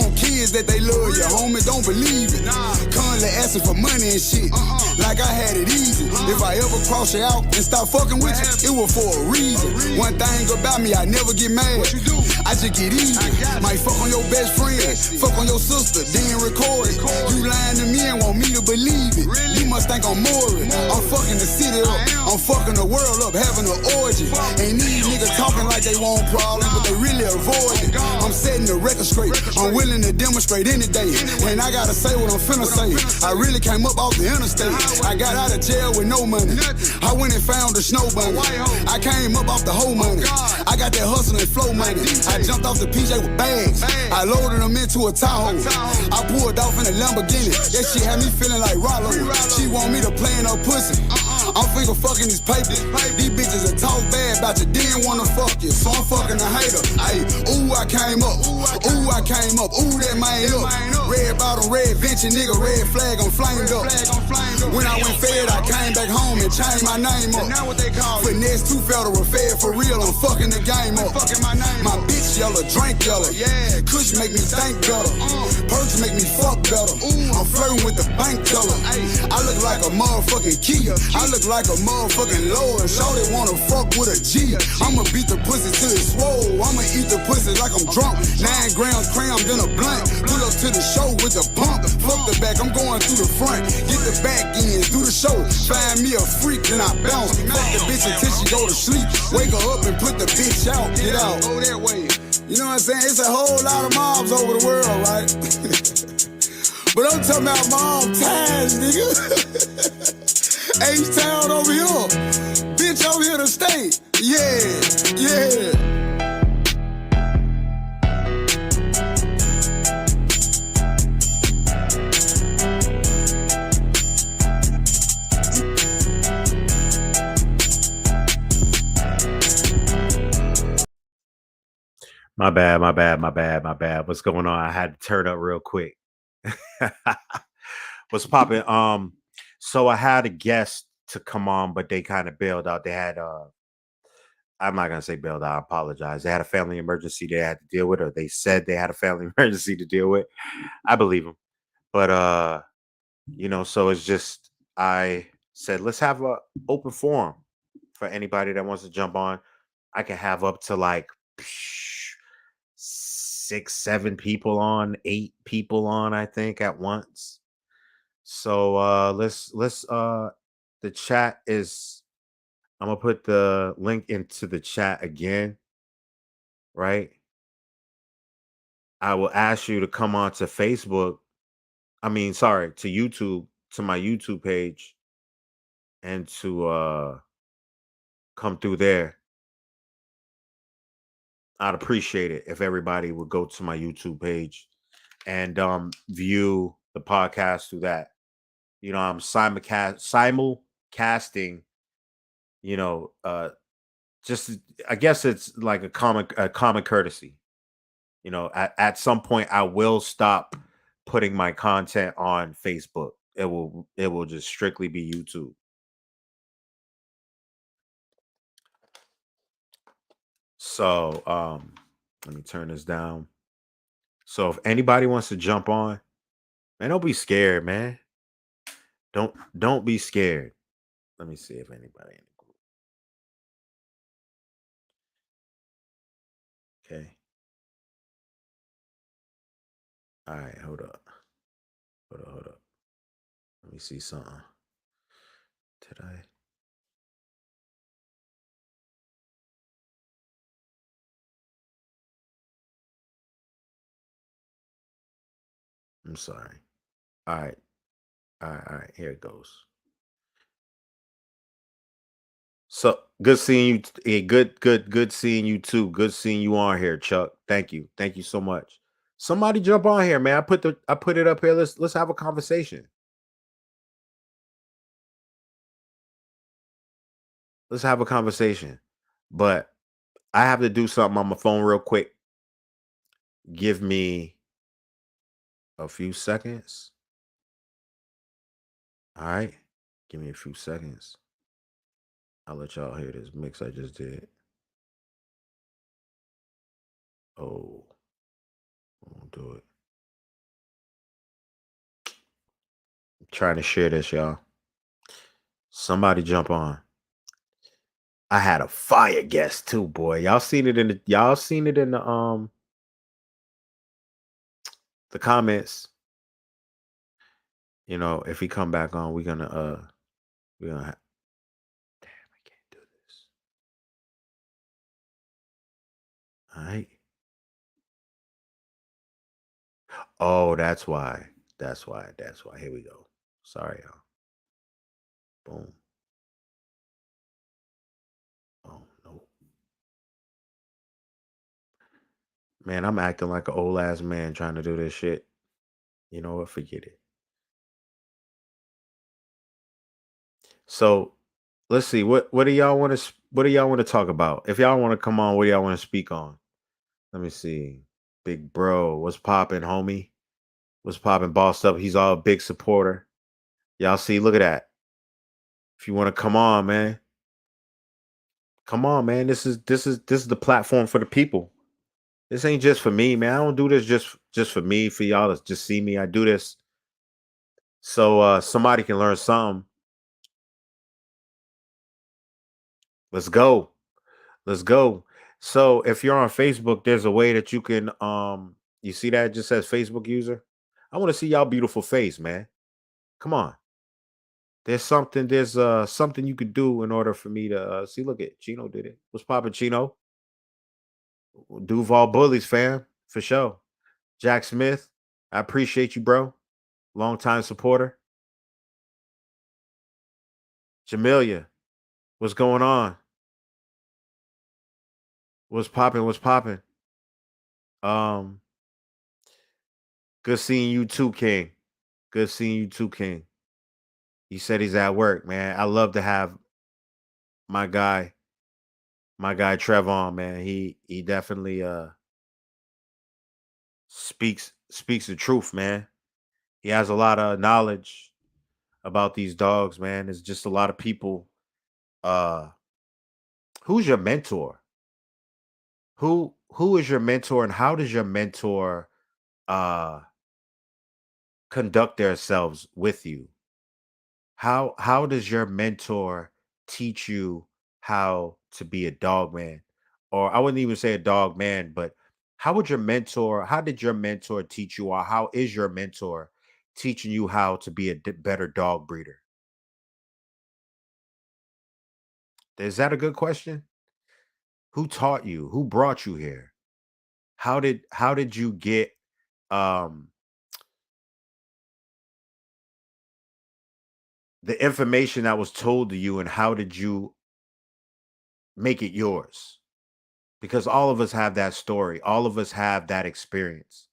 your kids that they love you, homie, don't believe it. Constantly asking for money and shit, like I had it easy. If I ever cross you out and stop fucking with you, it was for a reason. One thing about me, I never get mad. I just get easy. Might fuck on your best friend, fuck on your sister, then record it. You lying to me and want me to believe it. You must think I'm morbid. I'm fucking the city up, I'm fucking the world up, having an orgy. Ain't these niggas talking like they want problems, but they really avoid it. I'm setting the record straight, I'm willing to demonstrate any day. And I gotta say what I'm finna say. I really came up off the interstate. I got out of jail with no money. I went and found a snow bunny. I came up off the whole money. I got that hustle and flow money. I jumped off the PJ with bags. I loaded them into a Tahoe. I pulled off in a Lamborghini. That shit had me feeling like Rollo. She want me to play in her pussy. I'm finger fucking these papers. These bitches that talk bad about you, didn't wanna fuck you, so I'm fucking a hater. Ayy, ooh, I came up. Ooh, I came up. Ooh, that man up. Red bottom, red venture, nigga, red flag, I'm flamed up. When I went fed, I came back home and changed my name up. Finesse 2 federal fed for real, I'm fucking the game up. My bitch yellow, drink yellow. Kush make me think better. Perks make me fuck better. I'm flirting with the bank teller. I look like a motherfucking key. I look like a motherfucking lord. Shorty wanna fuck with a G. I'ma beat the pussy till it's swole. I'ma eat the pussy like I'm drunk. 9 grams crammed in a blunt. Pull up to the show with the pump. Fuck the back, I'm going through the front. Get the back in, do the show. Find me a freak, then I bounce. Fuck the bitch until she go to sleep. Wake her up and put the bitch out. Get out. Go that way. You know what I'm saying? It's a whole lot of mobs over the world, right? But I'm talking about mom ties, nigga. H-Town over here. Bitch over here to stay. Yeah. My bad. What's going on? I had to turn up real quick. What's popping? So I had a guest to come on, but they kind of bailed out. They had I'm not gonna say bailed out, I apologize. They had a family emergency they had to deal with, or they said they had a family emergency to deal with. I believe them. But so it's just I said let's have a open forum for anybody that wants to jump on. I can have up to like 6, 7 people on, 8 people on, I think, at once. So let's the chat is I'm gonna put the link into the chat again, right? I will ask you to come on to Facebook. To YouTube, to my YouTube page, and to come through there. I'd appreciate it if everybody would go to my YouTube page and view the podcast through that. I'm simulcasting, just I guess it's like a common courtesy. At some point I will stop putting my content on Facebook. It will just strictly be YouTube. So let me turn this down. So if anybody wants to jump on, man, don't be scared, man. Don't be scared. Let me see if anybody in the group. Okay. All right, hold up. Let me see something. Did I? I'm sorry. All right. Here it goes. So good seeing you. Good seeing you too. Good seeing you on here, Chuck. Thank you so much. Somebody jump on here, man. I put it up here. Let's have a conversation. Let's have a conversation. But I have to do something on my phone real quick. Give me a few seconds. All right. Give me a few seconds. I'll let y'all hear this mix I just did. Oh, won't do it. Trying to share this, y'all. Somebody jump on. I had a fire guest too, boy. Y'all seen it in the comments. You know, if he come back on, we're gonna damn, I can't do this. All right. Oh, that's why. That's why. That's why. Here we go. Sorry, y'all. Boom. Oh no. Man, I'm acting like an old ass man trying to do this shit. You know what? Forget it. So let's see. What do y'all want to what do y'all want to talk about? If y'all want to come on, what do y'all want to speak on? Let me see. Big bro, what's popping, homie? What's popping, bossed up? He's all a big supporter. Y'all see, look at that. If you want to come on, man, come on, man. This is the platform for the people. This ain't just for me, man. I don't do this just for me, for y'all to just see me. I do this so somebody can learn something. Let's go. Let's go. So if you're on Facebook, there's a way that you can you see that it just says Facebook user. I want to see y'all beautiful face, man. Come on. There's something you could do in order for me to see. Look at Chino did it. What's poppin', Chino? Duval Bullies, fam, for sure. Jack Smith, I appreciate you, bro. Long time supporter. Jamelia, what's going on? What's popping? What's popping? Um, good seeing you too, King. Good seeing you too, King. He said he's at work, man. I love to have my guy, my guy Trevon, man. He definitely speaks the truth, man. He has a lot of knowledge about these dogs, man. There's just a lot of people. Uh, who's your mentor? Who is your mentor, and how does your mentor uh conduct themselves with you? How does your mentor teach you how to be a dog man? Or I wouldn't even say a dog man, but how did your mentor teach you, or how is your mentor teaching you how to be a better dog breeder? Is that a good question? Who taught you? Who brought you here? How did you get um the information that was told to you, and how did you make it yours? Because all of us have that story. All of us have that experience.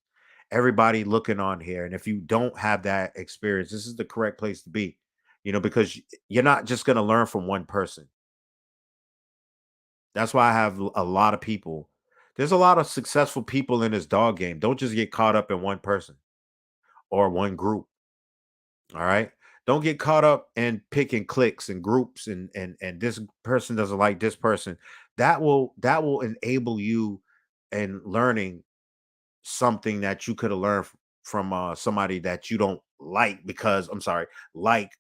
Everybody looking on here. And if you don't have that experience, this is the correct place to be, because you're not just going to learn from one person. That's why I have a lot of people. There's a lot of successful people in this dog game. Don't just get caught up in one person or one group. All right. Don't get caught up in picking cliques and groups, and this person doesn't like this person. That will enable you in learning something that you could have learned from somebody that you don't like, because I'm sorry,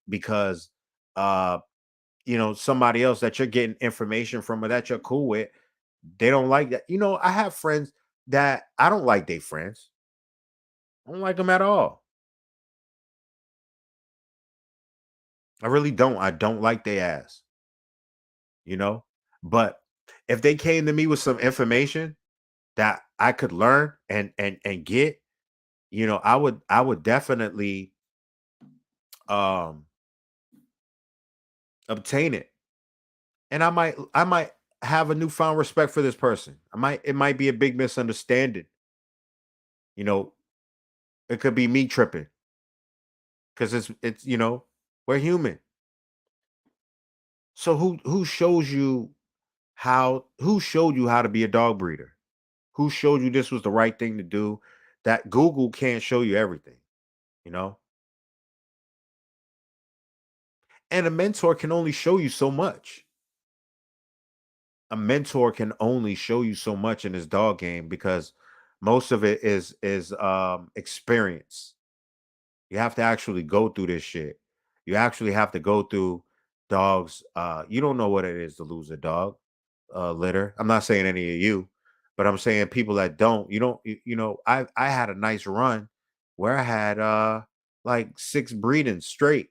because uh somebody else that you're getting information from, or that you're cool with, they don't like that. I have friends that I don't like their friends. I don't like them at all. I really don't. I don't like their ass, you know. But if they came to me with some information that I could learn and get, I would definitely um obtain it. And I might have a newfound respect for this person. It might be a big misunderstanding. You know, it could be me tripping, because it's we're human. So who showed you how to be a dog breeder? Who showed you this was the right thing to do? That Google can't show you everything, you know? And a mentor can only show you so much. A mentor can only show you so much in this dog game, because most of it is experience. You have to actually go through this shit. You actually have to go through dogs. You don't know what it is to lose a dog litter. I'm not saying any of you, but I'm saying people that don't. You don't. You know, I had a nice run where I had like 6 breedings straight,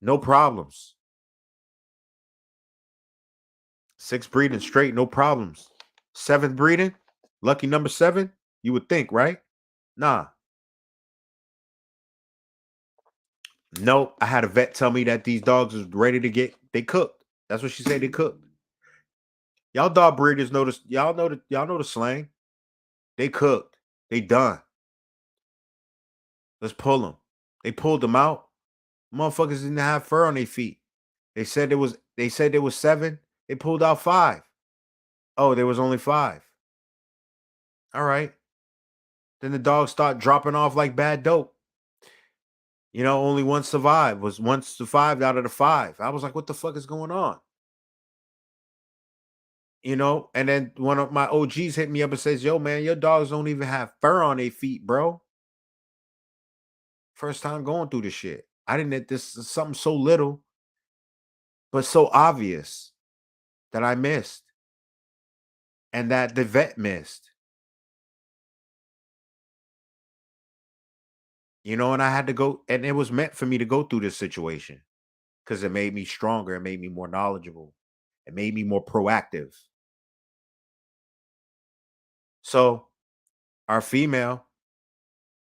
no problems. 6 breeding straight, no problems. 7th breeding, lucky number 7. You would think, right? Nah, nope. I had a vet tell me that these dogs was ready to get. They cooked. That's what she said. They cooked. Y'all dog breeders know this. Y'all know the slang. They cooked. They done. Let's pull them. They pulled them out. Motherfuckers didn't have fur on their feet. They said there was. They said there was 7. They pulled out 5. Oh, there was only 5. All right. Then the dogs start dropping off like bad dope. You know, only one survived. Was one survived out of the 5. I was like, what the fuck is going on? You know, and then one of my OGs hit me up and says, "Yo, man, your dogs don't even have fur on their feet, bro. First time going through this shit. I didn't. This is something so little, but so obvious that I missed, and that the vet missed. You know, and I had to go, and it was meant for me to go through this situation because it made me stronger. It made me more knowledgeable. It made me more proactive. So our female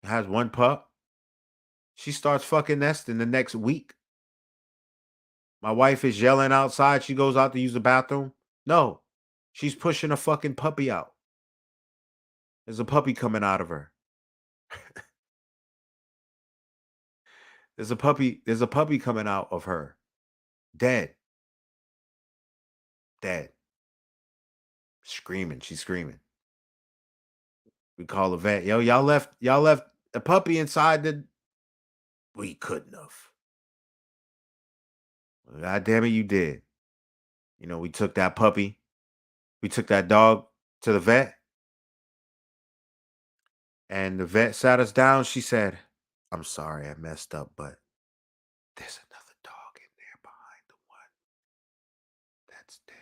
has one pup. She starts fucking nesting the next week. My wife is yelling outside. She goes out to use the bathroom. No, she's pushing a fucking puppy out. There's a puppy coming out of her. There's a puppy coming out of her. Dead. Dead. Screaming. She's screaming. We call the vet. Yo, y'all left a puppy inside the. We couldn't have. God damn it, you did. You know, we took that puppy. We took that dog to the vet. And the vet sat us down. She said, I'm sorry I messed up, but there's another dog in there behind the one that's dead.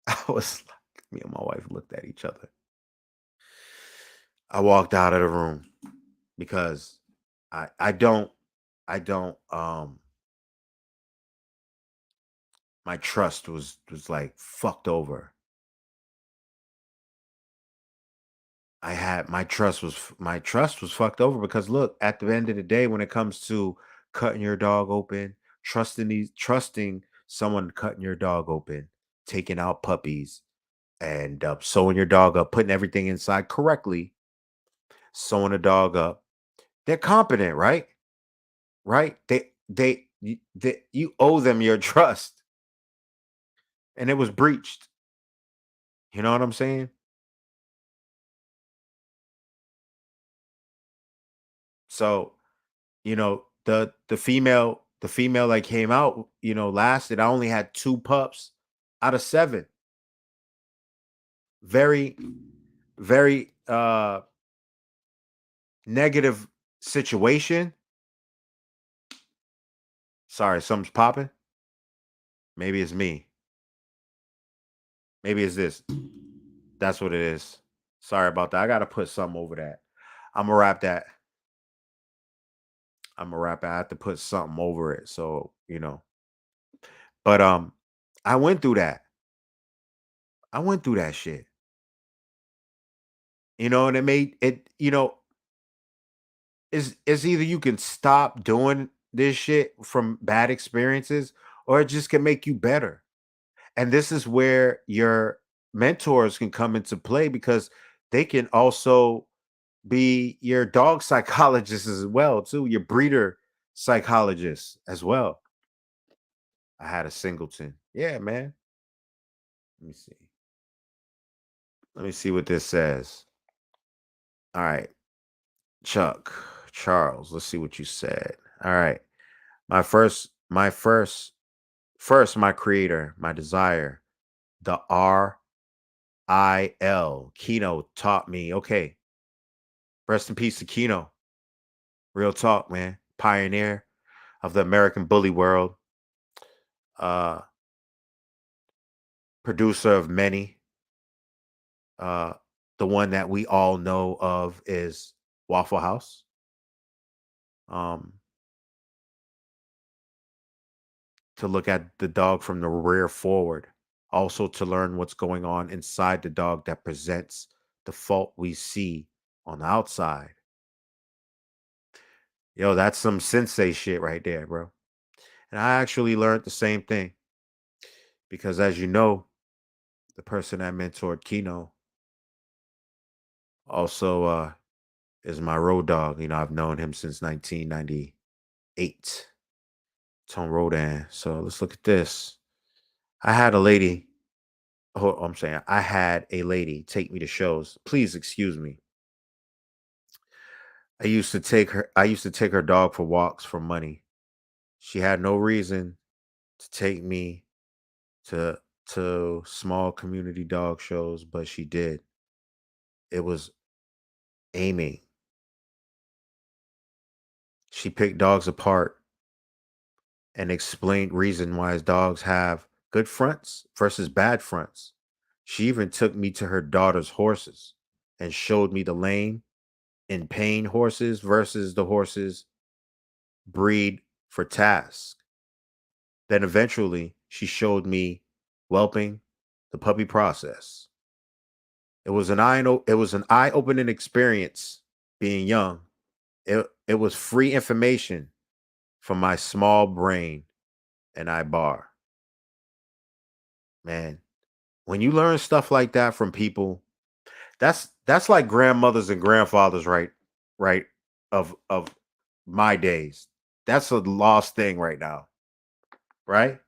I was like, me and my wife looked at each other. I walked out of the room because I don't my trust was like fucked over. I had my trust was fucked over because look, at the end of the day, when it comes to cutting your dog open, trusting someone cutting your dog open, taking out puppies, and sewing your dog up, putting everything inside correctly, sewing a dog up. They're competent, right? Right? You owe them your trust, and it was breached. You know what I'm saying? So you know the female that came out, you know, lasted. I only had 2 pups out of 7. Very, very negative situation. Sorry, something's popping. Maybe it's me. Maybe it's this. That's what it is. Sorry about that. I gotta put something over that. I'm gonna wrap that. I'm gonna wrap it. I have to put something over it. So, you know. But I went through that. I went through that shit. You know, and it made it, you know, is either you can stop doing this shit from bad experiences, or it just can make you better. And this is where your mentors can come into play because they can also be your dog psychologist as well too, your breeder psychologist as well. I had a singleton. Yeah, man. Let me see. Let me see what this says. All right. Chuck, Charles, let's see what you said. All right. My first, my creator, my desire, the RIL, Kino taught me. Okay. Rest in peace to Kino. Real talk, man. Pioneer of the American bully world. Uh, Producer of many. Uh, the one that we all know of is Waffle House. Um, to look at the dog from the rear forward. Also to learn what's going on inside the dog that presents the fault we see on the outside. Yo, that's some sensei shit right there, bro. And I actually learned the same thing because, as you know, the person that mentored Kino also is my road dog. You know, I've known him since 1998. Tone Rodan. So let's look at this. I had a lady. Oh, I'm saying I had a lady take me to shows. Please excuse me. I used to take her dog for walks for money. She had no reason to take me to small community dog shows, but she did. It was Amy. She picked dogs apart and explained reason why his dogs have good fronts versus bad fronts. She even took me to her daughter's horses and showed me the lame and pain horses versus the horses breed for task. Then eventually she showed me whelping, the puppy process. It was an eye-opening experience being young. It was free information from my small brain and I bar. Man, when you learn stuff like that from people, that's like grandmothers and grandfathers, right of my days. That's a lost thing right now, right?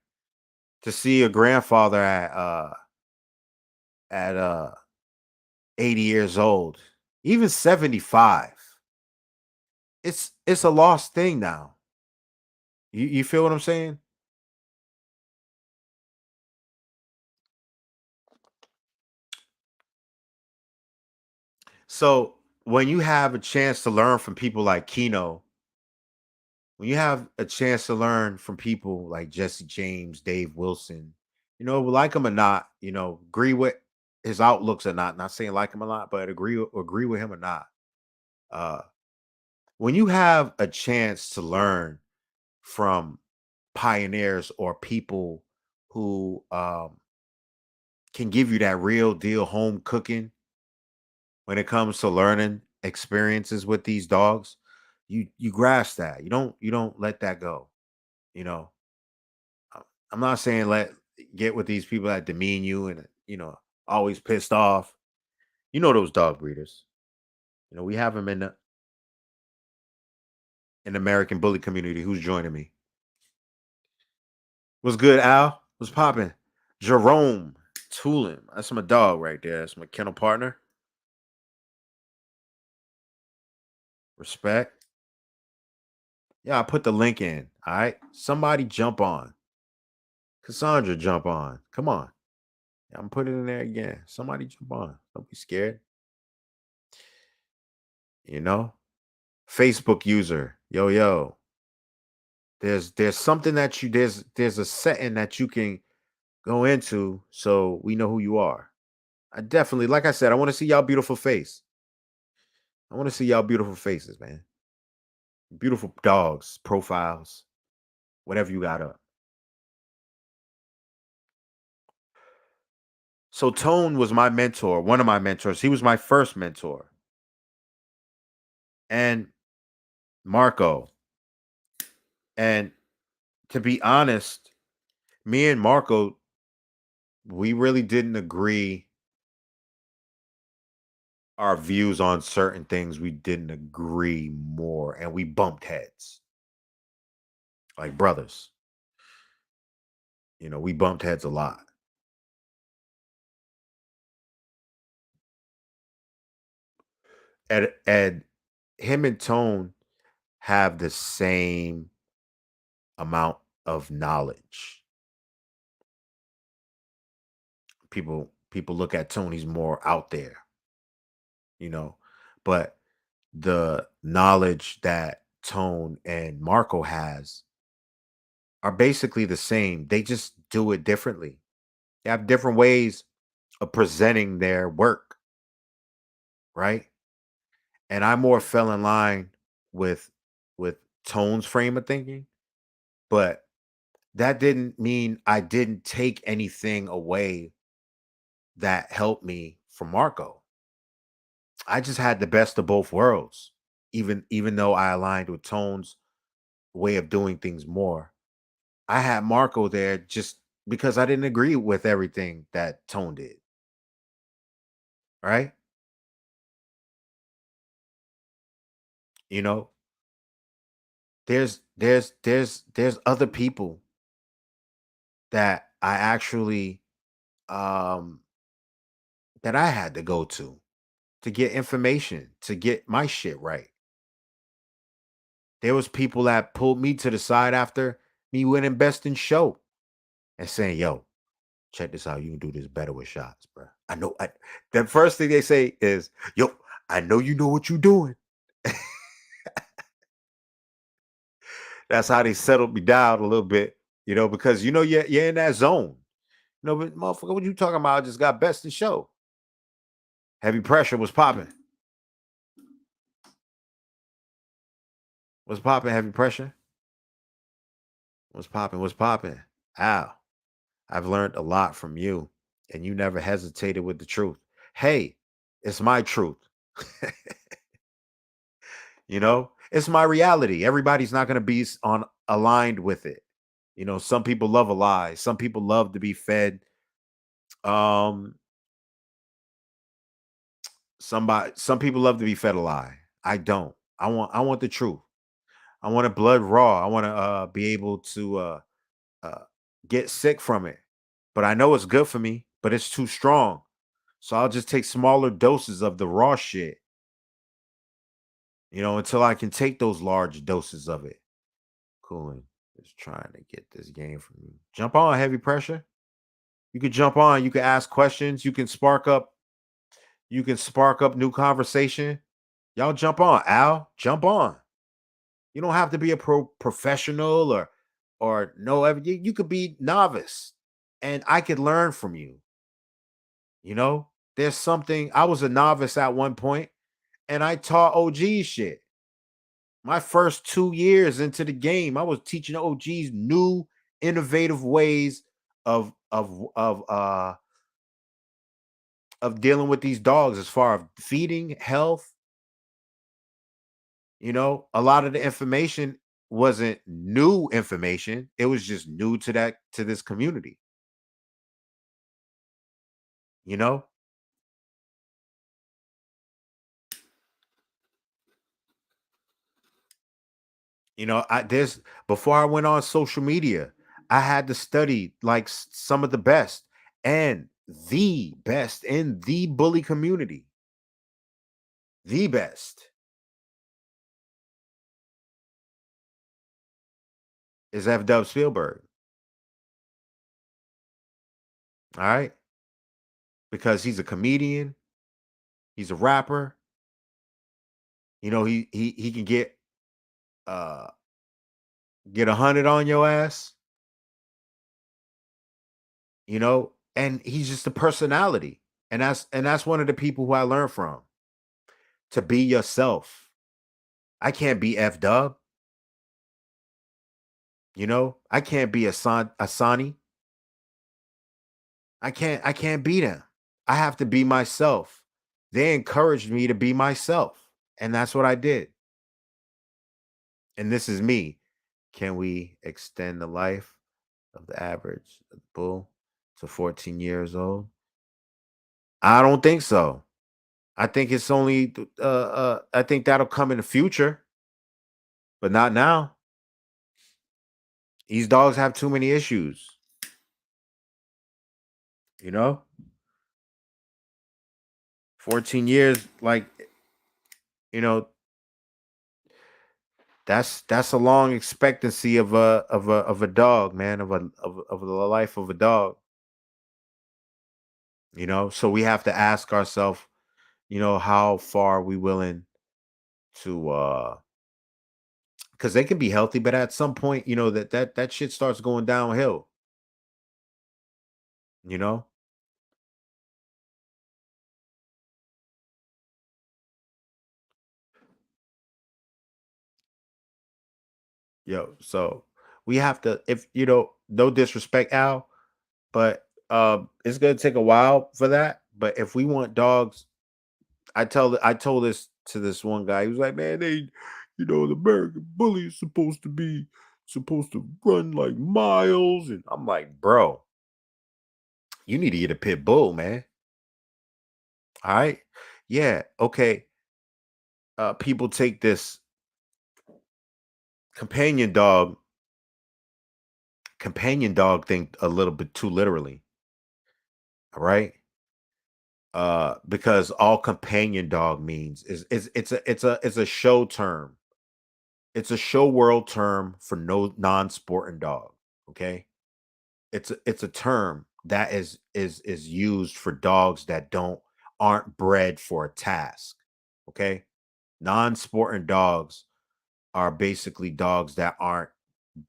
To see a grandfather at 80 years old, even 75. It's a lost thing now. You feel what I'm saying? So when you have a chance to learn from people like Kino, when you have a chance to learn from people like Jesse James, Dave Wilson, you know, like him or not, you know, agree with his outlooks or not saying like him a lot, but agree with him or not. Uh, when you have a chance to learn from pioneers or people who can give you that real deal home cooking when it comes to learning experiences with these dogs, you grasp that. You don't let that go. You know, Uh, I'm not saying let get with these people that demean you and always pissed off. You know those dog breeders. You know we have them in the American bully community. Who's joining me? What's good, Al? What's popping? Jerome Tulin. That's my dog right there. That's my kennel partner. Respect. Yeah, I put the link in. All right. Somebody jump on. Cassandra, jump on. Come on. I'm putting it in there again. Somebody jump on. Don't be scared. You know? Facebook user. Yo, yo. There's something that there's a setting that you can go into so we know who you are. I definitely, like I said, I want to see y'all beautiful face. I want to see y'all beautiful faces, man. Beautiful dogs, profiles, whatever you got up. So Tone was my mentor, one of my mentors. He was my first mentor. And Marco. And to be honest, me and Marco, we really didn't agree our views on certain things. We didn't agree more and we bumped heads like brothers. You know, we bumped heads a lot. And him and Tone have the same amount of knowledge. People look at Tony's more out there, you know, but the knowledge that Tone and Marco has are basically the same. They just do it differently. They have different ways of presenting their work, right? And I more fell in line with with Tone's frame of thinking, but that didn't mean I didn't take anything away that helped me from Marco. I just had the best of both worlds, even though I aligned with Tone's way of doing things more. I had Marco there just because I didn't agree with everything that Tone did, right? You know, there's other people that I actually um that I had to go to get information, to get my shit right. There was people that pulled me to the side after me winning best in show and saying, "Yo, check this out. You can do this better with shots, bro. I know." The first thing they say is, "Yo, I know you know what you're doing." That's how they settled me down a little bit, because you're in that zone. But motherfucker, what you talking about? I just got best in show. Heavy pressure was popping. Was popping heavy pressure? Was popping? Was popping? Ow. I've learned a lot from you, and you never hesitated with the truth. Hey, it's my truth. It's my reality. Everybody's not going to be on aligned with it. Some people love a lie. Some people love to be fed. Um, some people love to be fed a lie. I don't. I want the truth. I want it blood raw. I want to be able to uh, get sick from it. But I know it's good for me, but it's too strong. So I'll just take smaller doses of the raw shit, until I can take those large doses of it. Cooling. Just trying to get this game from you. Jump on, heavy pressure. You can jump on. You can ask questions. You can spark up new conversation. Y'all jump on. Al, jump on. You don't have to be a professional or know everything. You could be novice, and I could learn from you. You know, there's something. I was a novice at one point, and I taught OG shit. My first 2 years into the game, I was teaching OGs new, innovative ways of dealing with these dogs as far as feeding, health. A lot of the information wasn't new information. It was just new to this community. You know, I there's before I went on social media, I had to study like some of the best and the best in the bully community. The best is F. Dub Spielberg. All right, because he's a comedian, he's a rapper. He can uh get 100 on your ass. And he's just a personality, and that's one of the people who I learned from, to be yourself. I can't be F Dub. I can't be Asani. I can't be them. I have to be myself. They encouraged me to be myself, and that's what I did. And this is me. Can we extend the life of the average bull to 14 years old? I don't think so. I think it's only I think that'll come in the future, but not now. These dogs have too many issues, you know? 14 years, like, you know, that's a long expectancy of a dog, man, of the life of a dog, So we have to ask ourselves, how far are we willing to because they can be healthy, but at some point, that shit starts going downhill. You know, yo. So we have to, if no disrespect, Al, but it's gonna take a while for that. But if we want dogs, I told this to this one guy. He was like, "Man, the American Bully is supposed to run like miles," and I'm like, "Bro, you need to get a pit bull, man." All right, yeah, okay. People take this companion dog thing a little bit too literally. All right, because all companion dog means is it's a show term. It's a show world term for no non-sporting dog. Okay, it's a term that is used for dogs that aren't bred for a task. Okay, non-sporting dogs are basically dogs that aren't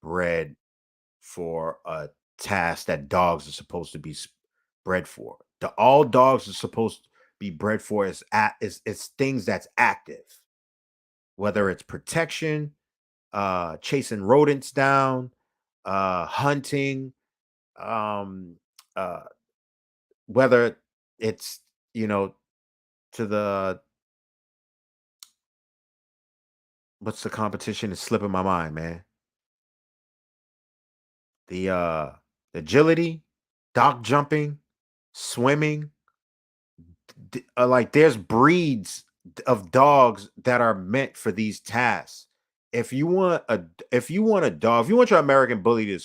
bred for a task that dogs are supposed to be bred for. All dogs are supposed to be bred for is things that's active, whether it's protection, chasing rodents down, hunting, um, uh, whether it's you know to the what's the competition is slipping my mind, man. The agility, dock jumping, swimming, like there's breeds of dogs that are meant for these tasks. If you want a dog, if you want your American Bully to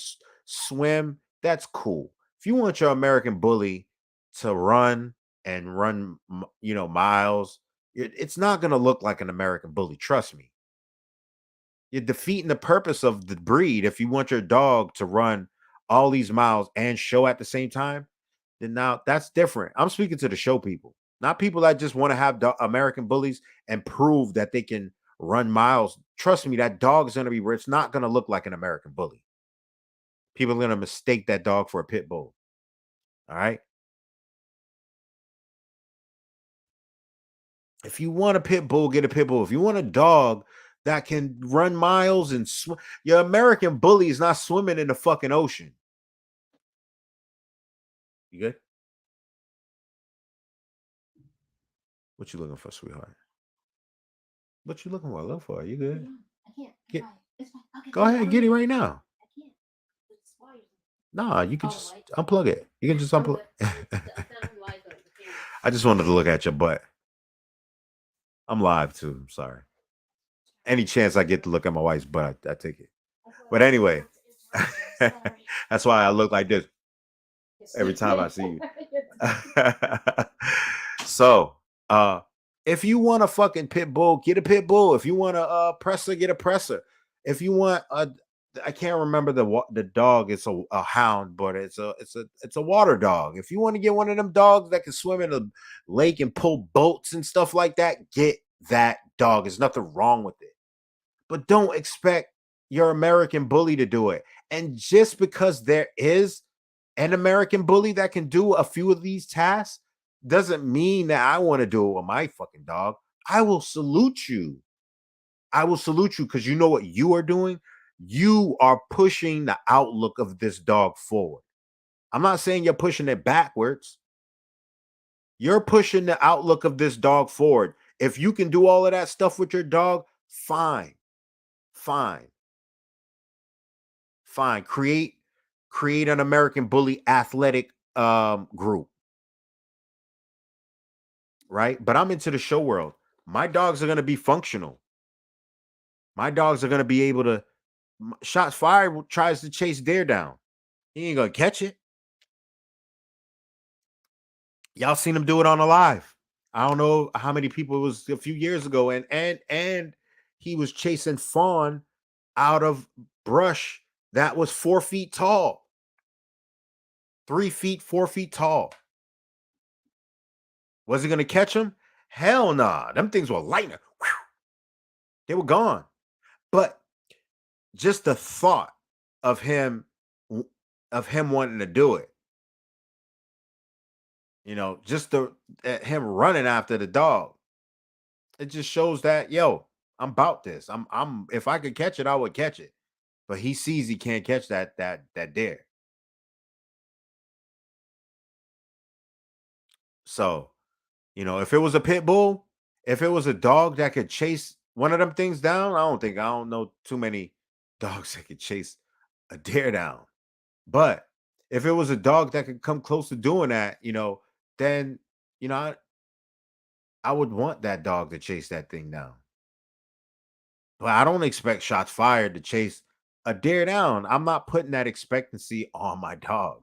swim, that's cool. If you want your American Bully to run miles, it's not going to look like an American Bully, trust me. You're defeating the purpose of the breed. If you want your dog to run all these miles and show at the same time, then now that's different. I'm speaking to the show people, not people that just want to have American Bullies and prove that they can run miles. Trust me, that dog is going to be rich. It's not going to look like an American Bully. People are going to mistake that dog for a pit bull. All right. If you want a pit bull, get a pit bull. If you want a dog that can run miles and your American Bully is not swimming in the fucking ocean. You good? What you looking for, sweetheart? What you looking for? Look for? You good? I can't. Get, go ahead, get it right now. Nah, you can just unplug it. You can just unplug. I just wanted to look at your butt. I'm live too. I'm sorry. Any chance I get to look at my wife's butt, I take it. But anyway, that's why I look like this every time I see you. So, if you want a fucking pit bull, get a pit bull. If you want a presser, get a presser. If you want I can't remember the dog. It's a hound, but it's a water dog. If you want to get one of them dogs that can swim in a lake and pull boats and stuff like that, get that dog. There's nothing wrong with it. But don't expect your American Bully to do it. And just because there is an American Bully that can do a few of these tasks doesn't mean that I want to do it with my fucking dog. I will salute you. I will salute you because you know what you are doing? You are pushing the outlook of this dog forward. I'm not saying you're pushing it backwards. You're pushing the outlook of this dog forward. If you can do all of that stuff with your dog, fine. Fine. Fine. Create an American Bully athletic group. Right? But I'm into the show world. My dogs are going to be functional. My dogs are going to be able to shots fired tries to chase deer down. He ain't going to catch it. Y'all seen him do it on a live. I don't know how many people it was a few years ago and he was chasing fawn out of brush that was 4 feet tall. 3 feet, 4 feet tall. Was he going to catch him? Hell nah. Them things were lightning. They were gone. But just the thought of him of him wanting to do it, just the him running after the dog. It just shows that, yo, I'm about this. I'm if I could catch it, I would catch it. But he sees he can't catch that deer. So, if it was a pit bull, if it was a dog that could chase one of them things down, I don't know too many dogs that could chase a deer down. But if it was a dog that could come close to doing that, then you know I would want that dog to chase that thing down. But I don't expect shots fired to chase a deer down. I'm not putting that expectancy on my dog.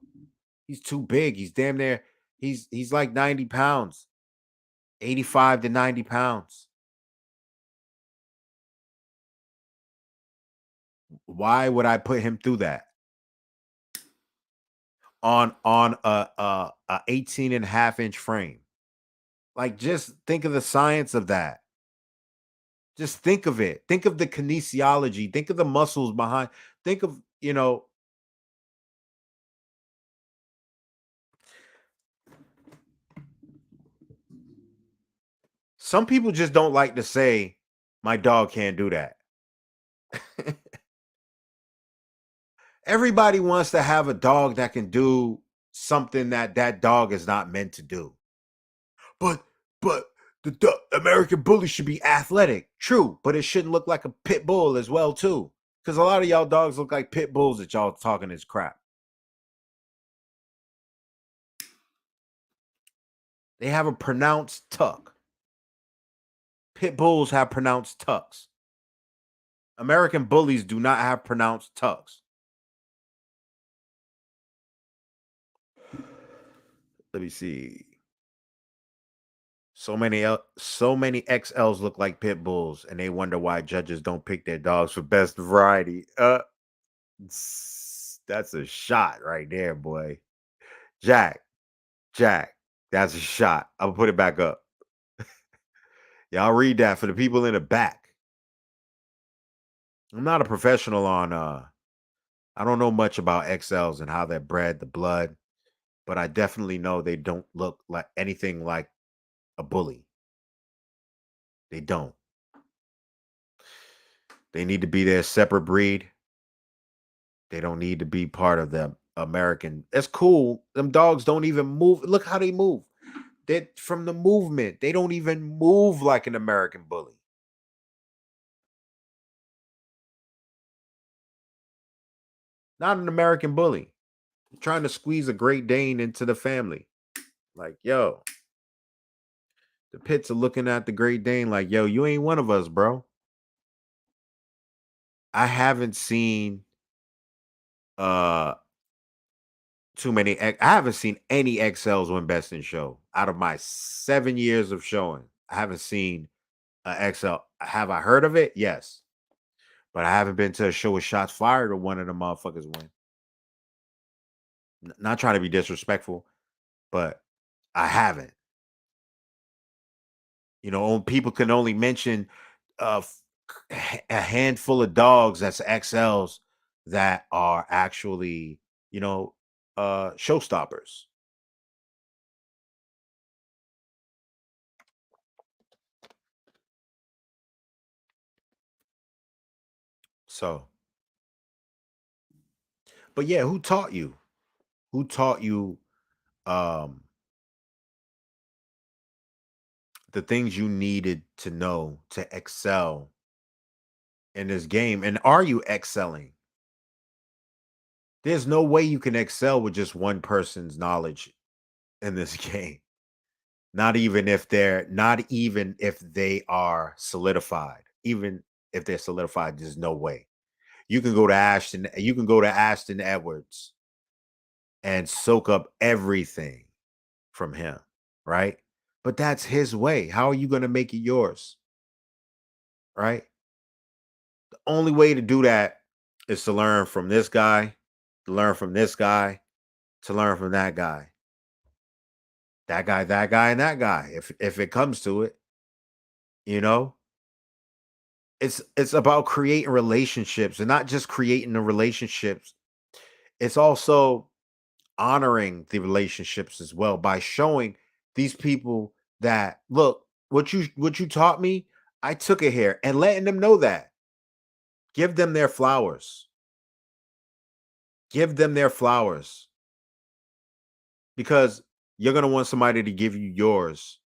He's too big. He's damn near. He's like 90 pounds, 85 to 90 pounds. Why would I put him through that on a 18 and a half inch frame? Like, just think of the science of that. Just think of it. Think of the kinesiology. Think of the muscles behind. Think of, some people just don't like to say, my dog can't do that. Everybody wants to have a dog that can do something that dog is not meant to do. But the American bully should be athletic. True, but it shouldn't look like a pit bull as well too. Because a lot of y'all dogs look like pit bulls that y'all talking this crap. They have a pronounced tuck. Pit bulls have pronounced tucks. American bullies do not have pronounced tucks. Let me see. So many XLs look like pit bulls, and they wonder why judges don't pick their dogs for best variety. That's a shot right there, boy. Jack, Jack, that's a shot. I'm gonna put it back up. Y'all read that for the people in the back. I'm not a professional on I don't know much about XLs and how they're bred, the blood, but I definitely know they don't look like anything like a bully. They don't. They need to be their separate breed. They don't need to be part of the American. It's cool. Them dogs don't even move. Look how they move. They from the movement. They don't even move like an American bully. Not an American bully. Trying to squeeze a Great Dane into the family. Like, yo, the pits are looking at the Great Dane like, yo, you ain't one of us, bro. I haven't seen uh I haven't seen any XLs win best in show out of my 7 years of showing. I haven't seen a XL. Have I heard of it? Yes, but I haven't been to a show with shots fired or one of the motherfuckers win. Not trying to be disrespectful, but I haven't. People can only mention uh, a handful of dogs that's XLs that are actually, showstoppers. So, but yeah, who taught you? Who taught you um the things you needed to know to excel in this game? And are you excelling? There's no way you can excel with just one person's knowledge in this game. Not even if they are solidified. Even if they're solidified, there's no way. You can go to Ashton Edwards and soak up everything from him, right? But that's his way. How are you going to make it yours? Right? The only way to do that is to learn from this guy, to learn from this guy, to learn from that guy. That guy, and that guy. If it comes to it, you know? It's about creating relationships, and not just creating the relationships. It's also honoring the relationships as well by showing these people that, look, what you taught me, I took it here, and letting them know that. Give them their flowers. Give them their flowers, because you're going to want somebody to give you yours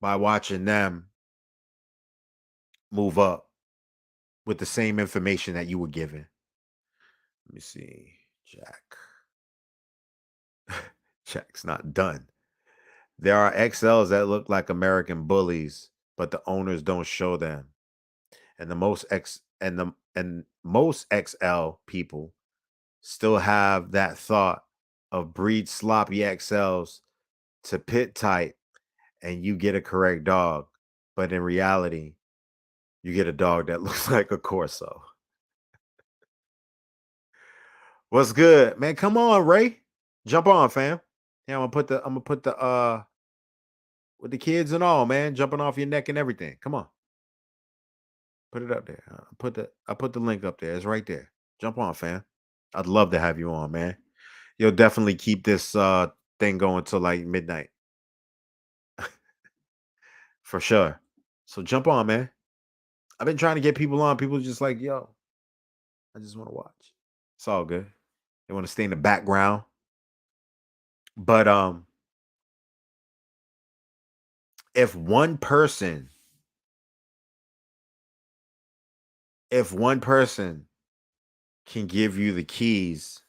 by watching them move up with the same information that you were given. Let me see. Jack's not done. There are XLs that look like American bullies, but the owners don't show them. And most XL people still have that thought of breed sloppy XLs to pit type, and you get a correct dog. But in reality, you get a dog that looks like a Corso. What's good, man? Come on, Ray. Jump on, fam. Yeah, I'm gonna put the with the kids and all, man, jumping off your neck and everything. Come on. Put it up there. I put the link up there. It's right there. Jump on, fam. I'd love to have you on, man. You'll definitely keep this thing going till like midnight. For sure. So jump on, man. I've been trying to get people on. People just like, yo, I just want to watch. It's all good. They want to stay in the background. But if one person, if one person can give you the keys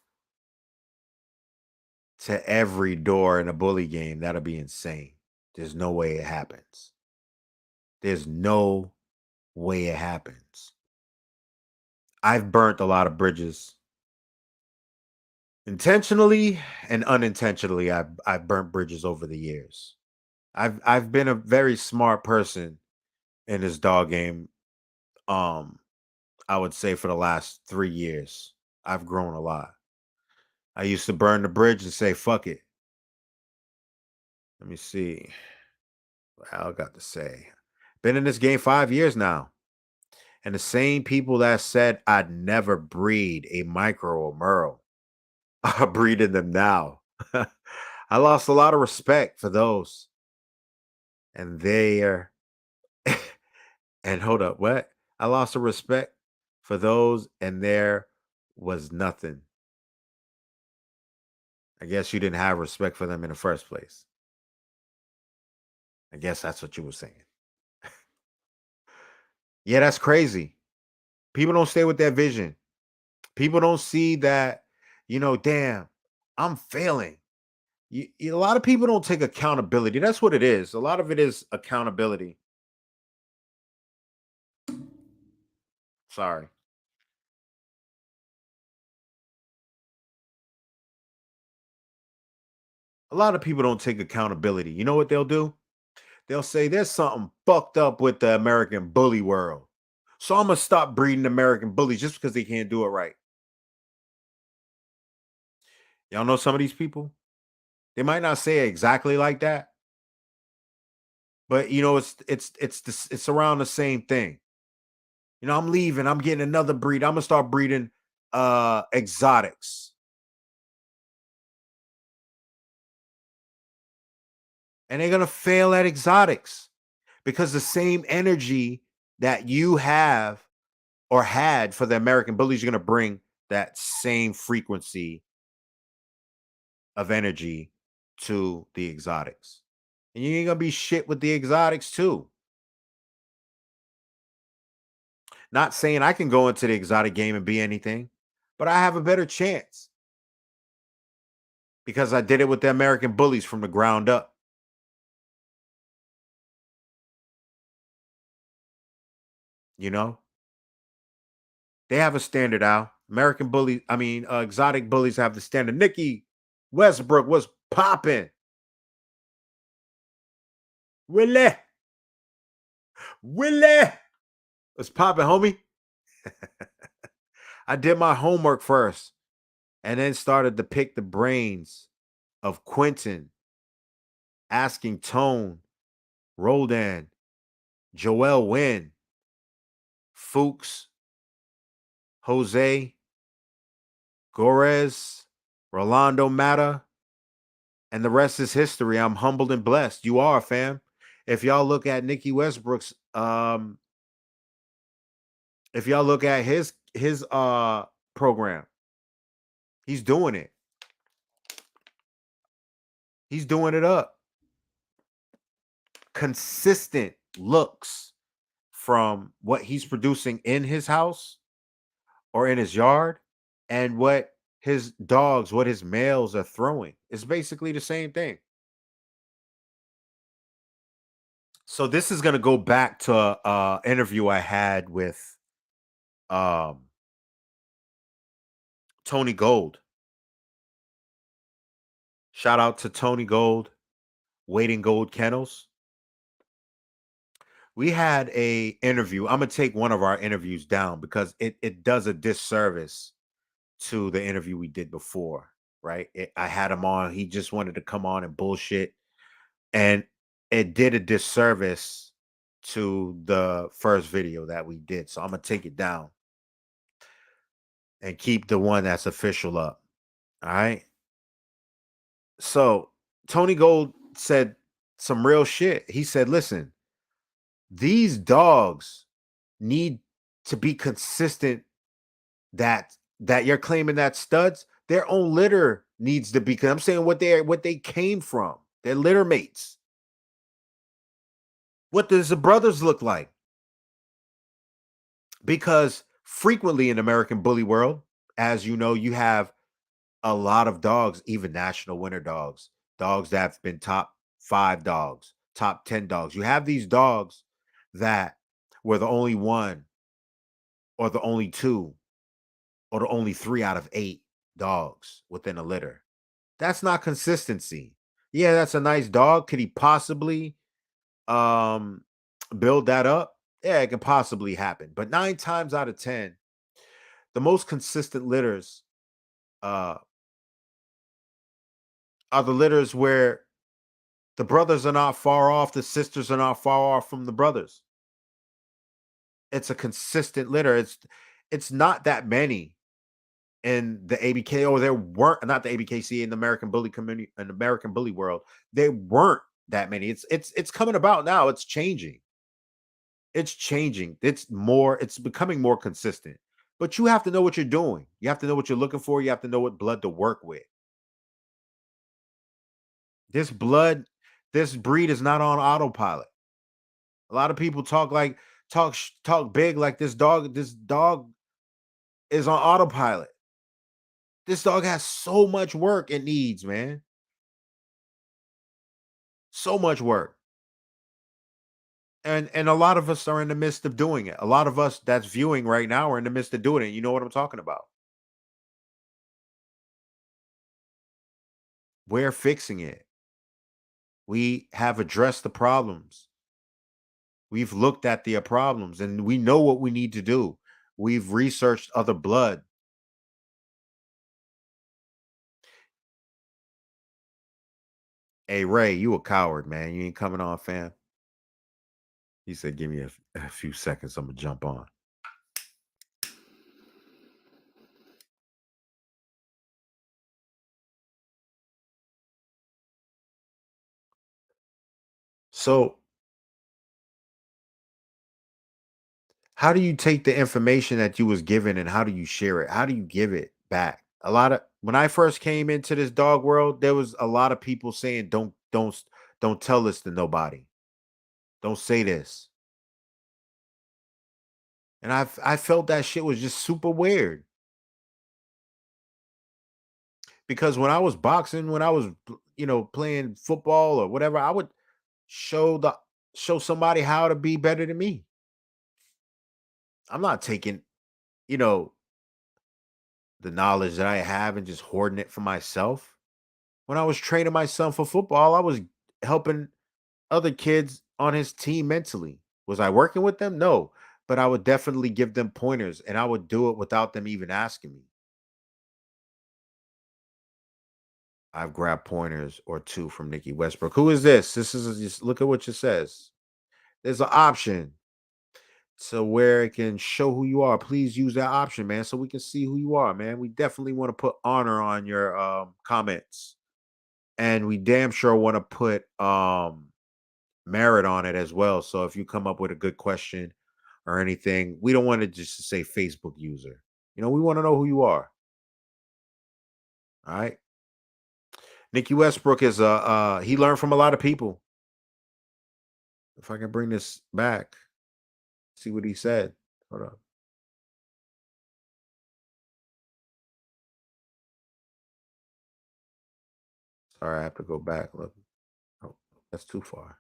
to every door in a bully game, that'll be insane. There's no way it happens. There's no way it happens. I've burnt a lot of bridges. Intentionally and unintentionally, I've burnt bridges over the years. I've been a very smart person in this dog game. Um, I would say for the last 3 years, I've grown a lot. I used to burn the bridge and say, fuck it. Let me see what Al got to say. Been in this game 5 years now. And the same people that said I'd never breed a micro or merle are breeding them now. I lost a lot of respect for those. And they are, and hold up, what? I lost a respect for those, and there was nothing. I guess you didn't have respect for them in the first place. I guess that's what you were saying. Yeah, that's crazy. People don't stay with that vision. People don't see that, damn, I'm failing. A lot of people don't take accountability. That's what it is. A lot of it is accountability. Sorry. A lot of people don't take accountability. You know what they'll do? They'll say there's something fucked up with the American bully world. So I'm going to stop breeding American bullies just because they can't do it right. Y'all know some of these people? They might not say it exactly like that, but it's around the same thing. I'm leaving, I'm getting another breed. I'm going to start breeding exotics. And they're going to fail at exotics because the same energy that you have or had for the American bullies, you're going to bring that same frequency of energy to the exotics. And you ain't going to be shit with the exotics too. Not saying I can go into the exotic game and be anything, but I have a better chance because I did it with the American bullies from the ground up. You know, they have a standard out. Exotic bullies have the standard. Nikki Westbrook was popping. Willie was popping, homie. I did my homework first and then started to pick the brains of Quentin, asking Tone, Roldan, Joel Wynn, Fuchs, Jose, Gorez, Rolando Mata, and the rest is history. I'm humbled and blessed. You are, fam. If y'all look at Nikki Westbrook's if y'all look at his program, he's doing it. He's doing it up. Consistent looks from what he's producing in his house or in his yard and what his dogs, what his males are throwing. It's basically the same thing. So this is going to go back to a interview I had with um, Tony Gold. Shout out to Tony Gold, Waiting Gold Kennels. We had a interview. I'm gonna take one of our interviews down because it does a disservice to the interview we did before, right? I had him on. He just wanted to come on and bullshit, and it did a disservice to the first video that we did. So I'm gonna take it down and keep the one that's official up. All right. So Tony Gold said some real shit. He said, listen, these dogs need to be consistent that you're claiming that studs, their own litter needs to be. I'm saying what they came from, their litter mates. What does the brothers look like? Because frequently in American bully world, as you know, you have a lot of dogs, even national winner dogs, dogs that have been top 5 dogs, top 10 dogs. You have these dogs that were the only one or the only two or the only 3 out of 8 dogs within a litter. That's not consistency. Yeah, that's a nice dog. Could he possibly um build that up? Yeah, it can possibly happen. But 9 times out of 10, the most consistent litters uh are the litters where the brothers are not far off, the sisters are not far off from the brothers. It's a consistent litter. It's not that many in the ABK, or there weren't, not the ABKC, in the American bully community, in the American bully world. There weren't that many. It's coming about now. It's changing. It's changing. It's becoming more consistent. But you have to know what you're doing. You have to know what you're looking for. You have to know what blood to work with. This blood, this breed is not on autopilot. A lot of people talk big like this dog is on autopilot. This dog has so much work it needs, man. So much work. And a lot of us are in the midst of doing it. A lot of us that's viewing right now are in the midst of doing it. You know what I'm talking about? We're fixing it. We have addressed the problems. We've looked at the problems and we know what we need to do. We've researched other blood. Hey Ray, you a coward, man. You ain't coming on, fam. He said, "Give me a few seconds. I'm gonna jump on." So, how do you take the information that you was given and how do you share it? How do you give it back? A lot of When I first came into this dog world, there was a lot of people saying, don't tell this to nobody. Don't say this." And I felt that shit was just super weird because when I was boxing, when I was playing football or whatever, I would show the show somebody how to be better than me. I'm not taking, you know, the knowledge that I have and just hoarding it for myself. When I was training my son for football, I was helping other kids on his team mentally. Was I working with them? No, but I would definitely give them pointers and I would do it without them even asking me. I've grabbed pointers or two from Nikki Westbrook. Who is this? This is just look at what it says. There's an option. to where it can show who you are. Please use that option, man, so we can see who you are, man. We definitely want to put honor on your comments, and we damn sure want to put merit on it as well. So if you come up with a good question or anything, we don't want to just say Facebook user. We want to know who you are. All right. Nikki Westbrook is he learned from a lot of people. If I can bring this back, see what he said. Hold up. Sorry, I have to go back. Look. Oh, that's too far.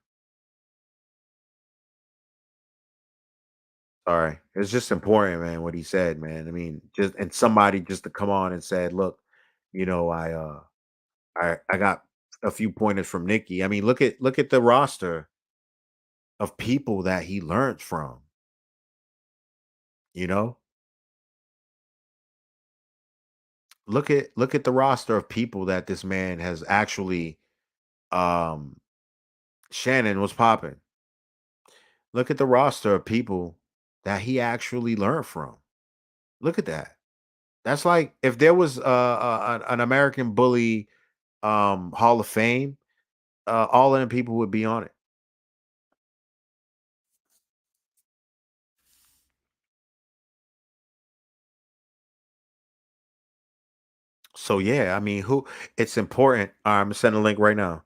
Sorry. It's just important, man, what he said, man. I mean, just and somebody just to come on and said, look, I got a few pointers from Nikki. I mean, look at the roster of people that he learned from, you know? Look at the roster of people that this man has actually um Shannon was popping. Look at the roster of people that he actually learned from. Look at that. That's like if there was an American Bully Hall of Fame, all of them people would be on it. So yeah, I mean, who it's important. I'm sending a link right now.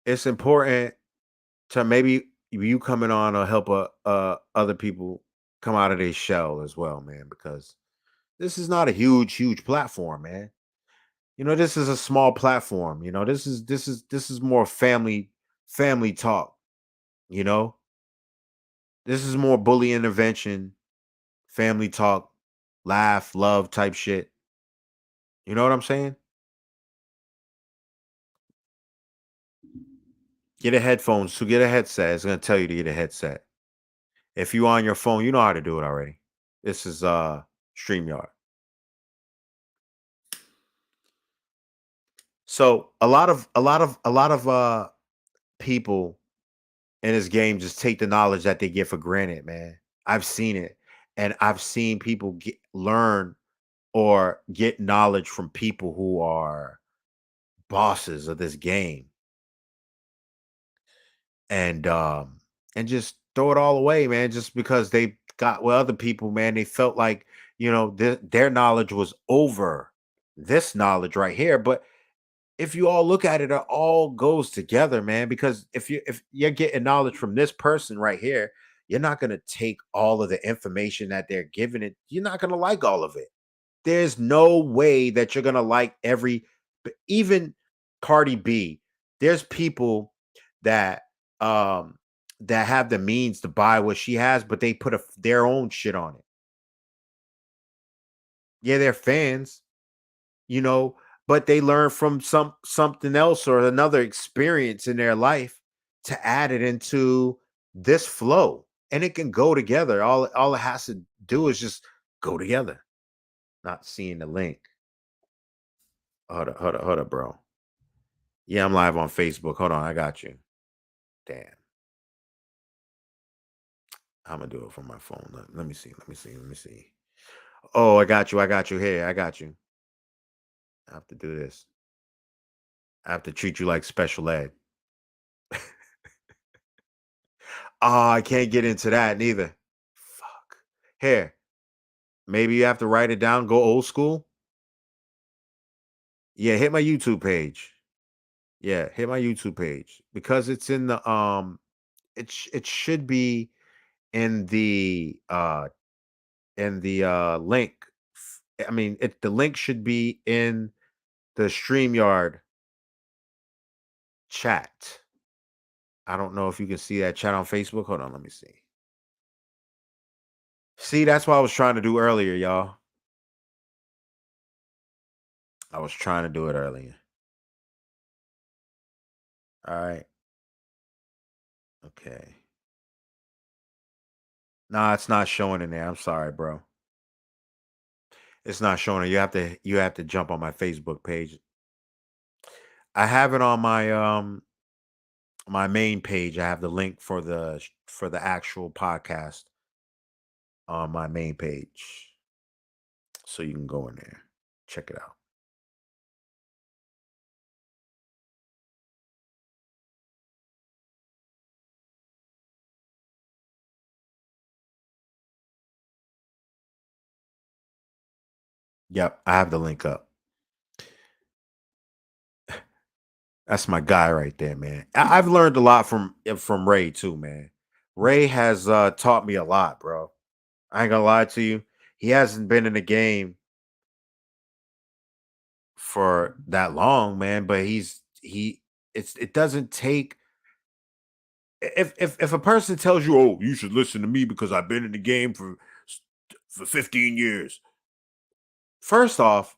It's important to maybe you coming on or help other people come out of their shell as well, man, because this is not a huge platform, man. This is a small platform. This is more family talk. You know, this is more bully intervention, family talk, laugh, love type shit. You know what I'm saying? Get a headphones to get a headset. It's gonna tell you to get a headset. If you on your phone, you know how to do it already. This is StreamYard. So a lot of people in this game just take the knowledge that they get for granted, man. I've seen it. And I've seen people learn or get knowledge from people who are bosses of this game and just throw it all away, man, just because they got with other people, man. They felt like, their knowledge was over this knowledge right here. But if you all look at it, it all goes together, man. Because if you're getting knowledge from this person right here, you're not gonna take all of the information that they're giving it. You're not gonna like all of it. There's no way that you're gonna like even Cardi B. There's people that um that have the means to buy what she has, but they put their own shit on it. Yeah, they're fans, you know, but they learn from something else or another experience in their life to add it into this flow. And it can go together. All it has to do is just go together. Not seeing the link. Hold up, bro. Yeah, I'm live on Facebook. Hold on, I got you. Damn. I'm gonna do it from my phone. Let me see. Let me see. Let me see. Oh, I got you. I got you. Here, I got you. I have to do this. I have to treat you like special ed. Oh, I can't get into that neither. Fuck. Here, maybe you have to write it down. Go old school. Yeah, hit my YouTube page. Yeah, hit my YouTube page because it's in the it should be in the link. I mean, the link should be in the StreamYard chat. I don't know if you can see that chat on Facebook. Hold on, let me see. See, that's what I was trying to do earlier, y'all. I was trying to do it earlier. All right. Okay. Nah, it's not showing in there. I'm sorry, bro. It's not showing it. You have to jump on my Facebook page. I have it on my main page. I have the link for the actual podcast. on my main page. So you can go in there, check it out. Yep, I have the link up. That's my guy right there, man. I've learned a lot from Ray too, man. Ray has taught me a lot, bro. I ain't gonna lie to you. He hasn't been in the game for that long, man, but it doesn't take if a person tells you, "Oh, you should listen to me because I've been in the game for 15 years." First off,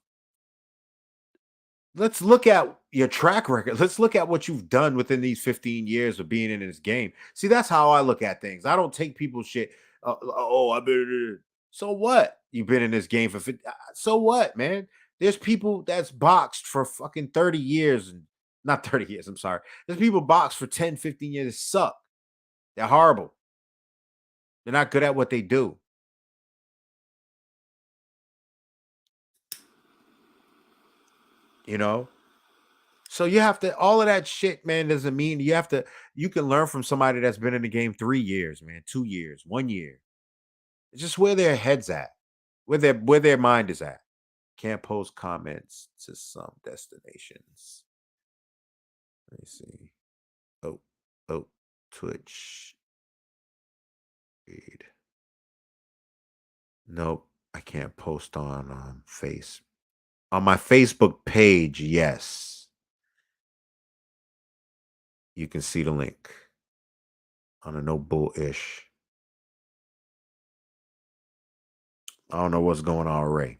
let's look at your track record. Let's look at what you've done within these 15 years of being in this game. See, that's how I look at things. I don't take people's shit. Oh, I've been in it. So what? You've been in this game for 50. So what, man? There's people that's boxed for fucking 30 years and not 30 years. I'm sorry. There's people boxed for 10, 15 years that suck. They're horrible. They're not good at what they do. You know? So you have to all of that shit, man, doesn't mean you can learn from somebody that's been in the game 3 years, man, 2 years, 1 year. It's just where their head's at, where their mind is at. Can't post comments to some destinations. Let me see. Oh, oh, Twitch. Read. Nope, I can't post on Face. On my Facebook page, yes. You can see the link on a no bull-ish. I don't know what's going on, Ray.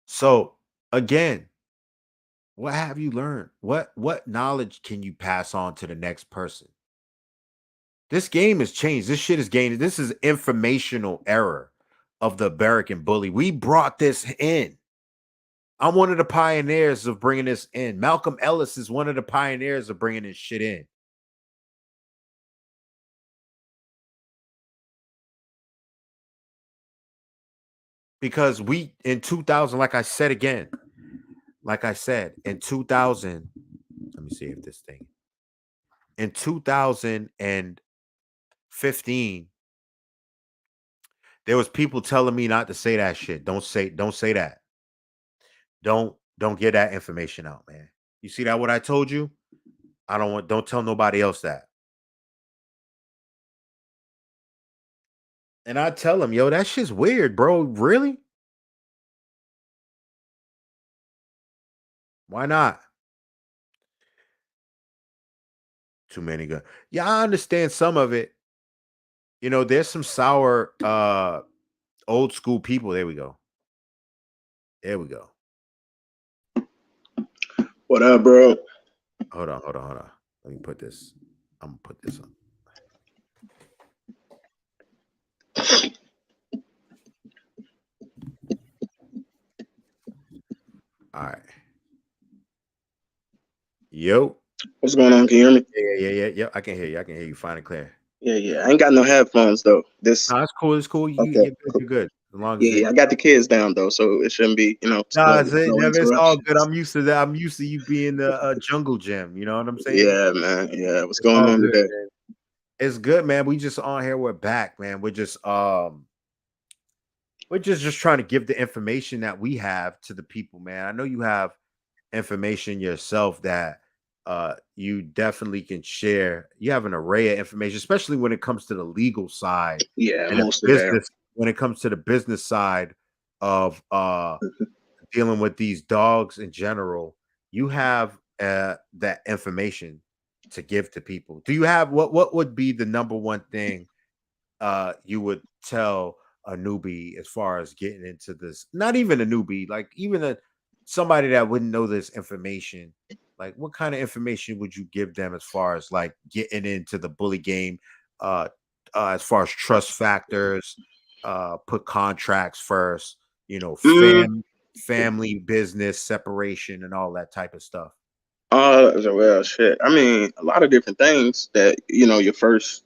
So again, what have you learned? What knowledge can you pass on to the next person? This game has changed. This shit is gained. This is informational error of the American bully. We brought this in. I'm one of the pioneers of bringing this in. Malcolm Ellis is one of the pioneers of bringing this shit in. Because we in 2000, like I said in 2000, let me see if this thing in 2015, there was people telling me not to say that shit. Don't say that. Don't get that information out, man. You see that what I told you? Don't tell nobody else that. And I tell them, yo, that shit's weird, bro. Really? Why not? Too many guns. Yeah, I understand some of it. You know, there's some sour old school people. There we go. There we go. What up, bro? Hold on. Let me put this. I'm gonna put this on. All right. Yo. What's going on? Can you hear me? Yeah. I can hear you. I can hear you fine and clear. Yeah. I ain't got no headphones though. This. No, that's cool. It's cool. Okay. You're good. You're good. As long as Yeah. I got the kids down though, so it shouldn't be, no, it's all good. I'm used to that. I'm used to you being the jungle gym. You know what I'm saying? Yeah, man. Yeah. What's It's going all on good, today? man. It's good, man. We just on here. We're back, man. We're just trying to give the information that we have to the people, man. I know you have information yourself that you definitely can share. You have an array of information, especially when it comes to the legal side. Yeah, And most of business, when it comes to the business side of dealing with these dogs in general, you have that information to give to people. Do you have what would be the number one thing you would tell a newbie as far as getting into this? Not even a newbie, like even somebody that wouldn't know this information. Like, what kind of information would you give them as far as like getting into the bully game? As far as trust factors, put contracts first. You know, family, business separation, and all that type of stuff. Well, shit. I mean, a lot of different things that your first.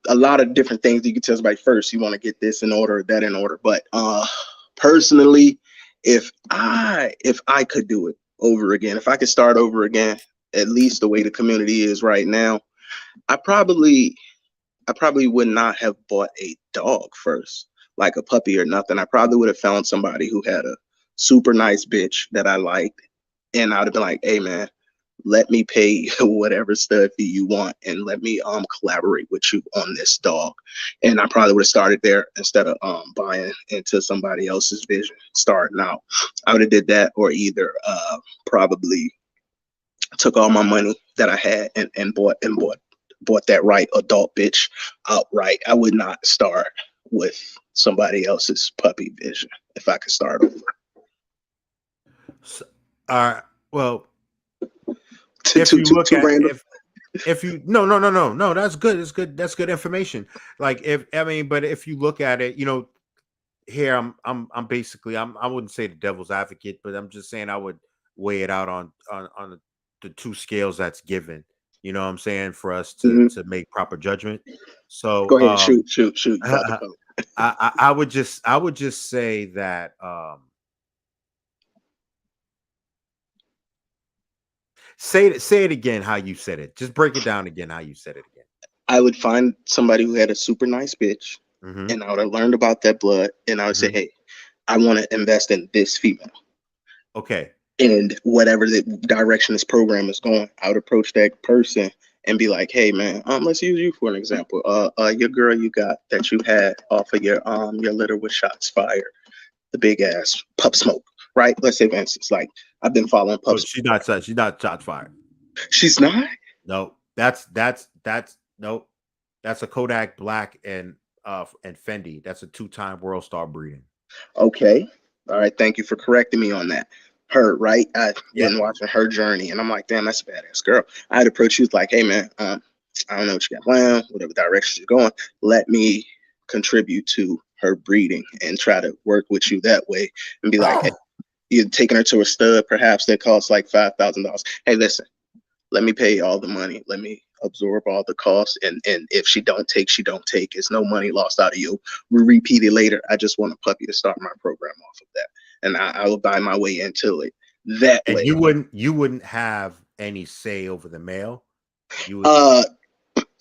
A lot of different things you can tell somebody first. You want to get this in order, that in order. But personally, if I could do it over again, if I could start over again, at least the way the community is right now, I probably I probably would not have bought a dog first, like a puppy or nothing. I probably would have found somebody who had a super nice bitch that I liked, and I'd have been like, "Hey, man, let me pay whatever stud fee you want, and let me collaborate with you on this dog." And I probably would have started there instead of buying into somebody else's vision, starting out. I would have did that, or either probably took all my money that I had and bought that right adult bitch outright. I would not start with somebody else's puppy vision if I could start over. So, well, Too if you too look too at random. if you no, that's good. It's good. That's good information. Like but if you look at it, here I'm basically I wouldn't say the devil's advocate, but I'm just saying I would weigh it out on the two scales that's given. You know what I'm saying, for us to Hmm. make proper judgment. So Go ahead, shoot. You about to go. I would just say that say it again how you said it. Just break it down again how you said it again. I would find somebody who had a super nice bitch, Mm-hmm. and I would have learned about that blood, and I would say, Mm-hmm. hey, I want to invest in this female. Okay. And whatever the direction this program is going, I would approach that person and be like, "Hey, man, let's use you for an example. Your girl you got that you had off of your litter with shots fired, the big ass Pup Smoke, right? Let's say, for instance, like I've been following Pup Oh, Smoke. she's not shots fired. She's not No, that's nope. That's a Kodak Black and Fendi. That's a two-time world star breeding. okay. All right, thank you for correcting me on that. Her, right? I've Yep. been watching her journey, and I'm like, damn, that's a badass girl. I'd approach you like, hey, man, I don't know what you got planned, whatever direction you're going. Let me contribute to her breeding and try to work with you that way, and be like, hey, Oh, you're taking her to a stud, perhaps that costs like $5,000. Hey, listen, let me pay all the money. Let me absorb all the costs. And if she don't take, she don't take. It's no money lost out of you. We repeat it later. I just want a puppy to start my program off of that. And I will buy my way into it that and way. you wouldn't have any say over the male. You would. Uh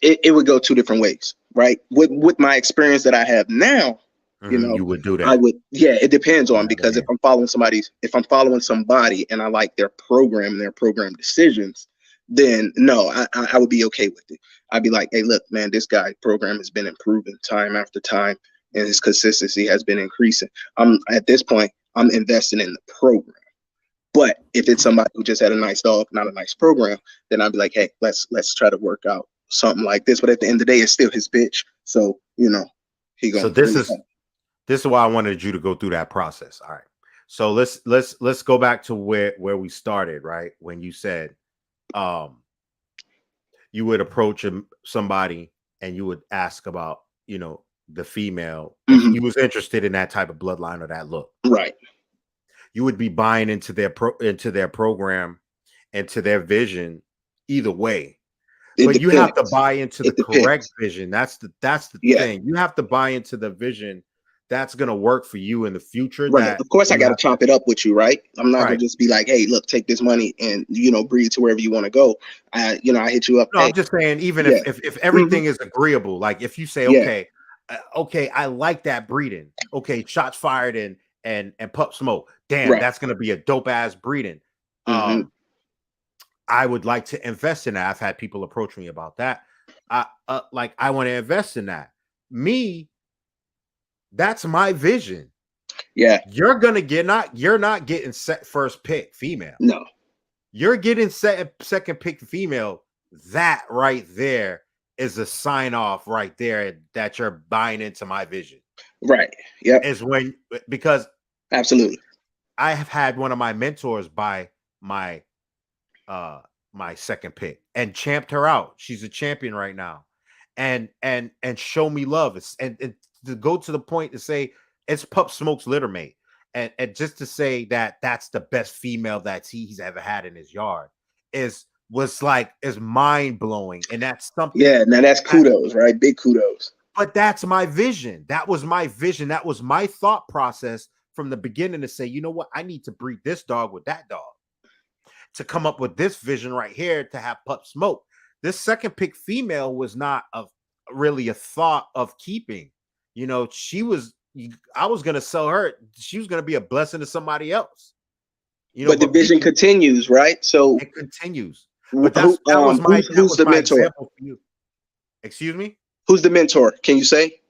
it would go two different ways, right? With my experience that I have now, You would do I that. would, yeah, it depends On on, the other because hand. if I'm following somebody and I like their program and their program decisions, then no, I would be okay with it. I'd be like, hey, look, man, this guy program has been improving time after time, and his consistency has been increasing. I'm at this point, I'm investing in the program. But if it's somebody who just had a nice dog, not a nice program, then I'd be like, hey, let's try to work out something like this. But at the end of the day, it's still his bitch. So, he So gonna breathe. this is why I wanted you to go through that process. All right. So let's go back to where we started, right? When you said um you would approach somebody and you would ask about, the female, if Hmm. you was interested in that type of bloodline or that look. Right. You would be buying into into their program and to their vision either way. It But you have to depends. buy into the It correct depends. vision. That's the Yeah. thing. You have to buy into the vision that's going to work for you in the future, Right. that Of course, I you got to have to. chop it up with you, right? I'm not gonna Right. just be like, "Hey, look, take this money and breathe to wherever you want to go." I hit you up. No, Hey, I'm just saying, even yeah, if hmm, everything is agreeable, like if you say, yeah, okay, I like that breeding. Okay, shots fired and pup smoke. Damn, right, that's gonna be a dope ass breeding. hmm, Um, I would like to invest in that. I've had people approach me about that. I want to invest in that. Me, that's my vision. yeah, You're not getting set first pick female. no, You're getting second pick female. That right there is a sign off right there that you're buying into my vision. right, yep, Is when because absolutely, I have had one of my mentors buy my uh my second pick and champed her out. She's a champion right now. And show me love. And to go to the point to say it's Pup Smoke's litter mate. and just to say that that's the best female that he's ever had in his yard is mind blowing, and that's something. Yeah, now that's kudos, right? Big kudos. But that's my vision. That was my vision. That was my thought process from the beginning to say, you know what, I need to breed this dog with that dog to come up with this vision right here to have Pup Smoke. This second pick female was not really a thought of keeping. You know, I was going to sell her. She was going to be a blessing to somebody else. You know, but the vision continues, right? So it continues. But that was the mentor? Example for you. Excuse me? Who's the mentor? Can you say?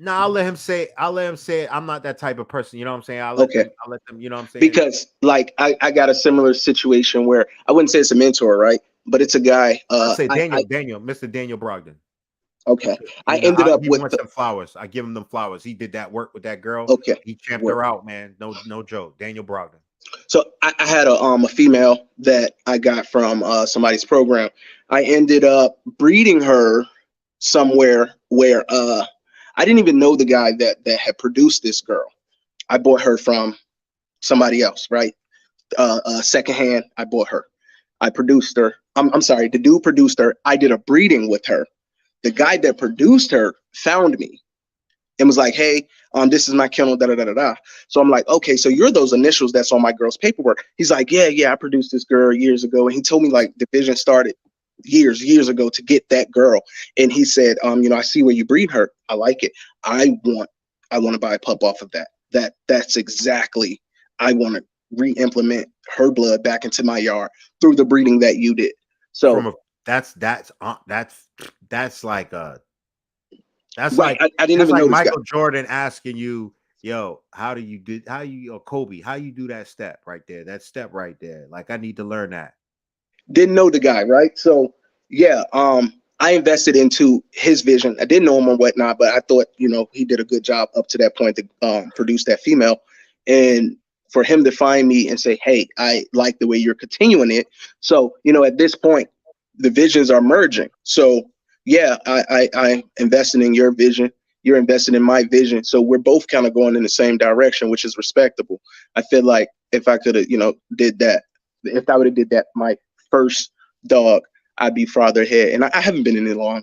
No, I'll let him say it. I'm not that type of person. You know what I'm saying? I'll let them, you know what I'm saying? Because like I got a similar situation where I wouldn't say it's a mentor, right? But it's a guy. I'll say Mr. Daniel Brogdon. Okay. I ended up with some flowers. I give him them flowers. He did that work with that girl. Okay. He champed her out, man. No joke. Daniel Brogdon. So I had a female that I got from somebody's program. I ended up breeding her somewhere where I didn't even know the guy that had produced this girl. I bought her from somebody else, right? Secondhand, I bought her. I produced her. I'm sorry, the dude produced her. I did a breeding with her. The guy that produced her found me and was like, hey, this is my kennel, da da da da da. So I'm like, okay, so you're those initials that's on my girl's paperwork. He's like, yeah, I produced this girl years ago. And he told me like the vision started years ago to get that girl. And he said, I see where you breed her. I like it. I want to buy a pup off of that. That's exactly, I want to re-implement her blood back into my yard through the breeding that you did. So that's like I didn't even know Michael Jordan asking you, yo, Kobe, how you do that step right there? That step right there. Like, I need to learn that. Didn't know the guy, right? So yeah, I invested into his vision. I didn't know him or whatnot, but I thought, he did a good job up to that point to produce that female. And for him to find me and say, hey, I like the way you're continuing it. So, at this point, the visions are merging. So yeah, I invested in your vision. You're invested in my vision. So we're both kind of going in the same direction, which is respectable. I feel like if I could have, did that, if I would have did that, my first dog, I'd be farther ahead. And I haven't been in it long.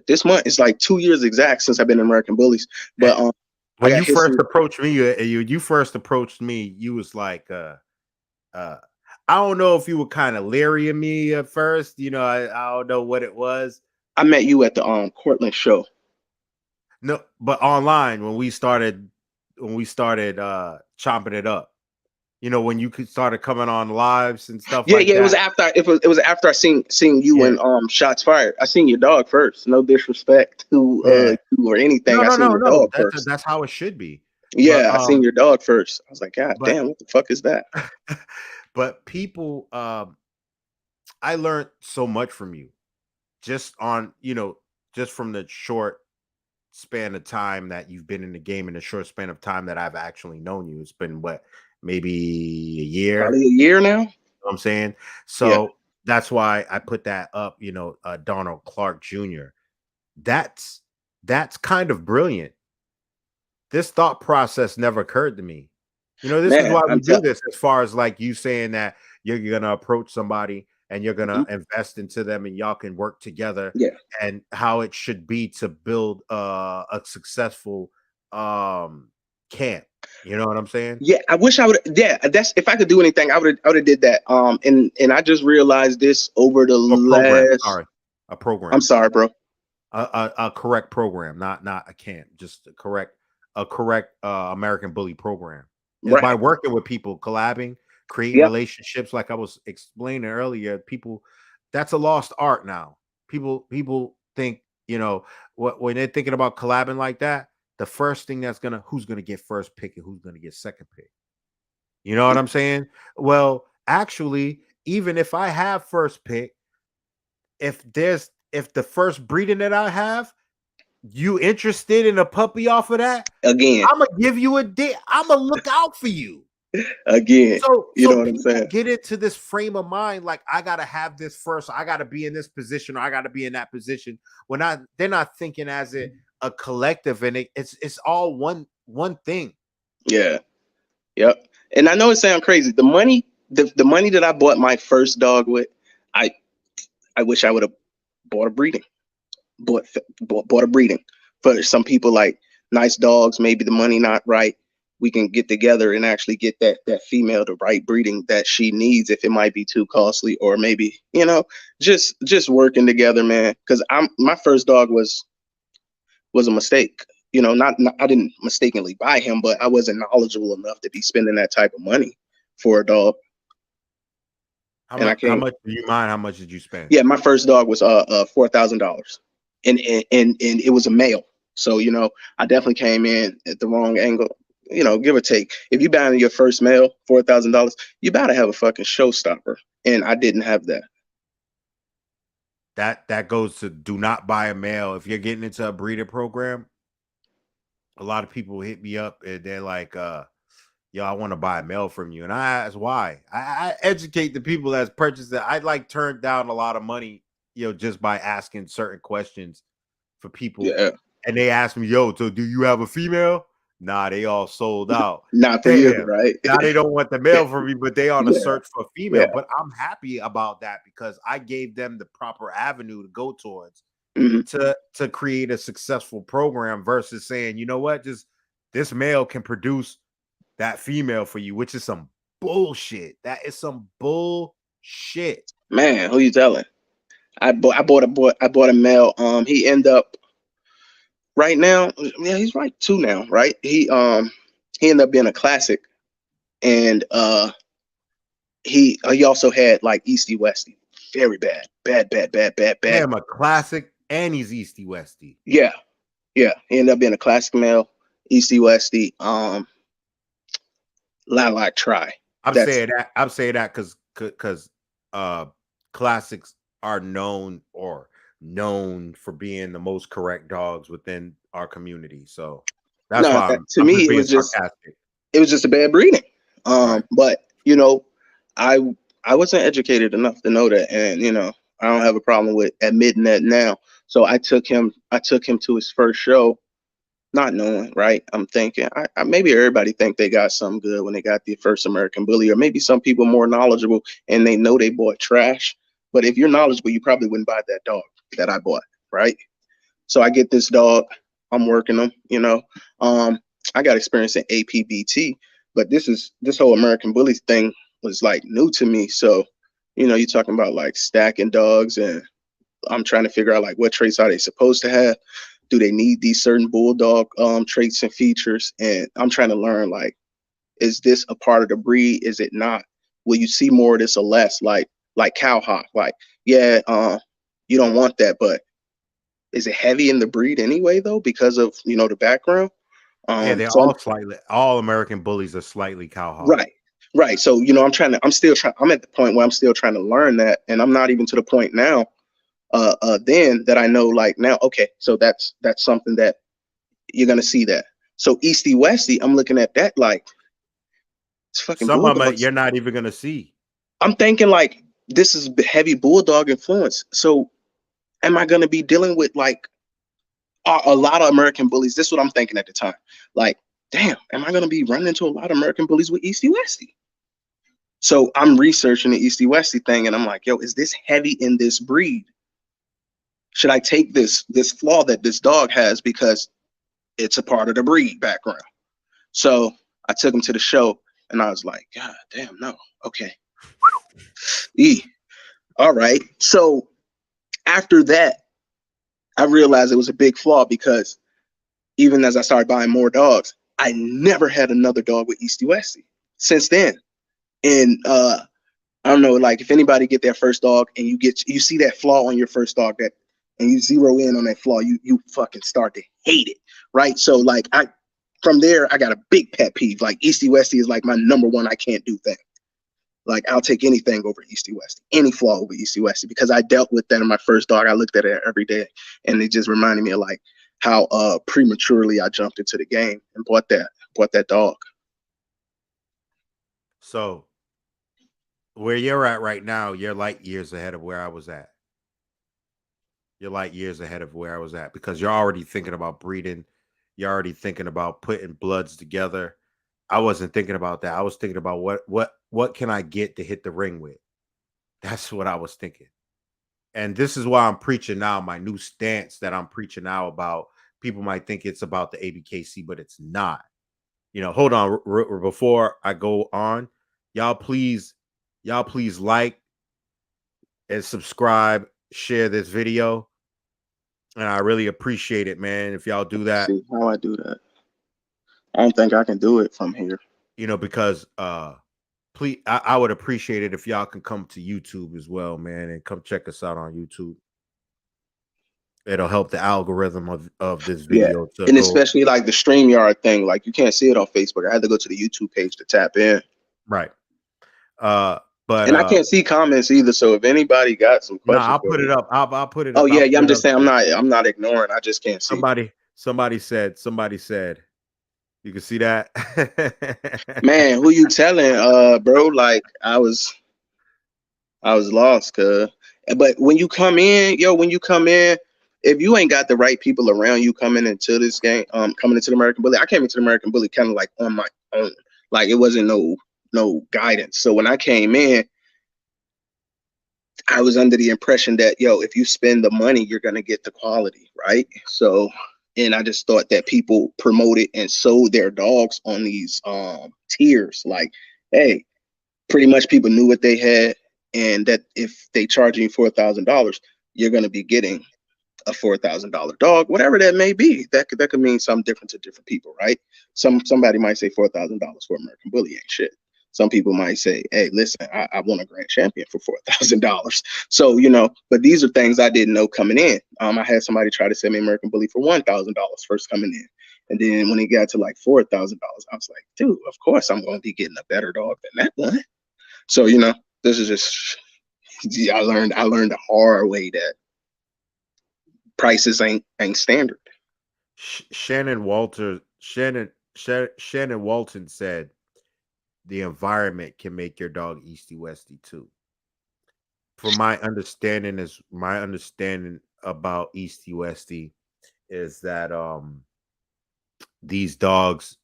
This month it's like 2 years exact since I've been in American Bullies. But when you first approached me, you was like, I don't know if you were kind of leery of me at first. I don't know what it was. I met you at the Cortland show. No, but online when we started chopping it up. When you started coming on lives and stuff like that. Yeah, it was after I seen you in Shots Fired. I seen your dog first. No disrespect to you or anything. I seen your dog first. That's how it should be. Yeah, I seen your dog first. I was like, God damn, what the fuck is that? But people, I learned so much from you, just from the short span of time that you've been in the game, and the short span of time that I've actually known you. It's been maybe a year? Probably a year now. You know what I'm saying? So that's why I put that up, Donald Clark Jr. That's kind of brilliant. This thought process never occurred to me. This is why we do this, as far as like you saying that you're going to approach somebody and you're going to invest into them and y'all can work together, and how it should be to build a successful camp. You know what I'm saying? Yeah, I wish I would. Yeah, that's, if I could do anything, I would have did that. And I just realized this over the a program. I'm sorry, bro. A correct program, not a camp, just a correct American Bully program. Right. By working with people, collabing, creating relationships, like I was explaining earlier, people, that's a lost art now. People think, when they're thinking about collabing like that, the first thing who's gonna get first pick and who's gonna get second pick. You know what I'm saying? Well, actually, even if I have first pick, if the first breeding that I have, you interested in a puppy off of that? Again, I'm gonna give you a dick. I'm gonna look out for you. Again, so you know what I'm saying? Get into this frame of mind, like I gotta have this first, I gotta be in this position, or I gotta be in that position. They're not thinking as a collective, and it's all one thing. Yeah. Yep. And I know it sounds crazy. The money that I bought my first dog with, I I wish I would have bought a breeding. Bought a breeding. For some people, like nice dogs, maybe the money not right. We can get together and actually get that female the right breeding that she needs if it might be too costly, or maybe, just working together, man. Because I'm my first dog was a mistake. Not I didn't mistakenly buy him, but I wasn't knowledgeable enough to be spending that type of money for a dog. How And I much? How can't. much do you mind? How much did you spend? Yeah, my first dog was $4,000, and it was a male. So I definitely came in at the wrong angle. Give or take. If you buy your first male $4,000, you better have a fucking showstopper, and I didn't have that. That goes to do not buy a male if you're getting into a breeder program. A lot of people hit me up and they're like, yo, I want to buy a male from you. And I ask why. I educate the people that's purchased it. I like turned down a lot of money, just by asking certain questions for people. Yeah, And they ask me, yo, so do you have a female? Nah, they all sold out. not for you, Damn. right? Now they don't want the male from me, but they on a Yeah, search for female. yeah. But I'm happy about that because I gave them the proper avenue to go towards Hmm. to create a successful program versus saying, you know what, just this male can produce that female for you, which is some bullshit. That is some bullshit. Man, who you telling? I bought a male. He ended up right now. Yeah, he's right two now, right? He ended up being a classic, and he also had like Easty Westy, very bad, bad, bad, bad, bad, bad. Damn, a classic, and he's Easty Westy. Yeah, yeah. He ended up being a classic male, Easty Westy. Lilac Try. I'm That's saying that. I'm saying that because uh classics are known for being the most correct dogs within our community. So that's no. why To I'm me, just it being was just sarcastic. it was just a bad breeding. Right. But I I wasn't educated enough to know that, and I don't have a problem with admitting that now. So I took him to his first show, not knowing, right? I'm thinking, maybe everybody think they got something good when they got the first American Bully, or maybe some people more knowledgeable and they know they bought trash. But if you're knowledgeable, you probably wouldn't buy that dog that I bought, right? So I get this dog, I'm working him, I got experience in APBT, but this whole American Bully thing was like new to me. So, you're talking about like stacking dogs, and I'm trying to figure out like what traits are they supposed to have. Do they need these certain bulldog traits and features? And I'm trying to learn, like, is this a part of the breed? Is it not? Will you see more of this or less? Like cowhawk, like, yeah, you don't want that, but is it heavy in the breed anyway though, because of the background? Yeah, they're So all American bullies are slightly cowhawk. right, right. So I'm at the point where I'm still trying to learn that, and I'm not even to the point now. Then that I know, like, now, okay, so that's something that you're gonna see that. So Easty Westy, I'm looking at that like it's fucking Some of them bulldogs. you're not even gonna see. I'm thinking like this is heavy bulldog influence. So am I gonna be dealing with like a lot of American bullies? This is what I'm thinking at the time. Like, damn, am I gonna be running into a lot of American bullies with Easty Westy? So I'm researching the Easty Westy thing, and I'm like, yo, is this heavy in this breed? Should I take this flaw that this dog has because it's a part of the breed background? So I took him to the show, and I was like, God damn, no, okay, all right. So after that, I realized it was a big flaw because even as I started buying more dogs, I never had another dog with Easty Westy since then. And I don't know, like if anybody get their first dog and you see that flaw on your first dog, that and you zero in on that flaw, you fucking start to hate it, right? So like from there I got a big pet peeve. Like Easty Westy is like my number one I can't do thing. Like I'll take anything over Easty Westy, any flaw over Easty Westy, because I dealt with that in my first dog. I looked at it every day, and it just reminded me of like how prematurely I jumped into the game and bought that dog. So where you're at right now, you're light years ahead of where I was at. You're light years ahead of where I was at because you're already thinking about breeding. You're already thinking about putting bloods together. I wasn't thinking about that. I was thinking about what can I get to hit the ring with? That's what I was thinking. And this is why I'm preaching now, my new stance that I'm preaching now about. People might think it's about the ABKC, but it's not. You know, hold on, before I go on, y'all please like and subscribe, share this video, and I really appreciate it, man. If y'all do that, see how I do that. I don't think I can do it from here. you know, because please, I would appreciate it if y'all can come to YouTube as well, man, and come check us out on YouTube. It'll help the algorithm of this video to and go. especially like the StreamYard thing, like you can't see it on Facebook. I had to go to the YouTube page to tap in. Right. But and I can't see comments either. So if anybody got some no, questions, I'll put it up. I'll put it Oh up. yeah, I'll I'm put it just up saying there. I'm not ignoring. I just can't see. Somebody said. You can see that. Man, who you telling, bro? Like I was lost, cuz. But when you come in, if you ain't got the right people around you coming into this game, coming into the American Bully, I came into the American Bully kind of like on my own. Like it wasn't no guidance. So when I came in, I was under the impression that, if you spend the money, you're gonna get the quality, right? So, and I just thought that people promoted and sold their dogs on these tiers. Like, hey, pretty much people knew what they had, and that if they charge you $4,000, you're gonna be getting a $4,000 dog, whatever that may be. That could mean something different to different people, right? Somebody might say $4,000 for American Bully ain't shit. Some people might say, hey, listen, I want a grand champion for $4,000. So, but these are things I didn't know coming in. I had somebody try to sell me American Bully for $1,000 first coming in. And then when it got to like $4,000, I was like, dude, of course I'm going to be getting a better dog than that one. So, this is just, I learned the hard way that prices ain't standard. Shannon Walton said the environment can make your dog easty westy too. From my understanding about easty westy is that these dogs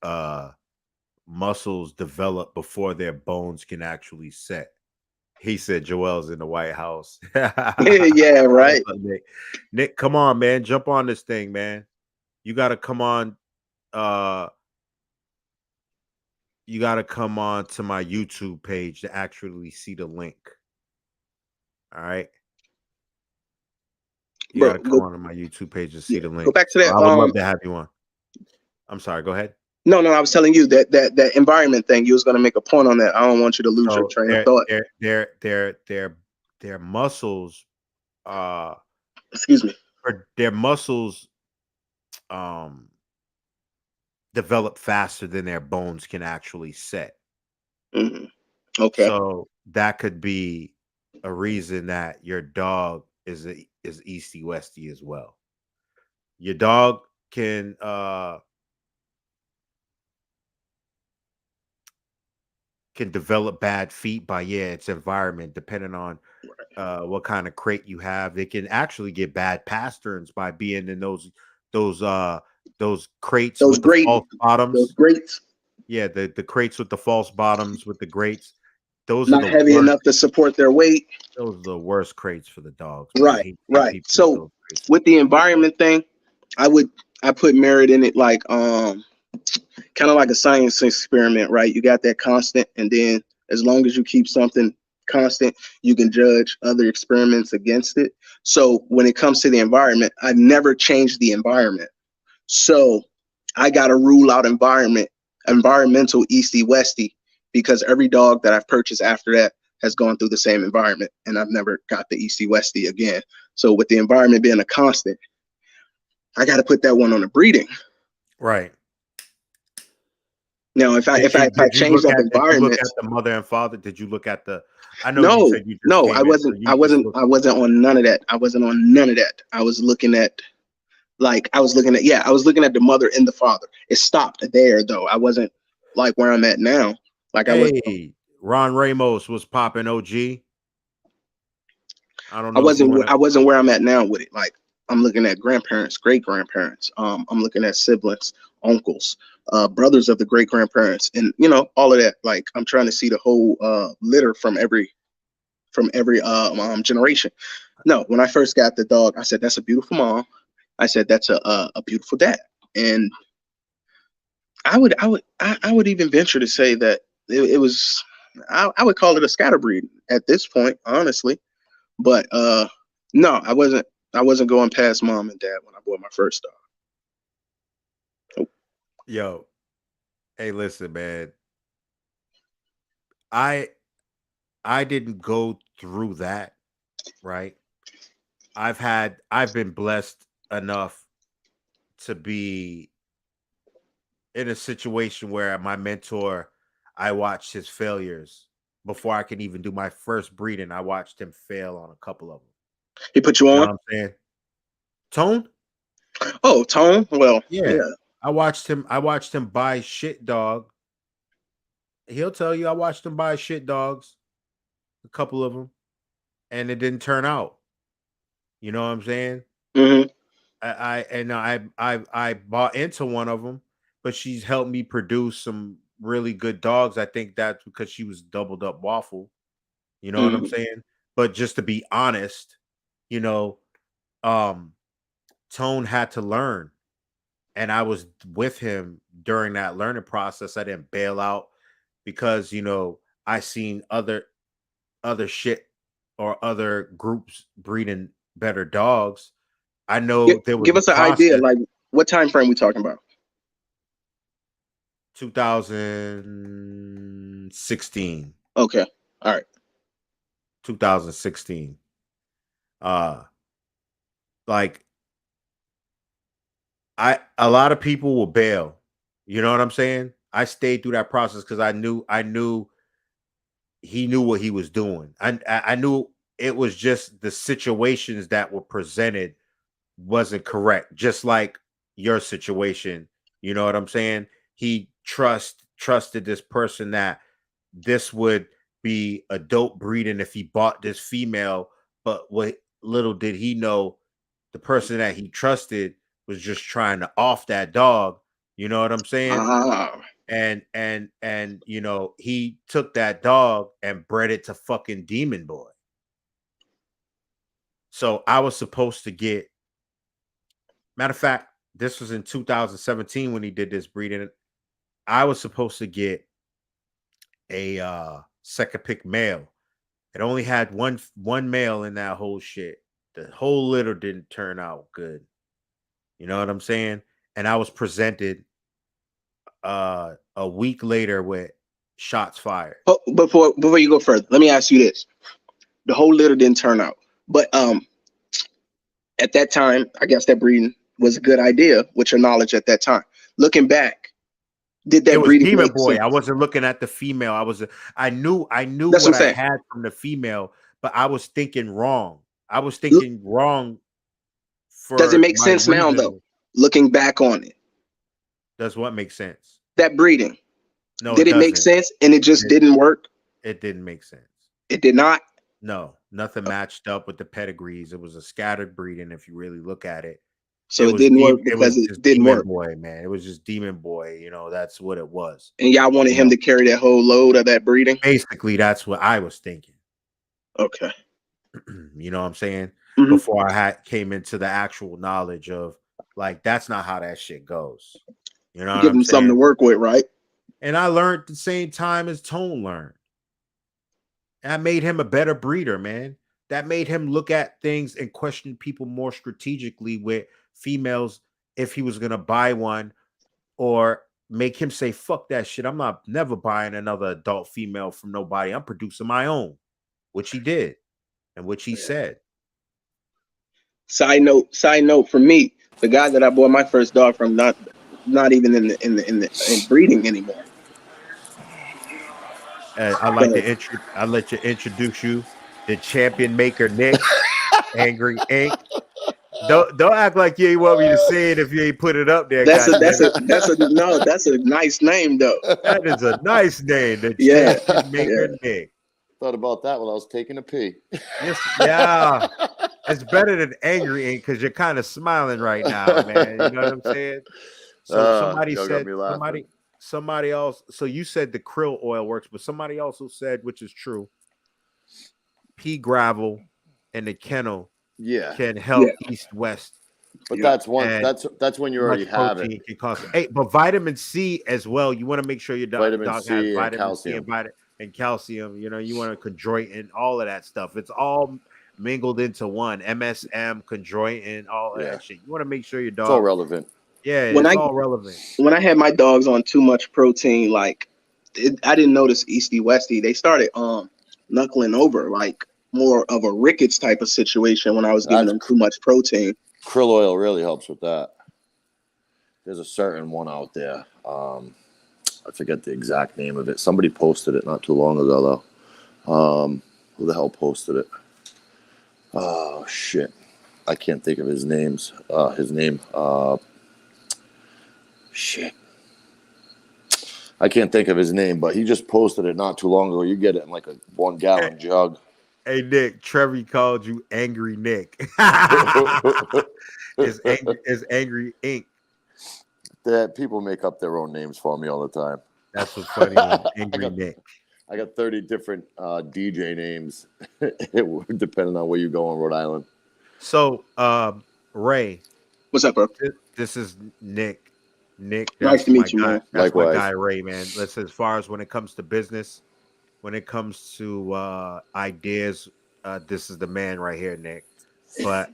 muscles develop before their bones can actually set. He said Joel's in the White House. Yeah, right. Nick, come on, man. Jump on this thing, man. You got to come on. You got to come on to my YouTube page to actually see the link. All right. You got to come on to my YouTube page to see the link. Go back to that. I would love to have you on. I'm sorry. Go ahead. No, I was telling you that environment thing. You was going to make a point on that. I don't want you to lose your train of thought. Their muscles. Excuse me. Their muscles develop faster than their bones can actually set. Mm-hmm. Okay. So that could be a reason that your dog is easty westy as well. Your dog can develop bad feet by its environment, depending on what kind of crate you have. They can actually get bad pasterns by being in those crates with the false bottoms. Those grates. Yeah, the crates with the false bottoms with the grates. Those not are heavy enough to support their weight. Those are the worst crates for the dogs. Right. So with the environment thing, I put merit in it like kind of like a science experiment, right? You got that constant, and then as long as you keep something constant, you can judge other experiments against it. So when it comes to the environment, I never changed the environment. So I got to rule out environmental easty westy, because every dog that I've purchased after that has gone through the same environment, and I've never got the easty westy again. So with the environment being a constant, I got to put that one on a breeding. Right. Now, if I change that environment, did you look at the mother and father? Did you look at the? I know no, you said you just no, I wasn't. I wasn't on none of that. I wasn't on none of that. I was looking at the mother and the father. It stopped there though. I wasn't like where I'm at now. Like Ron Ramos was popping OG. I don't know. I wasn't where I'm at now with it. Like I'm looking at grandparents, great grandparents. I'm looking at siblings, uncles. brothers of the great grandparents, and you know, all of that. Like, I'm trying to see the whole litter from every generation. No, when I first got the dog, I said that's a beautiful mom. I said that's a beautiful dad, and I would even venture to say that it was. I would call it a scatterbreed at this point, honestly. But no, I wasn't. I wasn't going past mom and dad when I bought my first dog. Yo, hey, listen, man. I didn't go through that, right? I've been blessed enough to be in a situation where my mentor, I watched his failures before I could even do my first breeding. I watched him fail on a couple of them. He put you You know on? what I'm saying? Tone? Oh, Tone. Well, Yeah. yeah. I watched him buy shit dog. He'll tell you I watched him buy shit dogs, a couple of them, and it didn't turn out. You know what I'm saying? Mm-hmm. I bought into one of them, but she's helped me produce some really good dogs. I think that's because she was doubled up waffle. You know what I'm Mm-hmm. saying? But just to be honest, you know, um, Tone had to learn, and I was with him during that learning process. I didn't bail out because I seen other shit or other groups breeding better dogs. I know there was Give a us an idea. process. Like, what time frame we talking about? 2016. Okay. All right. 2016. Uh like a lot of people will bail. You know what I'm saying? I stayed through that process because I knew he knew what he was doing. I knew it was just the situations that were presented wasn't correct. Just like your situation. You know what I'm saying? He trusted this person that this would be a dope breeding if he bought this female, but what little did he know, the person that he trusted was just trying to off that dog. You know what I'm saying? Ah. And he took that dog and bred it to fucking Demon Boy. So I was supposed to get, matter of fact, this was in 2017 when he did this breeding. I was supposed to get a second pick male. It only had one male in that whole shit. The whole litter didn't turn out good. You know what I'm saying? And I was presented a week later with shots fired. Oh, before you go further, let me ask you this: the whole litter didn't turn out, but at that time, I guess that breeding was a good idea with your knowledge at that time. Looking back, did It that was breeding Demon make Boy. sense? I wasn't looking at the female. I knew That's what what I'm I saying. had from the female, but I was thinking wrong. I was L- thinking wrong Does it for make my sense now, though? reason. Looking back on it, Does what make sense? that breeding, No, it did it make doesn't. sense and it It just didn't. didn't work? It didn't make sense. It did not. No, nothing matched up with the pedigrees. It was a scattered breeding. If you really look at it, So it didn't work It was because it just didn't Demon work. Boy, man. It was just Demon Boy. That's what it was. And y'all wanted You him know, to carry that whole load of that breeding? basically, that's what I was thinking. Okay. You know what I'm saying? Mm-hmm. Before came into the actual knowledge of like that's not how that shit goes. You know what Give I'm him something to saying? work with, right? And I learned the same time as Tone learned. That made him a better breeder, man. That made him look at things and question people more strategically with females if he was gonna buy one, or make him say, fuck that shit. I'm not never buying another adult female from nobody. I'm producing my own, which he did, and which he Yeah. said. Side note for me, the guy that I bought my first dog from, not even in breeding anymore. So I let you introduce you the champion maker Nick, Angry Ink. Don't act like you ain't want me to say it if you ain't put it up there. that's God a damn that's it. a that's a no, that's a nice name though. That is a nice name, the Yeah, champion yeah. maker Nick. Thought about that while I was taking a pee. Yes, yeah. It's better than Angry Ink because you're kind of smiling right now, man. You know what I'm saying? So somebody y'all got said me laughing. somebody else. So you said the krill oil works, but somebody also said, which is true, pea gravel and the kennel Yeah, can help east west. but Yeah. that's one. And That's when you much already have it. protein can cause. Hey, but vitamin C as well. You want to make sure your Vitamin dog has C and vitamin C calcium. and calcium. You know, you want to chondroitin, all of that stuff. It's all mingled into one. MSM, chondroitin, all of Yeah, that shit. You want to make sure your it's all dog. relevant. Yeah, When it's I all relevant. when I had my dogs on too much protein, like I didn't notice Easty Westy. They started knuckling over, like more of a rickets type of situation when I was giving That's them too much protein. krill oil really helps with that. There's a certain one out there. I forget the exact name of it. Somebody posted it not too long ago, though. Who the hell posted it? Oh shit, I can't think of his name. Shit, I can't think of his name. But he just posted it not too long ago. You get it in like a 1 gallon jug. Hey Nick, Trevi called you Angry Nick. It's angry ink. That people make up their own names for me all the time. That's what's funny, man. Angry Nick. I got 30 different DJ names, depending on where you go in Rhode Island. So, Ray, What's up, bro? this is Nick. Nick, Nice that's to my meet you, guy. man. That's my Likewise. guy, Ray, man. Listen, as far as when it comes to business, when it comes to ideas, this is the man right here, Nick. But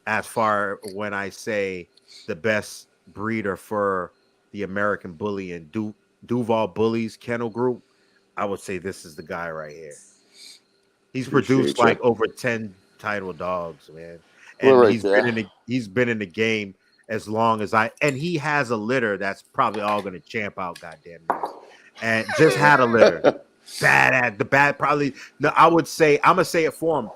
as far when I say the best breeder for the American Bully and Duval Bullies Kennel Group, I would say this is the guy right here. He's produced Appreciate like you. over 10 title dogs, man. We're And right there. he's been in the game as long as and he has a litter that's probably all gonna champ out, goddamn near. And just had a litter. Probably no, I would say I'm gonna say it for him,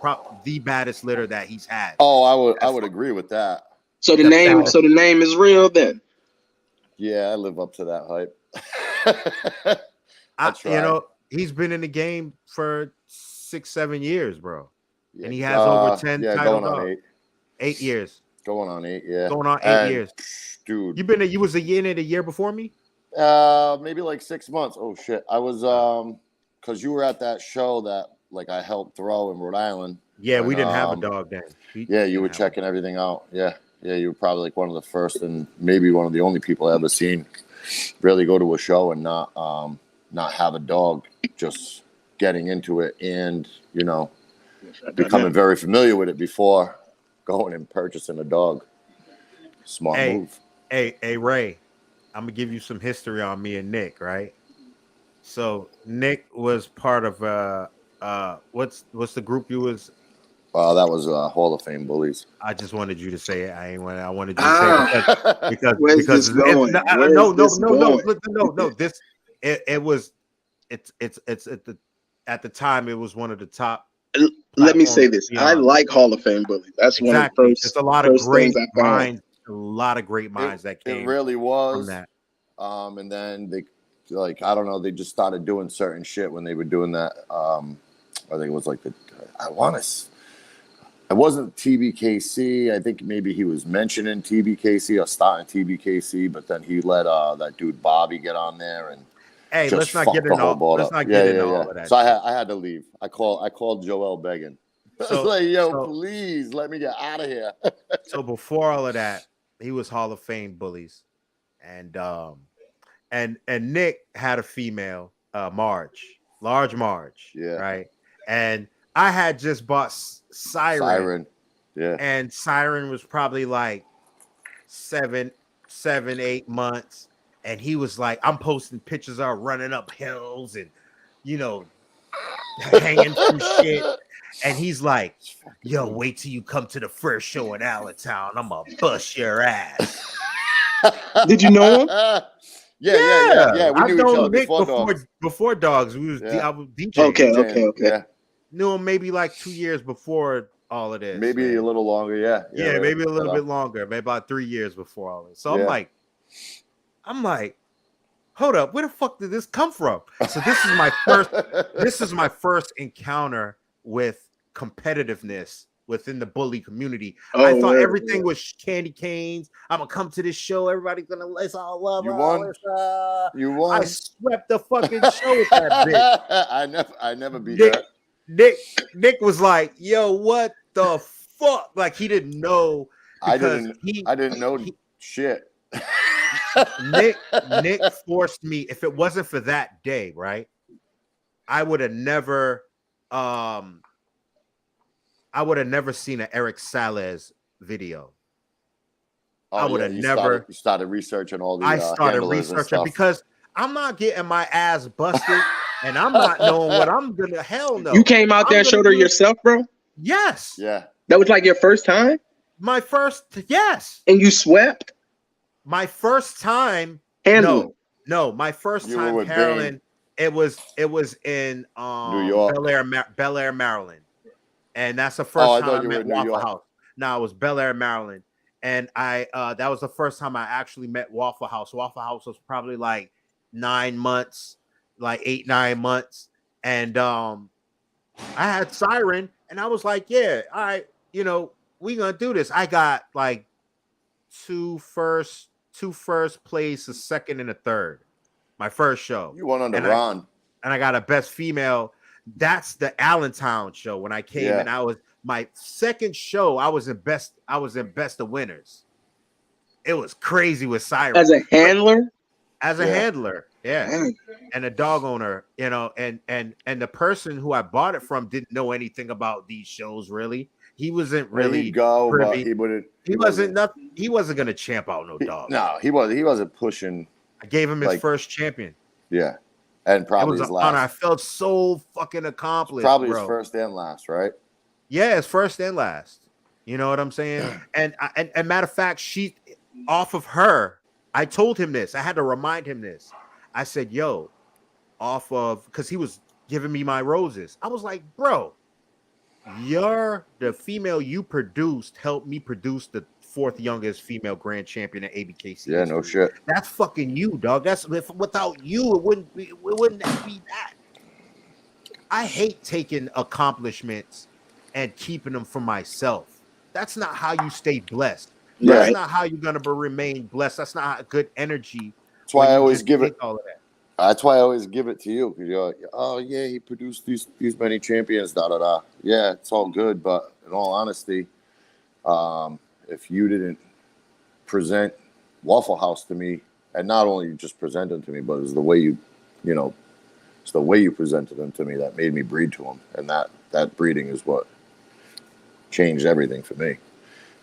the baddest litter that he's had. I would agree with that. So the The name, baddest. so the name is real then. Yeah, I live up to that hype. I try. You know, he's been in the game for 6-7 years, bro. Yeah, And he has over 10 yeah, title going on dogs. 8. 8 years. Going on 8, yeah. Going on 8 years. Dude. You was in it a year before me? Maybe like 6 months. Oh shit. I was because you were at that show that like I helped throw in Rhode Island. Yeah, when, we didn't have a dog then. Yeah, you were checking everything out. Yeah. Yeah, you were probably like one of the first and maybe one of the only people I ever seen really go to a show and not have a dog, just getting into it and, you know, becoming very familiar with it before going and purchasing a dog. Smart move. Hey, Ray, I'm gonna give you some history on me and Nick, right? So Nick was part of what's the group you was? That was Hall of Fame Bullies. I just wanted you to say it. I wanted you to say it because Where's this going? no. This at the time it was one of the top. Let me say this. I like Hall of Fame bullies. That's one of the first. It's a lot of great things I found. minds. A lot of great minds that came. It really was. From that. And then they, like, I don't know, they just started doing certain shit when they were doing that. I think it was like it wasn't TBKC. I think maybe he was mentioning TBKC or starting TBKC, but then he let that dude Bobby get on there and let's not get into all of that. So I had to leave. I called Joel begging. I was like, yo, please let me get out of here. So before all of that, he was Hall of Fame Bullies, and Nick had a female, Large Marge, right? And I had just bought Siren, yeah, and Siren was probably like 7, 8 months, and he was like, I'm posting pictures of running up hills and, you know, hanging through shit. And he's like, yo, wait till you come to the first show in Allentown. I'm gonna bust your ass. Did you know him? Yeah. We knew each other Nick before dogs. We was DJ. Okay. Yeah. Knew him maybe like 2 years before all of this. Maybe a little longer, yeah. Yeah, maybe a little bit longer. Maybe about 3 years before all this. So I'm like, hold up, where the fuck did this come from? So this is my first encounter with competitiveness within the bully community. Oh, I thought word, everything was candy canes. I'm gonna come to this show. Everybody's gonna let's all love. You won. You won. I swept the fucking show with that bitch. I never beat that. Nick was like, "Yo, what the fuck?" Like he didn't know because I didn't know shit. Nick forced me. If it wasn't for that day, right, I would have never seen an Eric Salez video. Oh, I would have never. You started researching all the. I started researching because I'm not getting my ass busted, and I'm not knowing what I'm gonna. Hell no. You came out there and showed her yourself, bro? Yes. Yeah. That was like your first time? My first. Yes. And you swept? My first time. Handle. No. My first time Carolyn. It was in New York, Bel Air, Maryland, and that's the first time I met Waffle House. No, it was Bel Air, Maryland. And that was the first time I actually met Waffle House. Waffle House was probably like 9 months, like 8-9 months. And I had Siren, and I was like, yeah, all right, we gonna do this. I got like two first place, a second, and a third. My first show. You won under Ron. And I got a best female. That's the Allentown show when I came, and I was my second show. I was in best of winners. It was crazy with Siren as a handler. Yeah, and a dog owner, and the person who I bought it from didn't know anything about these shows. Really, he wasn't really He wasn't gonna champ out no dog. No, he wasn't pushing. I gave him his first champion. Yeah. And probably his last. Honor. I felt so fucking accomplished. Probably his first and last, right? Yeah, his first and last. You know what I'm saying? and matter of fact, she off of her, I told him this. I had to remind him this. I said, yo, off of, because he was giving me my roses. I was like, bro, the female you produced helped me produce the 4th youngest female grand champion at ABKC. Yeah, no shit. That's fucking you, dog. Without you, it wouldn't be that. I hate taking accomplishments and keeping them for myself. That's not how you stay blessed. That's not how you're gonna remain blessed. That's not good energy. That's why I always give it all of that. That's why I always give it to you, because you're like, oh yeah, he produced these many champions, Yeah, it's all good, but in all honesty, if you didn't present Waffle House to me, and not only just present them to me, but it's the way it's the way you presented them to me that made me breed to them, and that breeding is what changed everything for me.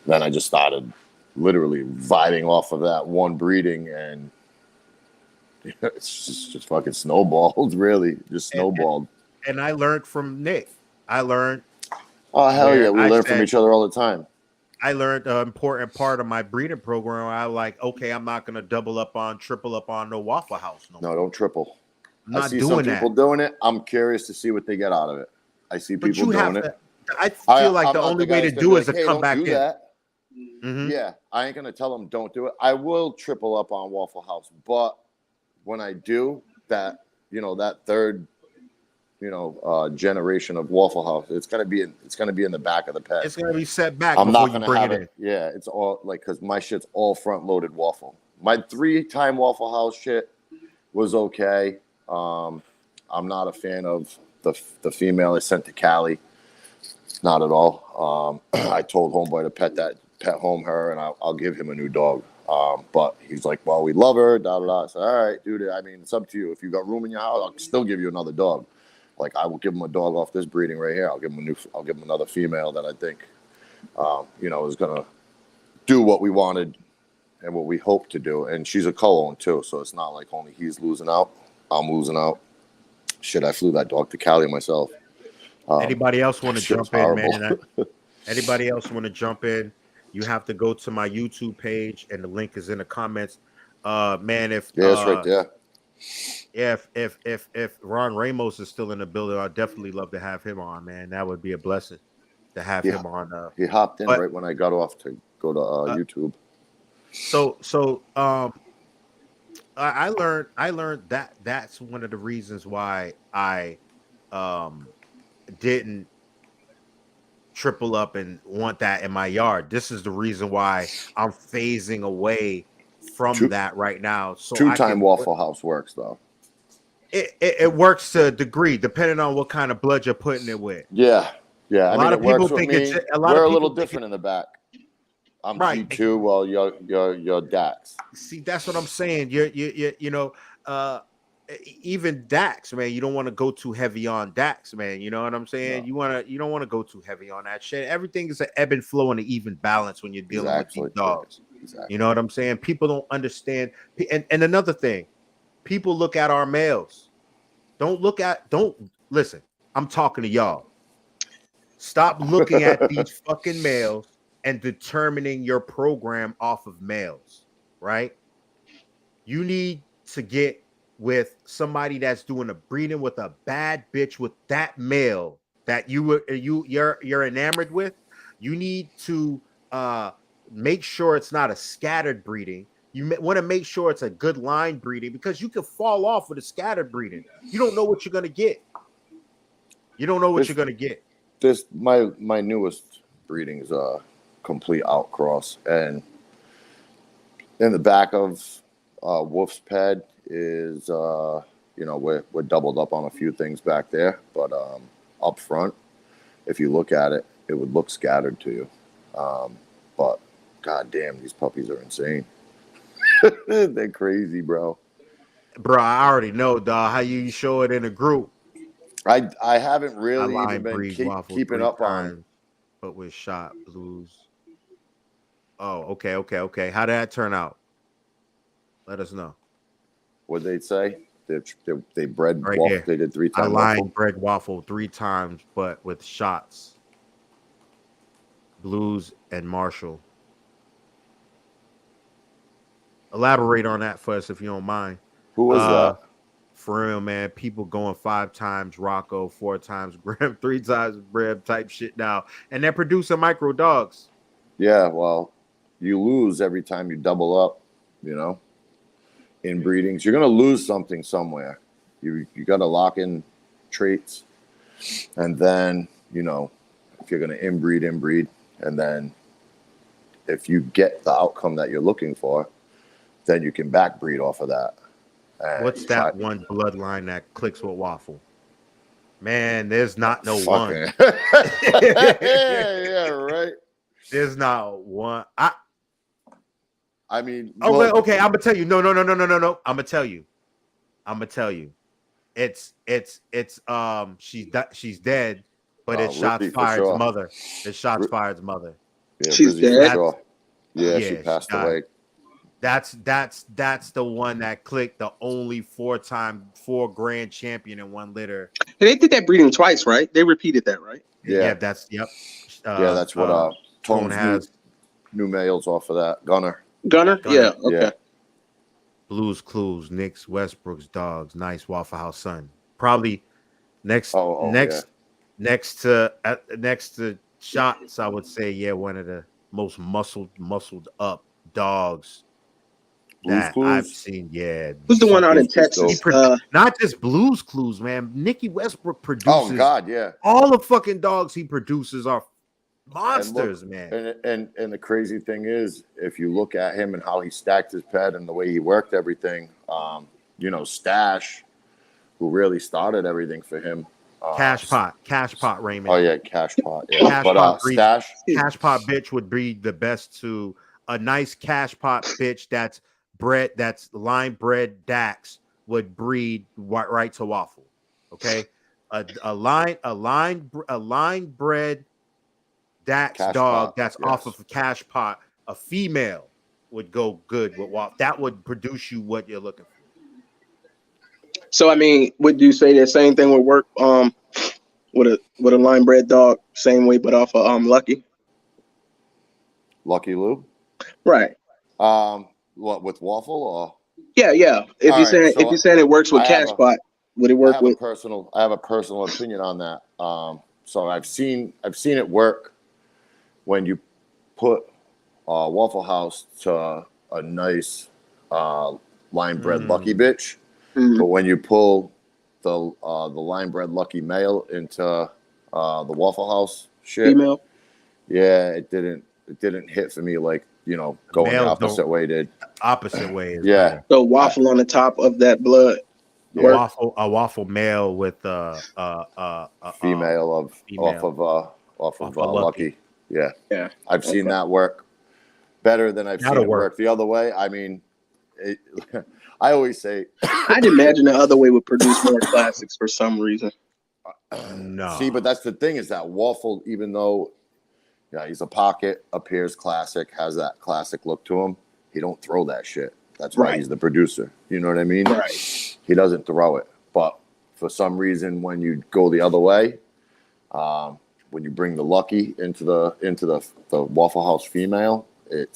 Then I just started literally vibing off of that one breeding, and it's just fucking snowballed, really, just snowballed. And I learned from Nick. Oh hell yeah, we learn from each other all the time. I learned an important part of my breeding program. I like, okay, I'm not gonna triple up on no Waffle House. No, don't triple. I see some people doing it. I'm curious to see what they get out of it. I see people doing it. I feel like the only way to do it is to come back in. Mm-hmm. Yeah, I ain't gonna tell them don't do it. I will triple up on Waffle House, but when I do that, that third, generation of Waffle House, it's gonna be in the back of the pet. It's gonna be set back. I'm not gonna have it. Yeah, it's all like, because my shit's all front loaded waffle. My 3-time Waffle House shit was okay. I'm not a fan of the female I sent to Cali. Not at all. I told homeboy to pet home her, and I'll give him a new dog. But he's like, well, we love her. I said, all right, dude. I mean, it's up to you. If you got room in your house, I'll still give you another dog. Like, I will give him a dog off this breeding right here. I'll give him another female that I think, is gonna do what we wanted and what we hope to do. And she's a co-own too, so it's not like only he's losing out, I'm losing out. Shit, I flew that dog to Cali myself. Anybody else want to jump in, man? Anybody else want to jump in? You have to go to my YouTube page, and the link is in the comments. Man, if it's right there. If Ron Ramos is still in the building, I'd definitely love to have him on, man. That would be a blessing to have him on. He hopped in right when I got off to go to YouTube. So I learned that that's one of the reasons why I didn't triple up and want that in my yard. This is the reason why I'm phasing away from that right now. So two-time Waffle House works though. It works to a degree, depending on what kind of blood you're putting it with. Yeah. A lot of people think we're a little different in the back. I'm right. G2, well, you're Dax. See, that's what I'm saying. You're even Dax, man. You don't want to go too heavy on Dax, man. You know what I'm saying? No. You don't want to go too heavy on that shit. Everything is an ebb and flow and an even balance when you're dealing with these dogs. Exactly. You know what I'm saying? People don't understand. And another thing, people look at our males. Don't listen. I'm talking to y'all. Stop looking at these fucking males and determining your program off of males, right? You need to get with somebody that's doing a breeding with a bad bitch with that male that you're enamored with. You need to make sure it's not a scattered breeding. You want to make sure it's a good line breeding, because you can fall off with a scattered breeding. You don't know what you're gonna get. You're gonna get. This my newest breeding is a complete outcross, and in the back of Wolf's ped is we're doubled up on a few things back there, but up front, if you look at it, it would look scattered to you. But god damn, these puppies are insane. They're crazy, bro. Bro, I already know, dog. How you show it in a group? I haven't really even been keeping up on, but with shot blues. Oh, okay. How did that turn out? Let us know. What they say? They bred right waffle. Here. They did 3 times. I line bred waffle 3 times, but with shots. Blues and Marshall. Elaborate on that for us if you don't mind. Who was that? For real, man. People going 5 times Rocco, 4 times Graham, 3 times Breb type shit now. And they're producing micro dogs. Yeah, well, you lose every time you double up, in breedings. You're going to lose something somewhere. You got to lock in traits. And then, if you're going to inbreed. And then if you get the outcome that you're looking for, then you can backbreed off of that. What's that one bloodline that clicks with Waffle? Man, there's not no one. Yeah, right. There's not one. I mean, okay. I'm gonna tell you. No. I'm gonna tell you. It's she's dead, but it's shots fired's mother. It's shots fired's mother. Yeah, she's dead. Sure. Yeah, she passed away. That's the one that clicked. The only 4 grand champion in 1 litter. And they did that breeding twice, right? They repeated that, right? Yeah. Yeah, that's what Tone has new males off of that. Gunner. Yeah. Okay. Yeah. Blues Clues, Knicks, Westbrook's dogs, nice Waffle House son. Probably next to shots, I would say, yeah, one of the most muscled up dogs that I've seen. Yeah. Who's the one out in Texas? Not just Blues Clues, man. Nicky Westbrook produces. Oh God, yeah. All the fucking dogs he produces are monsters, man. And the crazy thing is, if you look at him and how he stacked his pet and the way he worked everything, Stash, who really started everything for him. Cash pot, Raymond. Oh yeah, Cash pot. Yeah. Stash, Cash pot bitch would breed the best to a nice cash pot bitch that's bred, that's line bred Dax would breed right to Waffle. Okay, a line bred Dax cash dog pot, that's off of a cash pot, a female would go good with Waffle. That would produce you what you're looking for. So I mean, would you say the same thing would work with a line bred dog, same way, but off of Lucky Lou? Right. What, with Waffle or? Yeah. If you're saying it works with cash pot, would it work with? I have a personal opinion on that. So I've seen it work when you put Waffle House to a nice line bred Lucky bitch. Mm-hmm. But when you pull the line bred Lucky male into the Waffle House, shit. Female. Yeah, it didn't hit for me like, you know, going the Males opposite way did. Opposite way is Yeah. better. So waffle on the top of that blood. A Work. waffle male with Female of female off of a Lucky. Yeah. Yeah. I've seen Okay. that work better than I've That'll seen it work. work the other way. I mean, I always say I'd imagine the other way would produce more classics for some reason. No. See, but that's the thing is that waffle, even though he's a pocket, appears classic, has that classic look to him, he don't throw that shit. That's why he's the producer. You know what I mean? Right. He doesn't throw it. But for some reason, when you go the other way, when you bring the Lucky into the Waffle House female, you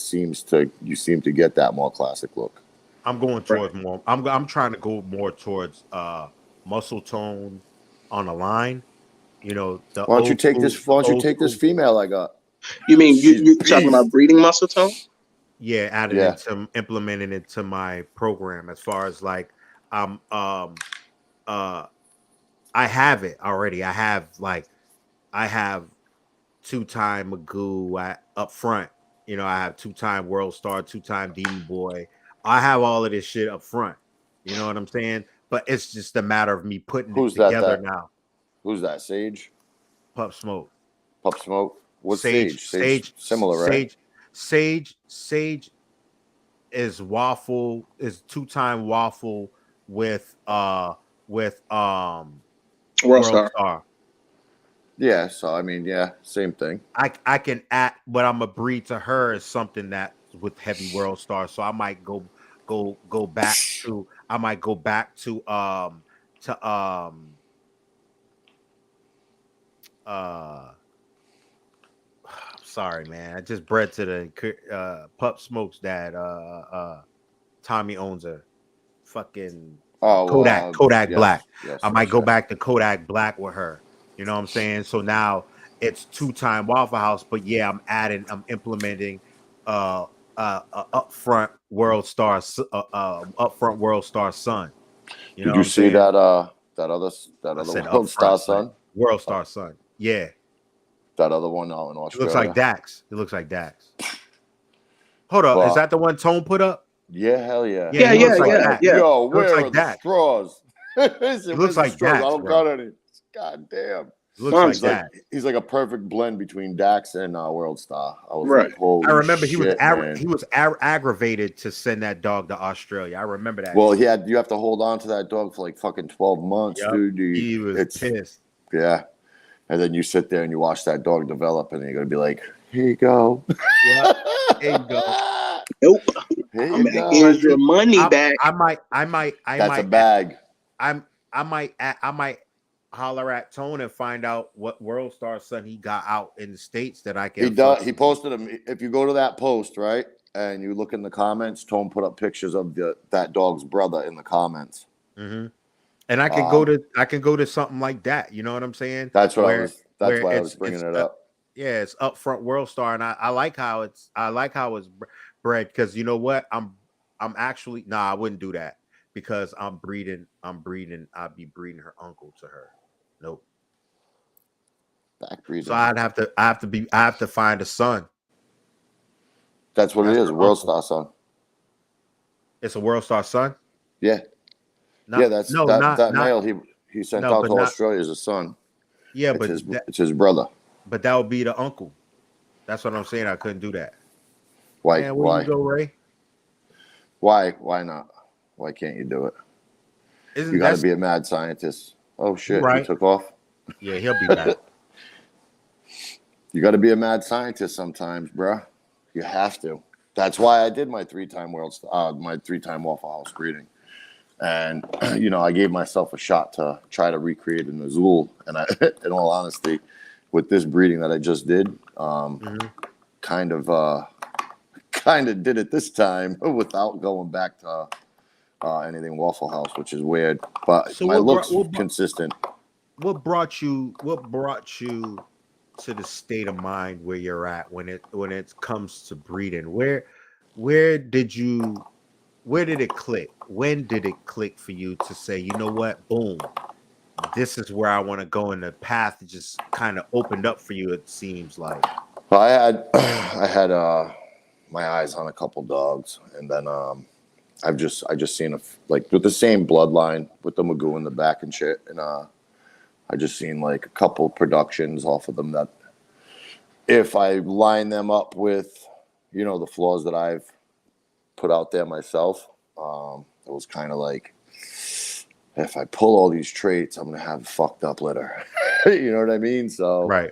seem to get that more classic look. I'm going towards more. I'm trying to go more towards muscle tone on the line. You know, the Why don't you take this female I got? You mean She's you talking about breeding muscle tone? Yeah, implementing it to my program as far as like I have it already. I have two-time Magoo up front. You know, I have two-time World Star, two-time Demon Boy. I have all of this shit up front. You know what I'm saying? But it's just a matter of me putting it together now. Who's that? Sage? Pup Smoke. Pup Smoke? What's Sage? Sage similar, right? Sage is two-time waffle with World Star. Yeah, so I mean, yeah, same thing. I can add what I'm gonna breed to her is something that with heavy World Star. So I might go back to sorry, man. I just bred to the Pup Smoke's dad. Tommy owns a fucking Kodak Black. I might go back to Kodak Black with her. You know what I'm saying? So now it's two-time Waffle House, but yeah, I'm implementing upfront World Star son. You know Did you see that other World Star son? World Star son. Yeah. That other one out in Australia. It looks like Dax. Hold up, is that the one Tone put up? Yeah, hell yeah. Yeah. Yo, where are the straws? It looks like Dax. I don't got any. God damn. Looks like Dax. He's like a perfect blend between Dax and World Star. I was right. like, holy I remember shit, he was aggravated to send that dog to Australia. I remember that. Well, you have to hold on to that dog for like fucking 12 months, dude. He was pissed. Yeah. And then you sit there and you watch that dog develop, and you're gonna be like, "Here you go." Yeah, here you go. Nope. Here's your money back. I might. That's a bag. I might holler at Tone and find out what World Star son he got out in the States that I can. He posted them. If you go to that post, right, and you look in the comments, Tone put up pictures of that dog's brother in the comments. Mm-hmm. And I can go to something like that. You know what I'm saying? That's why I was bringing it up. Yeah, it's upfront World Star, and I like how it's bred because you know what? I wouldn't do that because I'll be breeding her uncle to her. Nope. Back breeding. So I have to find a son. That's what it is. World Star son. It's a World Star son. Yeah. That male he sent out to Australia as a son. Yeah, it's his brother. But that would be the uncle. That's what I'm saying. I couldn't do that. Why? Man, where you go, Ray? Why not? Why can't you do it? You got to be a mad scientist. Oh shit! Right. He took off. Yeah, he'll be back. You got to be a mad scientist sometimes, bro. You have to. That's why I did my three-time Waffle House breeding. And, I gave myself a shot to try to recreate an Azul. And in all honesty, with this breeding that I just did, kind of did it this time without going back to anything Waffle House, which is weird. But so my look's consistent. What brought you to the state of mind where you're at when it comes to breeding? Where did it click? When did it click for you to say, you know what, boom, this is where I want to go, and the path just kind of opened up for you, it seems like. Well, I had my eyes on a couple dogs, and then I just seen like with the same bloodline with the Magoo in the back and shit, and I just seen like a couple productions off of them that if I line them up with, you know, the flaws that I've put out there myself, it was kind of like, if I pull all these traits, I'm gonna have a fucked up litter. You know what I mean? So Right.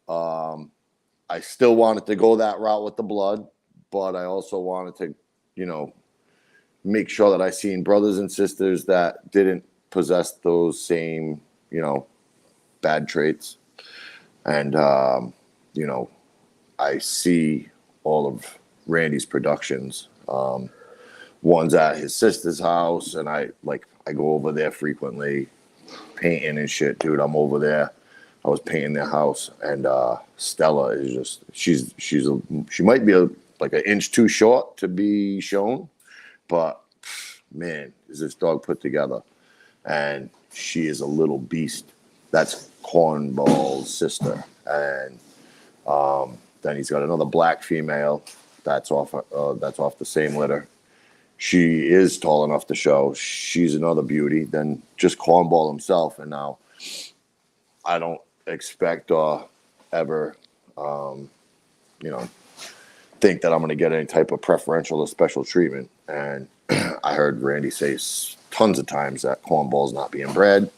I still wanted to go that route with the blood, but I also wanted to, you know, make sure that I seen brothers and sisters that didn't possess those same, you know, bad traits. And, you know, I see all of Randy's productions. One's at his sister's house, and I go over there frequently, painting and shit, dude. I'm over there. I was painting their house, and Stella is just she might be like an inch too short to be shown, but man, is this dog put together? And she is a little beast. That's Cornball's sister, and then he's got another black female that's off the same litter. She is tall enough to show. She's another beauty. Then just Cornball himself, and now I don't expect ever, you know, think that I'm going to get any type of preferential or special treatment. And I heard Randy say tons of times that Cornball's not being bred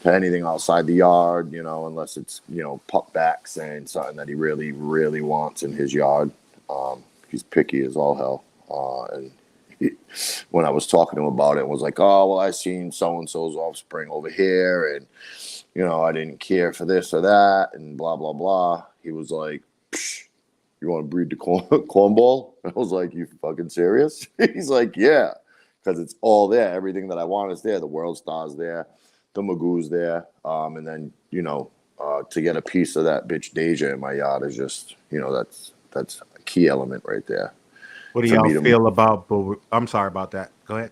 to anything outside the yard, you know, unless it's, you know, pup backs and something that he really, really wants in his yard. He's picky as all hell. And when I was talking to him about it, was like, oh, well, I seen so-and-so's offspring over here, and, you know, I didn't care for this or that, and blah, blah, blah. He was like, you want to breed the Cornball? I was like, you fucking serious? He's like, yeah, because it's all there. Everything that I want is there. The World Star's there. The Magoo's there. And then, you know, to get a piece of that bitch Deja in my yard is just, you know, that's a key element right there. What do y'all feel about? I'm sorry about that. Go ahead.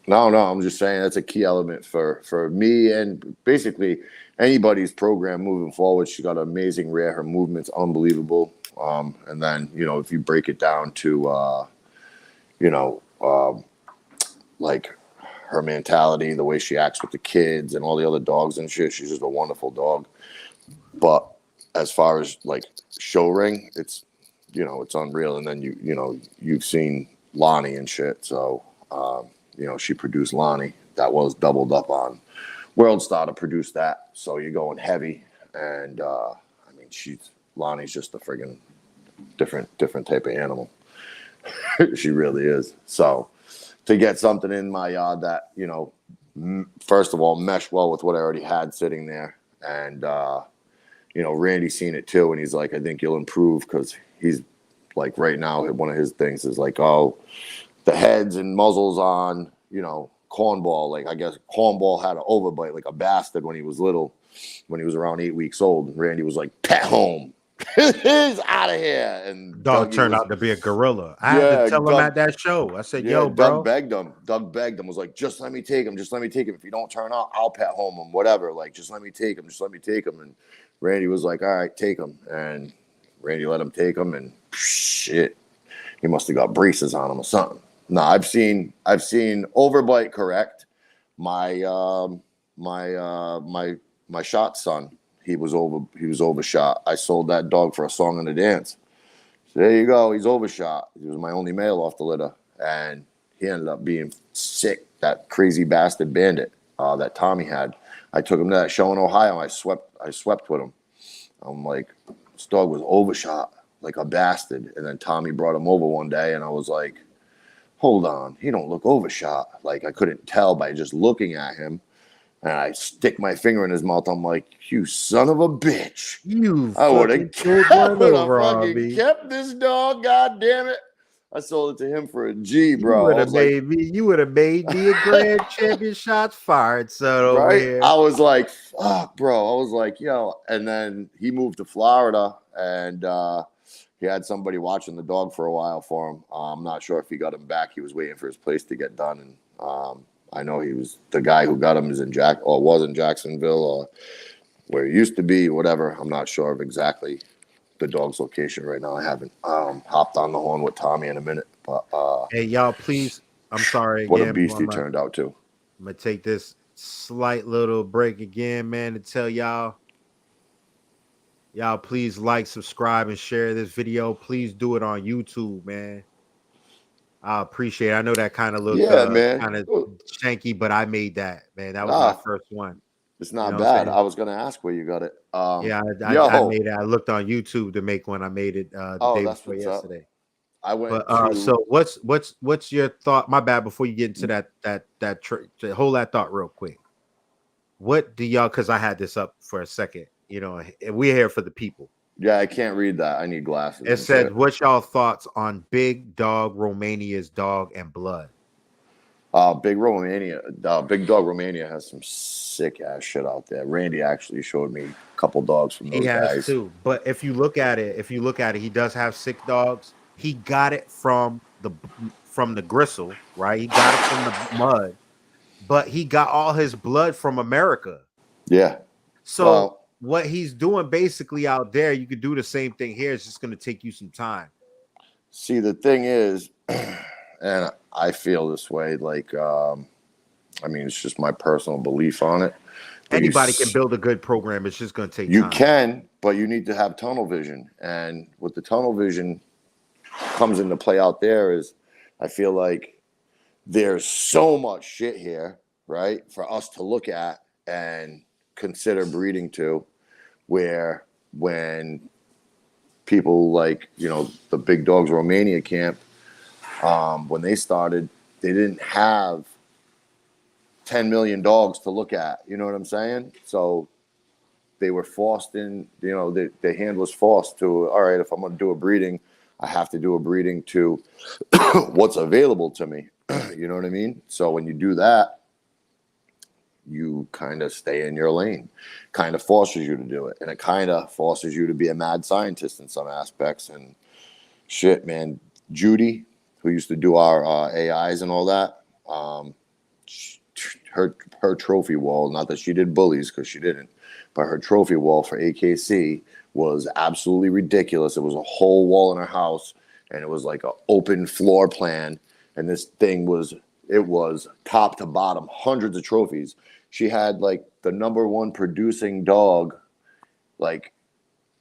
No, I'm just saying that's a key element for me and basically anybody's program moving forward. She got an amazing rear. Her movement's unbelievable. And then, you know, if you break it down to, you know, like her mentality, the way she acts with the kids and all the other dogs and shit, she's just a wonderful dog. But as far as like show ring, it's, you know, it's unreal. And then you know, you've seen Lonnie and shit. So, you know, she produced Lonnie. That was doubled up on World Star to produce that. So you're going heavy. And, I mean, Lonnie's just a friggin' different type of animal. She really is. So to get something in my yard that, you know, first of all, mesh well with what I already had sitting there. And, you know, Randy's seen it too. And he's like, I think you'll improve, because he's like, right now, one of his things is like, oh, the heads and muzzles on, you know, Cornball. Like, I guess Cornball had an overbite like a bastard when he was little, when he was around 8 weeks old. And Randy was like, pet home. He's out of here. And Dog turned out to be a gorilla. I had to tell him at that show. I said, yo, bro. Doug begged him, was like, just let me take him. Just let me take him. If you don't turn out, I'll pet home him, whatever. Like, just let me take him. Just let me take him. And Randy was like, all right, take him. And Randy let him take him, and shit, he must have got braces on him or something. No, I've seen overbite correct. My shot son, he was overshot. I sold that dog for a song and a dance. So there you go. He's overshot. He was my only male off the litter, and he ended up being sick. That crazy bastard bandit that Tommy had. I took him to that show in Ohio. I swept with him. I'm like, this dog was overshot like a bastard. And then Tommy brought him over one day, and I was like, hold on, he don't look overshot. Like, I couldn't tell by just looking at him. And I stick my finger in his mouth. I'm like, you son of a bitch. I would have kept this dog, god damn it. I sold it to him for a G, bro. You would have made me a grand champion shots fired, son, over here. I was like, fuck, bro. I was like, yo. And then he moved to Florida, and he had somebody watching the dog for a while for him. I'm not sure if he got him back. He was waiting for his place to get done, and I know he was the guy who got him is in was in Jacksonville or where he used to be, whatever. I'm not sure of exactly the dog's location right now. I haven't hopped on the horn with Tommy in a minute, but Hey, y'all, please. I'm sorry what a again. beast he turned out to. I'm gonna take this slight little break again, man, to tell y'all. Y'all, please like, subscribe, and share this video. Please do it on YouTube, man. I appreciate it. I know that kind of looked Man. kind of shanky, but I made that, man. That was my Nah, first one. it's You not know what I'm bad. saying? I was gonna ask where you got it. Yeah, I Yo, made it. I looked on YouTube to make one. I made it the day that's before what's up. yesterday. I went But to so what's your thought? My bad. Before you get into to hold that thought real quick. What do y'all? Because I had this up for a second. You know, and we're here for the people. yeah, I can't read that. I need glasses. It said, "What's y'all thoughts on Big Dog Romania's Dog and Blood?" Big Dog Romania has some sick ass shit out there. Randy actually showed me a couple dogs from those He has guys too. But if you look at it, he does have sick dogs. He got it from the gristle, right? He got it from the mud, but he got all his blood from America. Yeah. So what he's doing basically out there, you could do the same thing here. It's just going to take you some time. See, the thing is, and I feel this way, like, I mean, it's just my personal belief on it. Anybody can build a good program. It's just going to take time. You can, but you need to have tunnel vision. And what the tunnel vision comes into play out there is I feel like there's so much shit here, right, for us to look at and consider breeding to, where when people like, the Big Dogs Romania camp, when they started, they didn't have 10 million dogs to look at. You know what I'm saying? So they were forced in, their hand was forced to, all right, if I'm going to do a breeding, I have to do a breeding to what's available to me. You know what I mean? So when you do that, you kind of stay in your lane, kind of forces you to do it. And it kind of forces you to be a mad scientist in some aspects. And shit, man, Judy, who used to do our AIs and all that, her trophy wall, not that she did bullies, because she didn't, but her trophy wall for AKC was absolutely ridiculous. It was a whole wall in her house, and it was like an open floor plan. And this thing was top to bottom, hundreds of trophies. She had like the #1 producing dog, like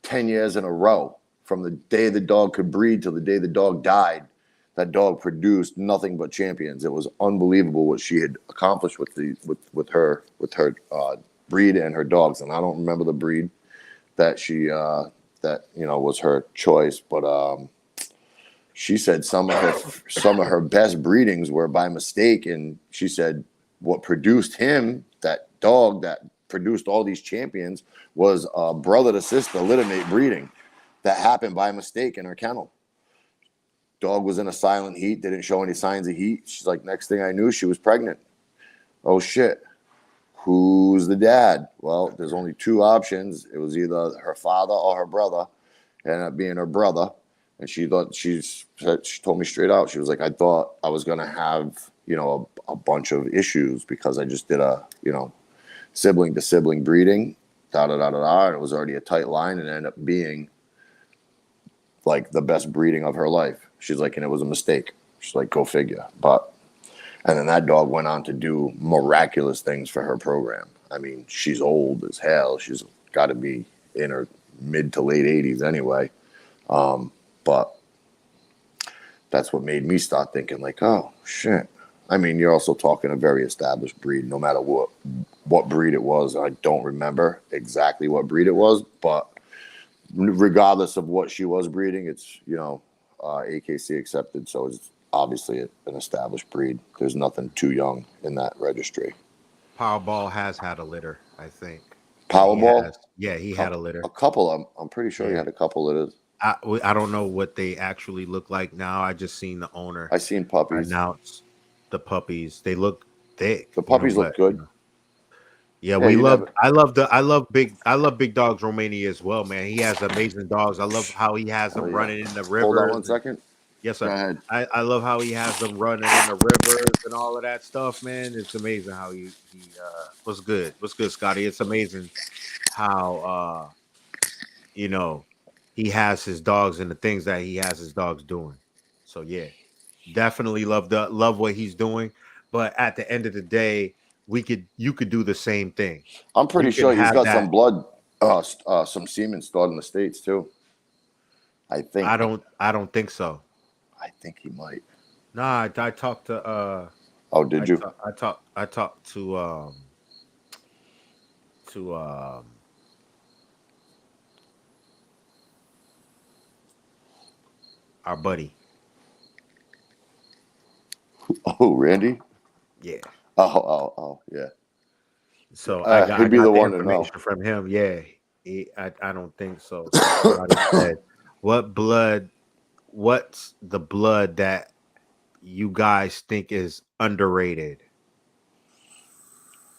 10 years in a row, from the day the dog could breed till the day the dog died. That dog produced nothing but champions. It was unbelievable what she had accomplished with her breed and her dogs. And I don't remember the breed that she was her choice, but she said some of her best breedings were by mistake. And she said what produced him, that dog that produced all these champions, was brother to sister litter-mate breeding that happened by mistake in her kennel. Dog was in a silent heat, didn't show any signs of heat. She's like, next thing I knew, she was pregnant. Oh shit. Who's the dad? Well, there's only two options. It was either her father or her brother. It ended up being her brother. And she told me straight out, she was like, I thought I was gonna have, a bunch of issues because I just did a, sibling to sibling breeding, and it was already a tight line, and it ended up being like the best breeding of her life. She's like, and it was a mistake. She's like, go figure. And then that dog went on to do miraculous things for her program. I mean, she's old as hell. She's got to be in her mid to late 80s anyway. But that's what made me start thinking like, oh shit. I mean, you're also talking a very established breed, no matter what breed it was. I don't remember exactly what breed it was, but regardless of what she was breeding, it's, AKC accepted. So it's obviously an established breed. There's nothing too young in that registry. Powerball has had a litter, I think. Powerball? He had a litter. A couple. I'm pretty sure he had a couple litters. I don't know what they actually look like now. I just seen the owner. I seen puppies. Announce the puppies. They look thick. The puppies look good. Yeah, I love Big Dogs Romania as well, man. He has amazing dogs. I love how he has them running in the rivers. Hold on one second. Yes, Go sir. ahead. I love how he has them running in the rivers and all of that stuff, man. It's amazing how he was good. What's good, Scotty? It's amazing how you know he has his dogs and the things that he has his dogs doing. So yeah, definitely love what he's doing. But at the end of the day, you could do the same thing. I'm You pretty can sure he's have got some that. blood, some semen stored in the States too. I think. I don't think so. I think he might. Nah, I talked to Oh, did you? I talked to our buddy. Oh, Randy. Yeah. Yeah. So I He'd be got the the one to know. information from him. Yeah. I don't think so. So somebody said, what's the blood that you guys think is underrated?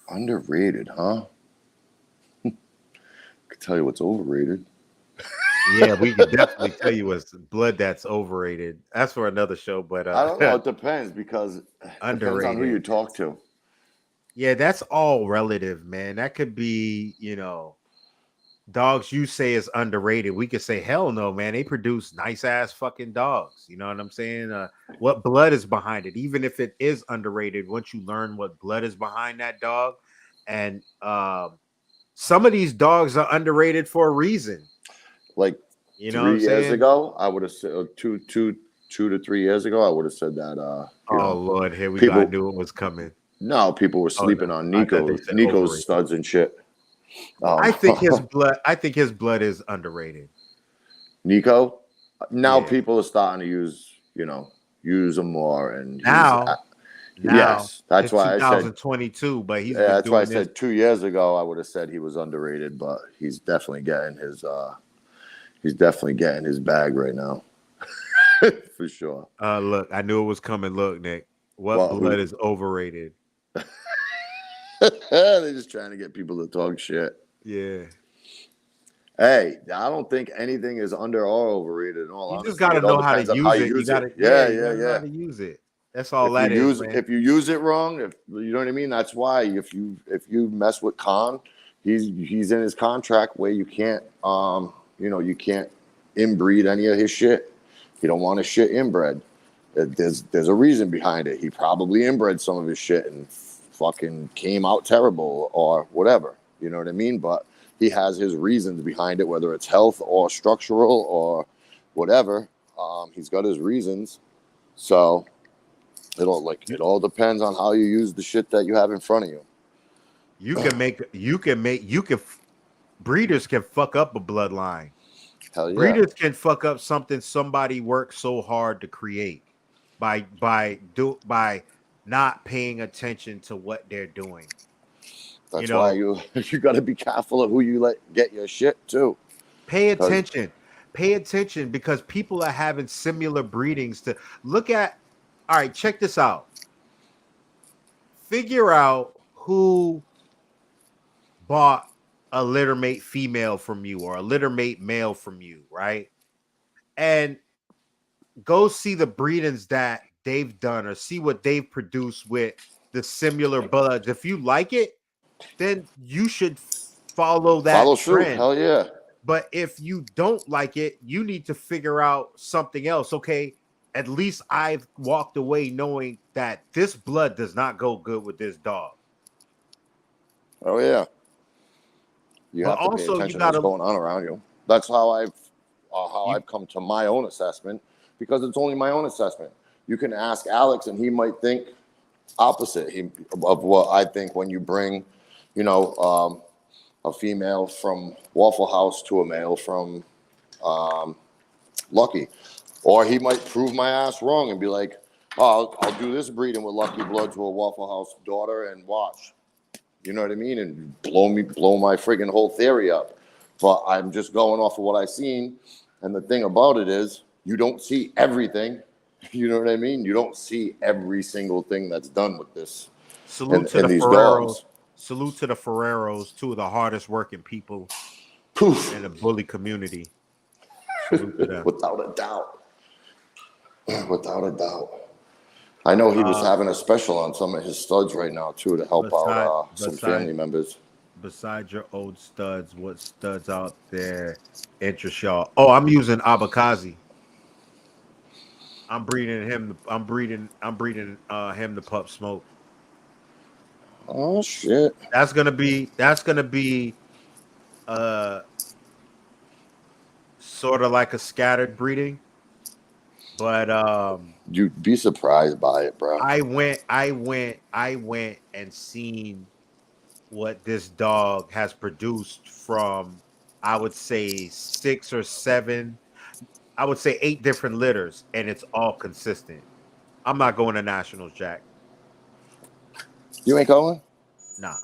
Underrated, huh? I could tell you what's overrated. Yeah, we could definitely tell you what's blood that's overrated. That's for another show, but I don't know. It depends because it depends on who you underrated. talk to. Yeah, that's all relative, man. That could be, dogs you say is underrated. We could say, hell no, man. They produce nice ass fucking dogs. You know what I'm saying? What blood is behind it? Even if it is underrated, once you learn what blood is behind that dog, and some of these dogs are underrated for a reason. Like You know what I'm 3 years saying? ago, I would have said 2 to 3 years ago, I would have said that. Oh Lord, here we go. I People. knew it was coming. No, people were Oh sleeping no, on I thought they said Nico's overrated. studs and shit. I think his blood is underrated. Nico. Now Yeah. people are starting to use him more, and Now yes, that's it's why I said 2022, but he's yeah, been that's why I doing this. said 2 years ago I would have said he was underrated, but he's definitely getting his bag right now. For sure. Look, I knew it was coming. Look, Nick, what Well, blood who? is overrated? They're just trying to get people to talk shit. Yeah, Hey, I don't think anything is under or overrated. In all you just honesty, got to it all know how to depends on how use you it. You use got it. to, Yeah, you got yeah, to know how yeah. to use it. That's all that is, man. If you use it wrong, if you know what I mean, that's why if you mess with Khan, he's in his contract where you can't you can't inbreed any of his shit. You don't want his shit inbred. There's a reason behind it. He probably inbred some of his shit and fucking came out terrible or whatever. You know what I mean? But he has his reasons behind it, whether it's health or structural or whatever. He's got his reasons. So it all depends on how you use the shit that you have in front of you. Breeders can fuck up a bloodline. Hell yeah. Breeders can fuck up something somebody worked so hard to create by not paying attention to what they're doing. That's why you got to be careful of who you let get your shit too. Pay attention. Pay attention because people are having similar breedings to look at. All right, check this out. Figure out who bought a littermate female from you or a littermate male from you, right? And go see the breedings that they've done or see what they've produced with the similar bloods. If you like it, then you should follow that suit. trend. Hell yeah. But if you don't like it, you need to figure out something else. Okay, at least I've walked away knowing that this blood does not go good with this dog. Oh yeah. You But have to pay also, you attention to what's gotta. going on around you. That's how I've come to my own assessment, because it's only my own assessment. You can ask Alex, and he might think opposite of what I think when you bring, a female from Waffle House to a male from Lucky, or he might prove my ass wrong and be like, "Oh, I'll do this breeding with Lucky blood to a Waffle House daughter and watch." You know what I mean? And blow my friggin' whole theory up. But I'm just going off of what I've seen. And the thing about it is, you don't see everything. You know what I mean? You don't see every single thing that's done with this. Salute to the these Ferreros. dogs. Salute to the Ferreros, two of the hardest working people Poof. in the bully community. Salute to them. Without a doubt. Without a doubt. I know he was Uh, having a special on some of his studs right now too to help out beside some beside family members. beside your old studs, what studs out there interest y'all? Oh, I'm using Abakazi. I'm breeding him. I'm breeding him the pup smoke. Oh shit! That's gonna be uh sort of like a scattered breeding, but You'd be surprised by it, bro. I went and seen what this dog has produced from, I would say, 6 or 7, I would say 8 different litters, and it's all consistent. I'm not going to nationals, Jack. You ain't going? Nah,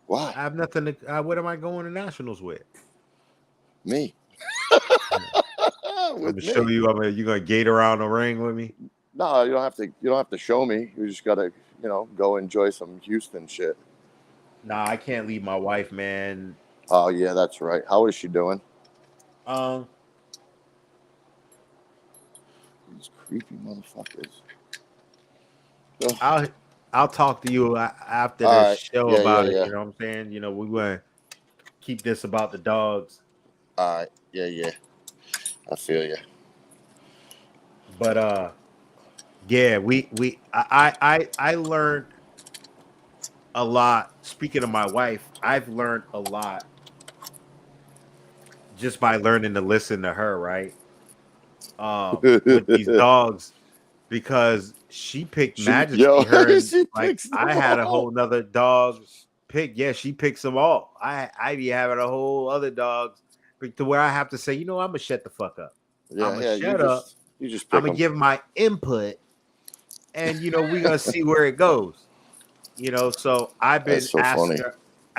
Why? I have nothing to. What am I going to nationals with? Me. I'm gonna With show me. you. You gonna gate around the ring with me? No, you don't have to. You don't have to show me. You just gotta, go enjoy some Houston shit. Nah, I can't leave my wife, man. Oh yeah, that's right. How is she doing? Um, These creepy motherfuckers. Ugh. I'll talk to you after the All right. show Yeah, yeah, about it. yeah. You know what I'm saying? We want to keep this about the dogs, All right. Yeah, yeah. I feel you. but yeah, I learned a lot. Speaking of my wife, I've learned a lot just by learning to listen to her, right? With these dogs, because she picked Yo, Majesty. Her and she like picks them I had a all. whole nother dog pick. Yeah, she picks them all. I be having a whole other dogs to where I have to say, I'm gonna shut the fuck up. I'm Yeah, gonna yeah. shut up. You just I'm pick gonna them. give my input, and we're gonna see where it goes. So I've That's been so asking funny. her.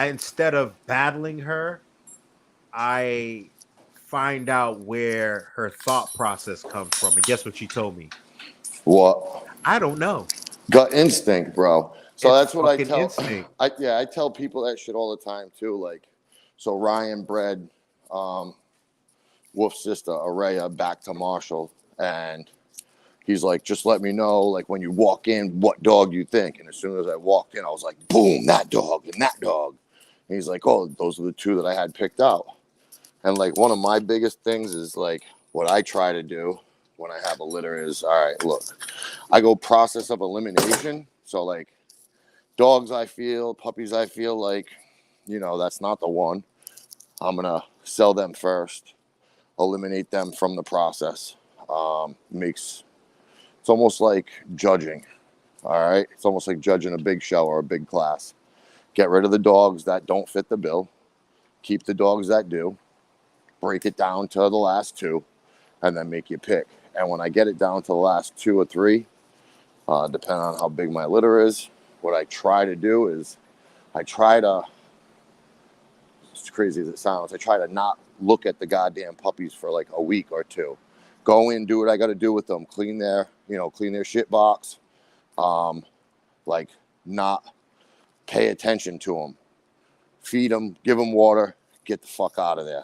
Instead of battling her, I find out where her thought process comes from. And guess what she told me? What? I don't know. Gut instinct, bro. So It's that's what I fucking tell. instinct. I tell people that shit all the time too. Like, so Ryan bred Wolf's sister Araya back to Marshall, and he's like, just let me know, like when you walk in, what dog you think. And as soon as I walked in, I was like, boom, that dog and that dog. And he's like, oh, those are the two that I had picked out. And like one of my biggest things is like what I try to do when I have a litter is, all right, look, I go process of elimination. So like dogs puppies I feel like, that's not the one. I'm going to sell them first, eliminate them from the process. It's almost like judging. All right. It's almost like judging a big show or a big class. Get rid of the dogs that don't fit the bill. Keep the dogs that do. Break it down to the last two, and then make you pick. And when I get it down to the last 2 or 3, depending on how big my litter is, what I try to do is as crazy as it sounds, I try to not look at the goddamn puppies for like a week or 2. Go in, do what I got to do with them, clean their shit box, like not pay attention to them, feed them, give them water, get the fuck out of there.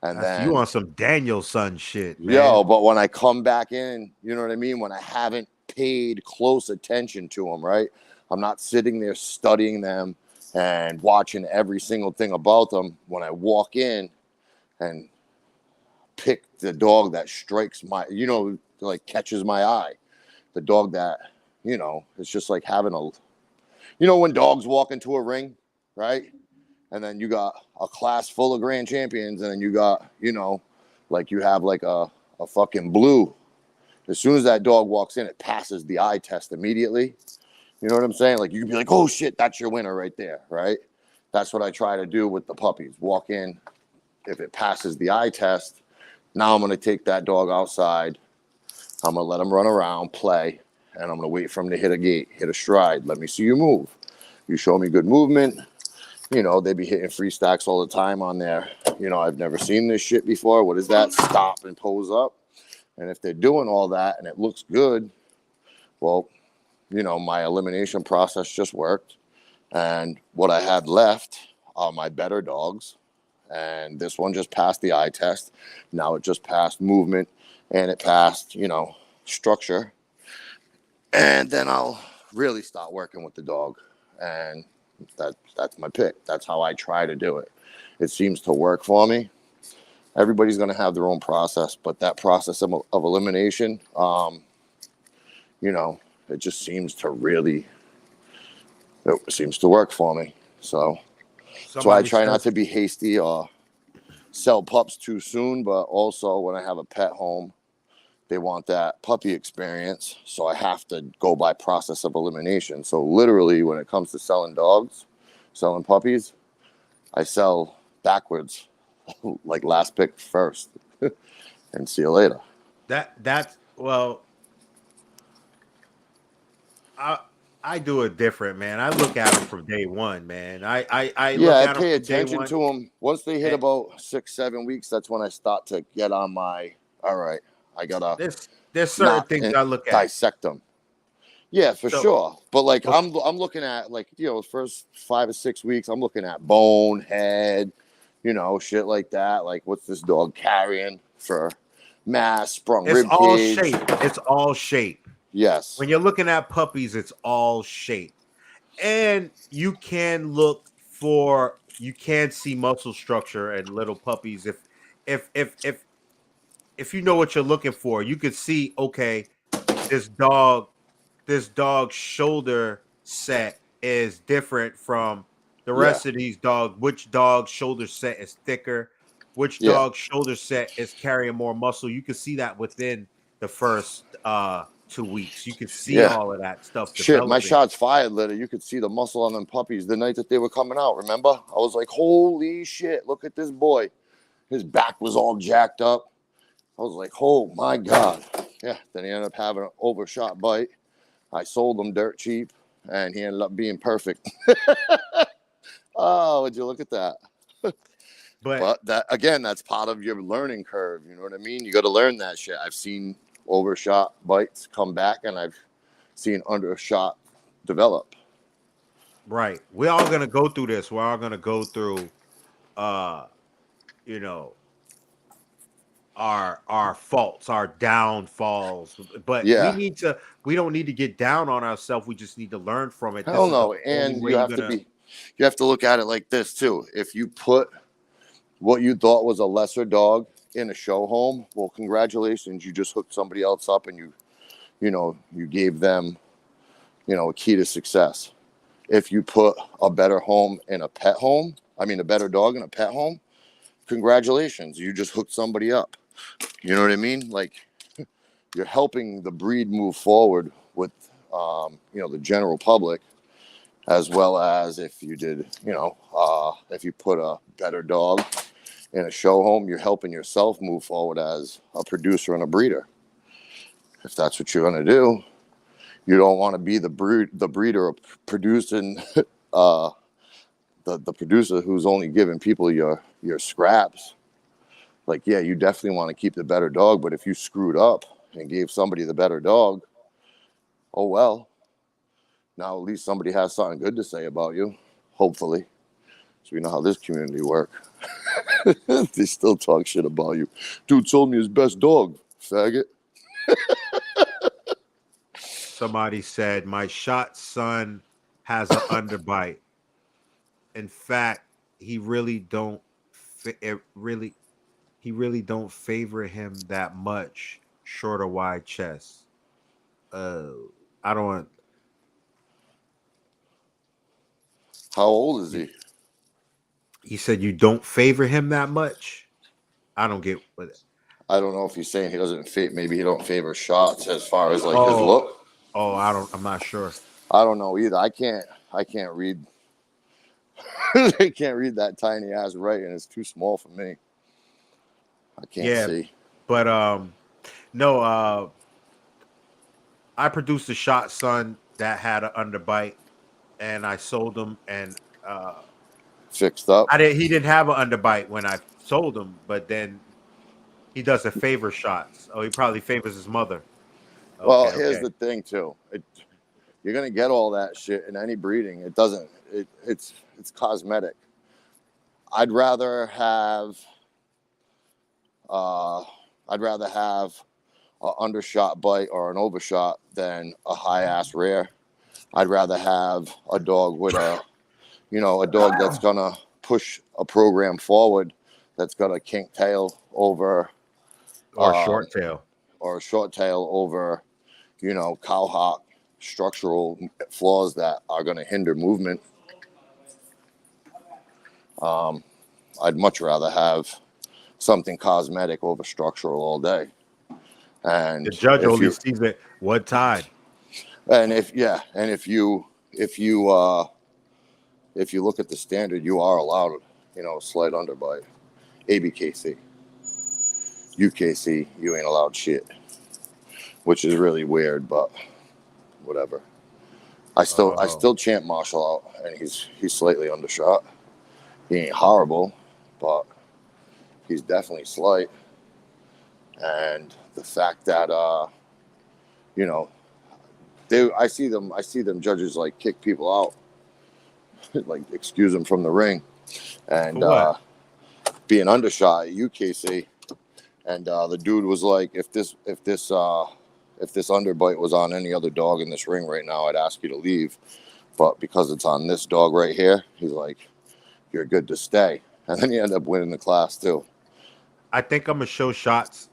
And You then, on some Danielson shit, man. but when I come back in, you know what I mean? When I haven't paid close attention to them, right? I'm not sitting there studying them and watching every single thing about them. When I walk in and pick the dog that strikes like catches my eye, the dog that, it's just like having when dogs walk into a ring, right? And then you got a class full of grand champions, and then you got, like you have like a fucking blue. As soon as that dog walks in, it passes the eye test immediately. You know what I'm saying? Like you can be like, oh shit, that's your winner right there, right? That's what I try to do with the puppies. Walk in, if it passes the eye test, now I'm going to take that dog outside. I'm going to let him run around, play, and I'm going to wait for him to hit a gait, hit a stride. Let me see you move. You show me good movement. They be hitting free stacks all the time on there. I've never seen this shit before. What is that? Stop and pose up. And if they're doing all that and it looks good, well, my elimination process just worked. And what I had left are my better dogs. And this one just passed the eye test. Now it just passed movement and it passed, structure, and then I'll really start working with the dog. And that's my pick. That's how I try to do it. It seems to work for me. Everybody's going to have their own process, but that process of elimination, you know, it just seems to work for me. So I try not to be hasty or sell pups too soon, but also when I have a pet home, they want that puppy experience. So I have to go by process of elimination. So literally when it comes to selling puppies, I sell backwards, like last pick first and see you later. That's well, I do it different, man. I look at them from day one, man. I look at them pay from day attention one. to them. Once they hit about 6-7 weeks, that's when I start to get on my, all right, I gotta There's certain things I look at. Dissect them. Yeah, for sure. But like okay. I'm looking at, like, you know, the first 5 or 6 weeks, I'm looking at bone, head, you know, shit like that. Like, what's this dog carrying for mass, sprung rib cage? It's all shape. Yes. When you're looking at puppies, it's all shape. And you can see muscle structure in little puppies if you know what you're looking for. You could see, okay, this dog's shoulder set is different from the rest of these dogs. Which dog's shoulder set is thicker? Which dog's shoulder set is carrying more muscle? You can see that within the first 2 weeks. You can see all of that stuff. Shit, my shots fired litter. You could see the muscle on them puppies the night that they were coming out. Remember? I was like, holy shit, look at this boy. His back was all jacked up. I was like, oh my God. Yeah. Then he ended up having an overshot bite. I sold him dirt cheap, and he ended up being perfect. Oh, would you look at that? But that, again, that's part of your learning curve. You know what I mean? You got to learn that shit. I've seen overshot bites come back, and I've seen undershot develop. Right. We're all going to go through this. We're all going to go through, you know, our faults, our downfalls. But we don't need to get down on ourselves. We just need to learn from it. Hell no. And you have to look at it like this too. If you put what you thought was a lesser dog in a show home, well, congratulations, you just hooked somebody else up, and you gave them, a key to success. If you put a better home in a pet home, a better dog in a pet home, congratulations, you just hooked somebody up. You know what I mean? Like, you're helping the breed move forward with, the general public, as well as if you did, if you put a better dog in a show home, you're helping yourself move forward as a producer and a breeder. If that's what you're going to do, you don't want to be the breeder producing, the producer who's only giving people your scraps. Like, yeah, you definitely want to keep the better dog, but if you screwed up and gave somebody the better dog, oh well. Now at least somebody has something good to say about you, hopefully. So we know how this community works. They still talk shit about you. Dude sold me his best dog, faggot. Somebody said, my shot son has an underbite. In fact, he really don't favor him that much. Short or wide chest. I don't want. How old is he? He said you don't favor him that much. I don't get with it. I don't know if he's saying he doesn't maybe he don't favor shots as far as like his look. Oh, I'm not sure. I don't know either. I can't read. I can't read that tiny ass writing. It's too small for me. I can't see. But no. I produced a shot son that had an underbite, and I sold him and fixed up. He didn't have an underbite when I sold him, but then he doesn't favor shots. Oh, he probably favors his mother. Okay, well, here's the thing too. You're gonna get all that shit in any breeding. It doesn't. It's cosmetic. I'd rather have an undershot bite or an overshot than a high ass rear. I'd rather have a dog with a dog that's gonna push a program forward, that's got a kink tail over or short tail. or a short tail over, cowhock structural flaws that are going to hinder movement. I'd much rather have something cosmetic over structural all day. And The judge if only you sees it what tide. and if you look at the standard, you are allowed, a slight underbite. ABKC, UKC, you ain't allowed shit, which is really weird, but whatever. I still chant martial out, and he's slightly undershot. He ain't horrible, but he's definitely slight. And the fact that I see them judges like kick people out, like excuse them from the ring, and being undershot at UKC, and the dude was like, if this underbite was on any other dog in this ring right now, I'd ask you to leave, but because it's on this dog right here, he's like, you're good to stay. And then you end up winning the class too. I think I'm gonna show shots,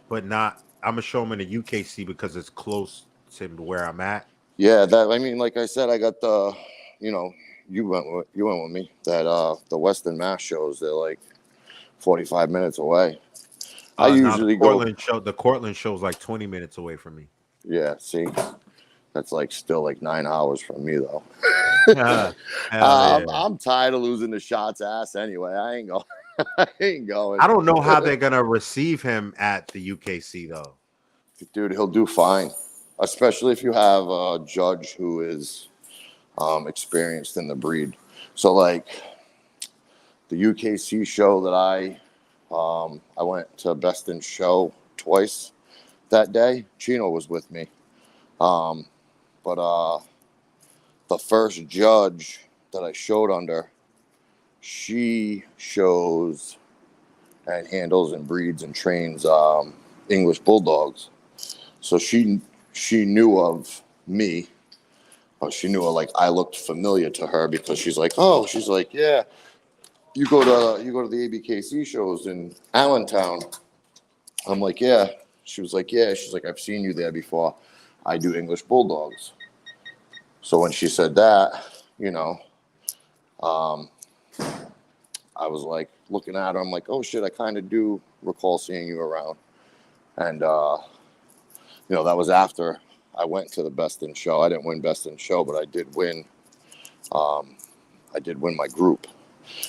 but I'm gonna show them in the UKC because it's close to where I'm at. Yeah, like I said, I got the, you went with me, that the Western Mass shows, they're like 45 minutes away. I usually the Cortland show's like 20 minutes away from me. Yeah, see, that's like still like 9 hours from me though. Yeah. I'm tired of losing the shots ass anyway. I ain't going. I ain't going. I don't know how they're gonna receive him at the UKC though. Dude, he'll do fine, especially if you have a judge who is experienced in the breed. So like the UKC show that I went to Best in Show twice that day. Chino was with me, but the first judge that I showed under, she shows and handles and breeds and trains English bulldogs. So she knew of me. She knew like I looked familiar to her because she's like, yeah, you go to the ABKC shows in Allentown. I'm like, yeah. She was like, yeah. She's like, I've seen you there before. I do English bulldogs. So when she said that, I was like looking at her. I'm like, oh shit, I kind of do recall seeing you around. And that was after I went to the Best in Show. I didn't win Best in Show, but I did win. I did win my group.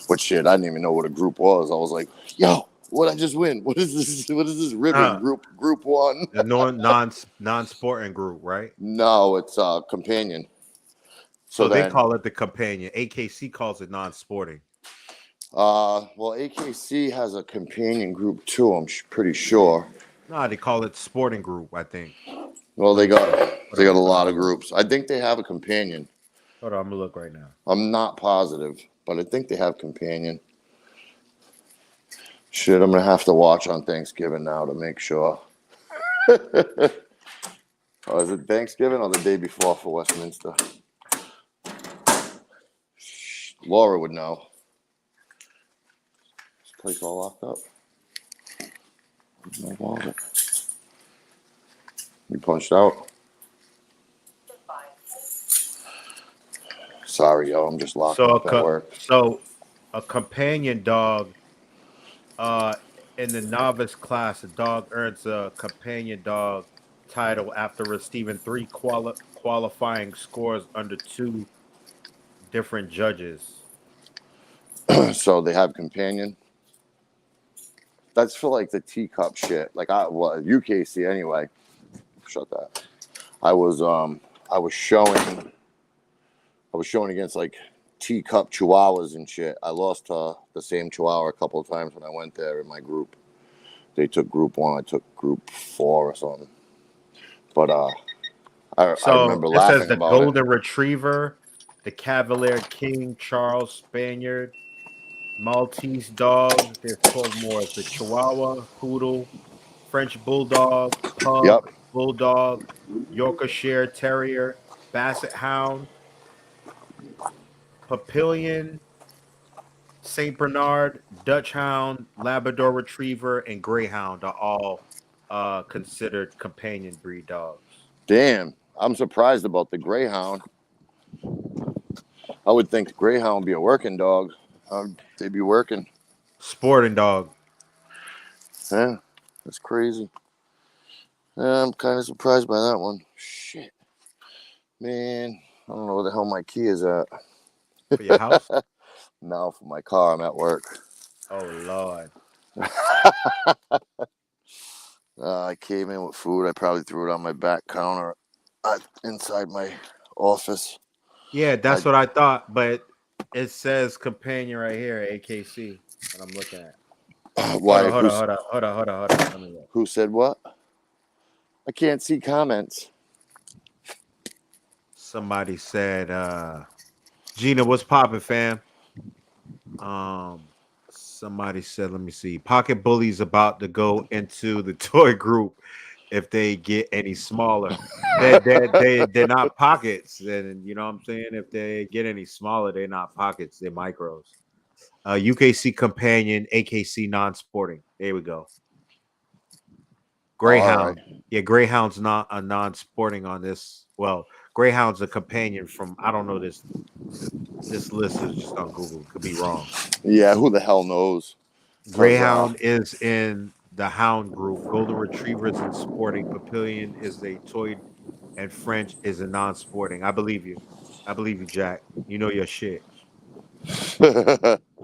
Which shit, I didn't even know what a group was. I was like, yo, what I just win? What is this? What is this ribbon? Group one? The non-sporting group, right? No, it's companion. So they call it the companion. AKC calls it non-sporting. Well, AKC has a companion group too. I'm pretty sure. No, they call it sporting group, I think. Well, they got a lot of groups. I think they have a companion. Hold on, I'm gonna look right now. I'm not positive, but I think they have companion. Shit, I'm gonna have to watch on Thanksgiving now to make sure. Oh, is it Thanksgiving or the day before for Westminster? Laura would know. Is this place all locked up? Where's my wallet? You punched out? Sorry, yo, I'm just locked up at work. So a companion dog, in the novice class, a dog earns a companion dog title after receiving 3 qualifying scores under 2 different judges. So they have companion. That's for like the teacup shit. Like UKC anyway. Shut that. I was showing against like teacup chihuahuas and shit. I lost to the same chihuahua a couple of times when I went there in my group. They took group 1, I took group 4 or something. But I remember laughing says the about Golden Retriever, the Cavalier King Charles Spaniard, Maltese dog. There's 12 more. The Chihuahua, Poodle, French Bulldog, Pug, Yep. Bulldog, Yorkshire Terrier, Basset Hound, Papillion, Saint Bernard, Dutch Hound, Labrador Retriever, and Greyhound are all considered companion breed dogs. Damn, I'm surprised about the Greyhound. I would think the Greyhound would be a working dog. They'd be working. Sporting dog. Yeah, that's crazy. Yeah, I'm kind of surprised by that one. Shit. Man, I don't know where the hell my key is at. For your house? No, for my car. I'm at work. Oh, Lord. I came in with food. I probably threw it on my back counter inside my office. Yeah, that's what I thought, but it says companion right here, AKC, that I'm looking at. Why? Hold on. Let me look. Who said what? I can't see comments. Somebody said, Gina, what's poppin', fam? Somebody said, let me see. Pocket Bully's about to go into the toy group if they get any smaller. They're not pockets. And you know what I'm saying? If they get any smaller, they're not pockets, they're micros. UKC companion, AKC non-sporting. There we go. Greyhound. Right. Yeah, Greyhound's not a non-sporting on this. Well, Greyhound's a companion from I don't know this. This list is just on Google. Could be wrong. Yeah, who the hell knows? Greyhound is in the hound group. Golden Retriever is in sporting. Papillion is a toy, and French is a non-sporting. I believe you. I believe you, Jack. You know your shit.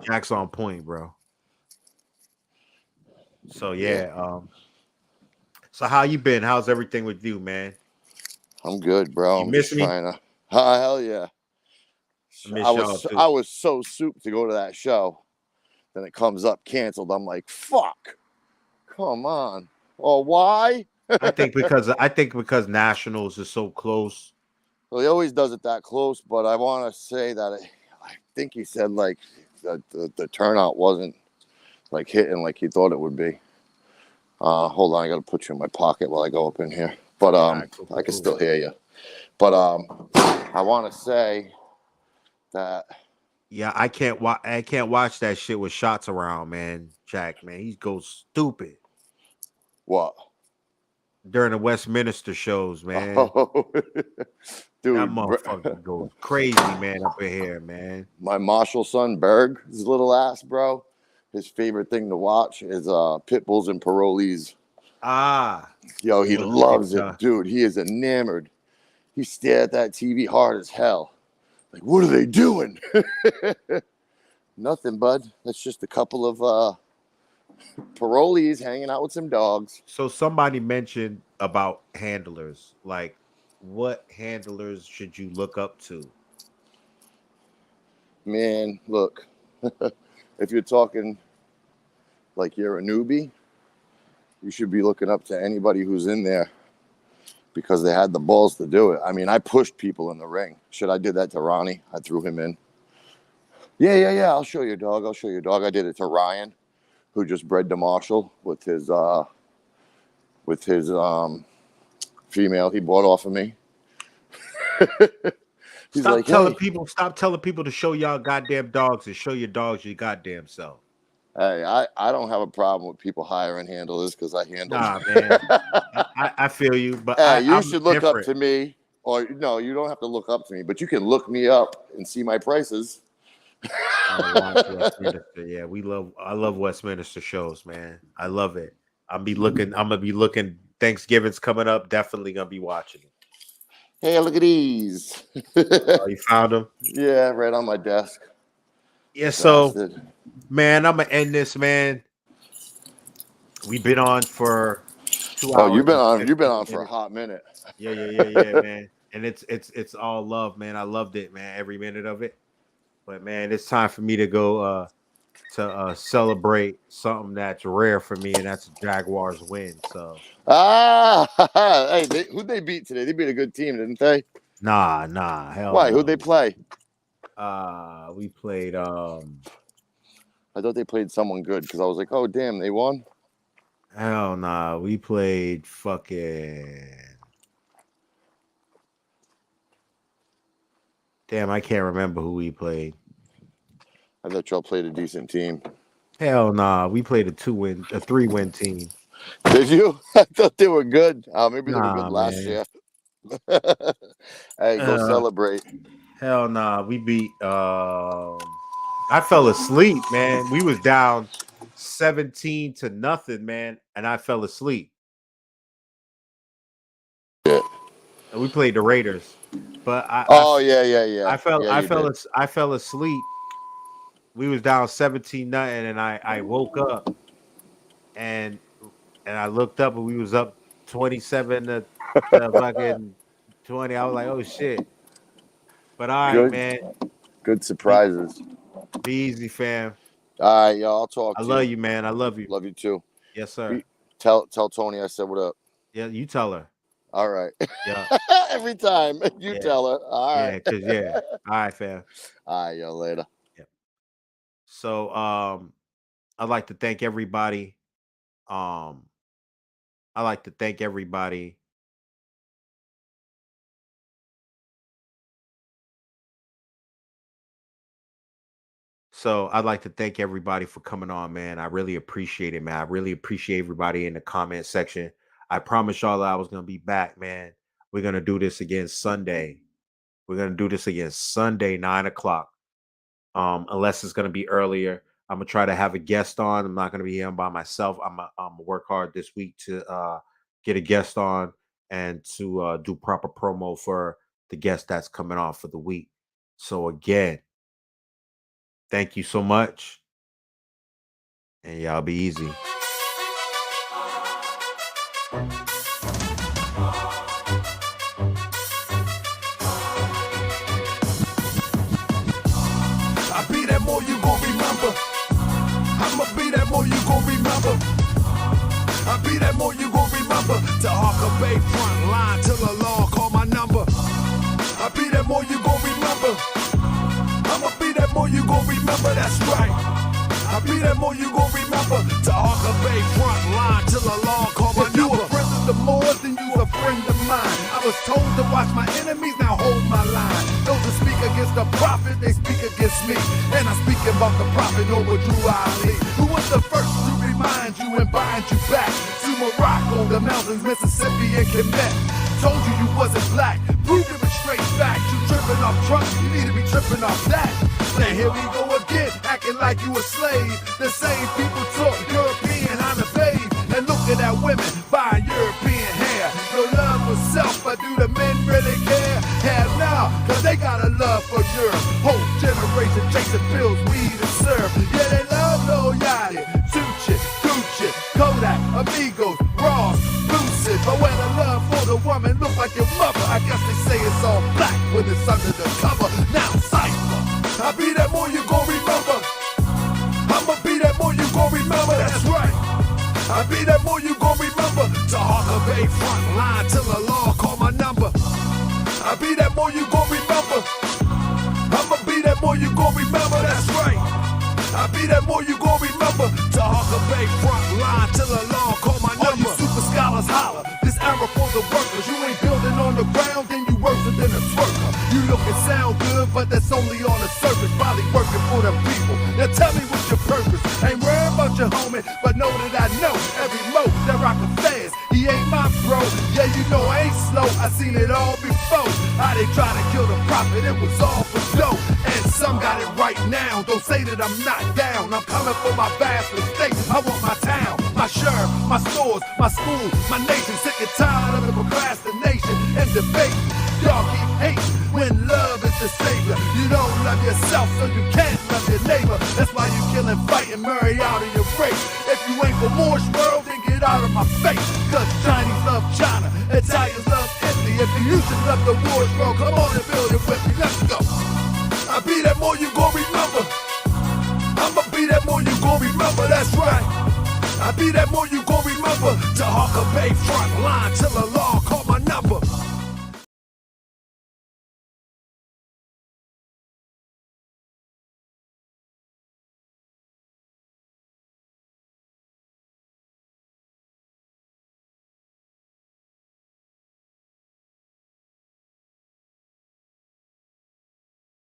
Jack's on point, bro. So yeah. So how you been? How's everything with you, man? I'm good, bro. You I'm miss just me? trying to. Hell yeah. I miss y'all too. I was so souped to go to that show. Then it comes up canceled. I'm like, fuck. Come on. Oh, why? I think because nationals is so close. Well, he always does it that close, but I want to say that I think he said like the turnout wasn't like hitting like he thought it would be. Hold on, I got to put you in my pocket while I go up in here. But Right, cool. I can still hear you. But I want to say that. Yeah, I can't watch that shit with shots around, man. Jack, man, he goes stupid What? during the Westminster shows, man. Oh, dude, That motherfucker goes crazy, man, up in here, man. My Marshall son Berg, his little ass, bro. His favorite thing to watch is pit bulls and parolees. Yo, he loves it, dude. He is enamored. He stared at that TV hard as hell. Like, what are they doing? Nothing, bud. That's just a couple of parolees hanging out with some dogs. So somebody mentioned about handlers. Like, what handlers should you look up to? Man, look, if you're talking like you're a newbie, you should be looking up to anybody who's in there because they had the balls to do it. I mean, I pushed people in the ring. Shit, I did that to Ronnie. I threw him in. Yeah. I'll show you, dog. I did it to Ryan, who just bred to Marshall with his female he bought off of me. Stop telling people to show y'all goddamn dogs and show your dogs your goddamn self. Hey, I don't have a problem with people hiring handlers because I handle. Nah, man. I feel you, but hey, I'm should look different. up to me, or no, you don't have to look up to me, but you can look me up and see my prices. Yeah, I love Westminster shows, man. I love it. I'm gonna be looking. Thanksgiving's coming up. Definitely gonna be watching it. Hey, look at these. You found them? Yeah, right on my desk. Yeah, so man, I'm gonna end this, man. We've been on for 2 hours. Oh, you've been on for a hot minute. Yeah, man. And it's all love, man. I loved it, man. Every minute of it. But man, it's time for me to go to celebrate something that's rare for me, and that's a Jaguars win. So hey, who'd they beat today? They beat a good team, didn't they? Nah, hell. Why? No. Who'd they play? We played. I thought they played someone good because I was like, oh damn, they won. Hell nah. We played fucking. Damn, I can't remember who we played. I thought y'all played a decent team. Hell nah. We played a 3-win team. Did you? I thought they were good. Maybe they were good Nah, last man. year. Hey, go celebrate. Hell nah. We beat. I fell asleep, man. We was down 17-0, man, and I fell asleep. Yeah. And we played the Raiders, but yeah. I fell Yeah, I fell asleep. We was down 17-0, and I woke up and I looked up and we was up 27 to fucking 20. I was like, oh shit. But all right, Good. man. Good surprises. Be easy, fam. All right, y'all. I'll talk I to love you. you, man. I love you. Love you too. Yes, sir. Tell Tony I said what up. Yeah, you tell her. All right. Yeah. Every time you tell her. All right. Yeah. All right, fam. All right, y'all later. Yeah. So I'd like to thank everybody. I like to thank everybody. So I'd like to thank everybody for coming on, man. I really appreciate it, man. I really appreciate everybody in the comment section. I promised y'all that I was gonna be back, man. We're gonna do this again Sunday. We're gonna do this again Sunday, 9 o'clock. Unless it's gonna be earlier. I'm gonna try to have a guest on. I'm not gonna be here by myself. I'm gonna work hard this week to get a guest on and to do proper promo for the guest that's coming on for the week. So again, thank you so much. And y'all be easy. I be that more you gon' remember. I'ma be that more you gon' remember. I be that more you gon' remember. To Harker Bay front line till the law call my number. I be that more you gon' remember. I'ma be that more you gon' remember, that's right. I be that more you gon' remember. To Harker Bay front line till the law call my number. If you a friend of the Moors, then you a friend of mine. I was told to watch my enemies, now hold my line. Those that speak against the prophet, they speak against me. And I'm speaking about the prophet over Drew Ali, who was the first to remind you and bind you back to Morocco, the mountains, Mississippi, and Quebec. Told you you wasn't black, proved it with straight facts. You tripping off trucks, you need to be tripping off that. Now here we go again, acting like you a slave. The same people talk European, how to bathe. And looking at women buying European hair. No love for self, but do the men really care? Hell no, cause they got a love for Europe. Whole generation chasing pills, weed and syrup. Yeah, they love Lil Yachty, Tucci, Gucci, Kodak, Amigos, Ross, Lucid. But when the love for the woman look like your mother, I guess they say it's all black when it's under the cover. Now cypher, I be that more you gon' remember. I'ma be that more you gon' remember, that's right. I be that more you gon' remember. To Harker Bay front line till the law call my number. I be that more you gon' remember. I'ma be that more you gon' remember, that's right. I be that more you gon' remember. To Harker Bay front line till the law call my number. All you super scholars holler, this era for the workers. You ain't building on the ground, then you worse than a twerker. You look and sound good, but that's only on the surface. Probably working for them people. Now tell me what's your purpose. Ain't worried about your homie, but know that I know every mo that rockin' fast. He ain't my bro. Yeah, you know I ain't slow. I seen it all before. How they try to kill the prophet, it was all for dough. And some got it right now. Don't say that I'm not down. I'm coming for my vast estate. I want my town, my sheriff, my stores, my school, my nation. Sick and tired of the procrastination and debate. Y'all keep hating when love is the savior. You don't love yourself, so you can't love your neighbor. That's why you kill and fight and marry out of your race. If you ain't for Moore's world, then get out of my face. Cause Chinese love China, Italians love Italy. If you used to love the Moore's world, come on and build it with me. Let's go. I be that more you gon' remember. I'ma be that more you gon' remember, that's right. I be that more you gon' remember. To Harker Bay front line till the law call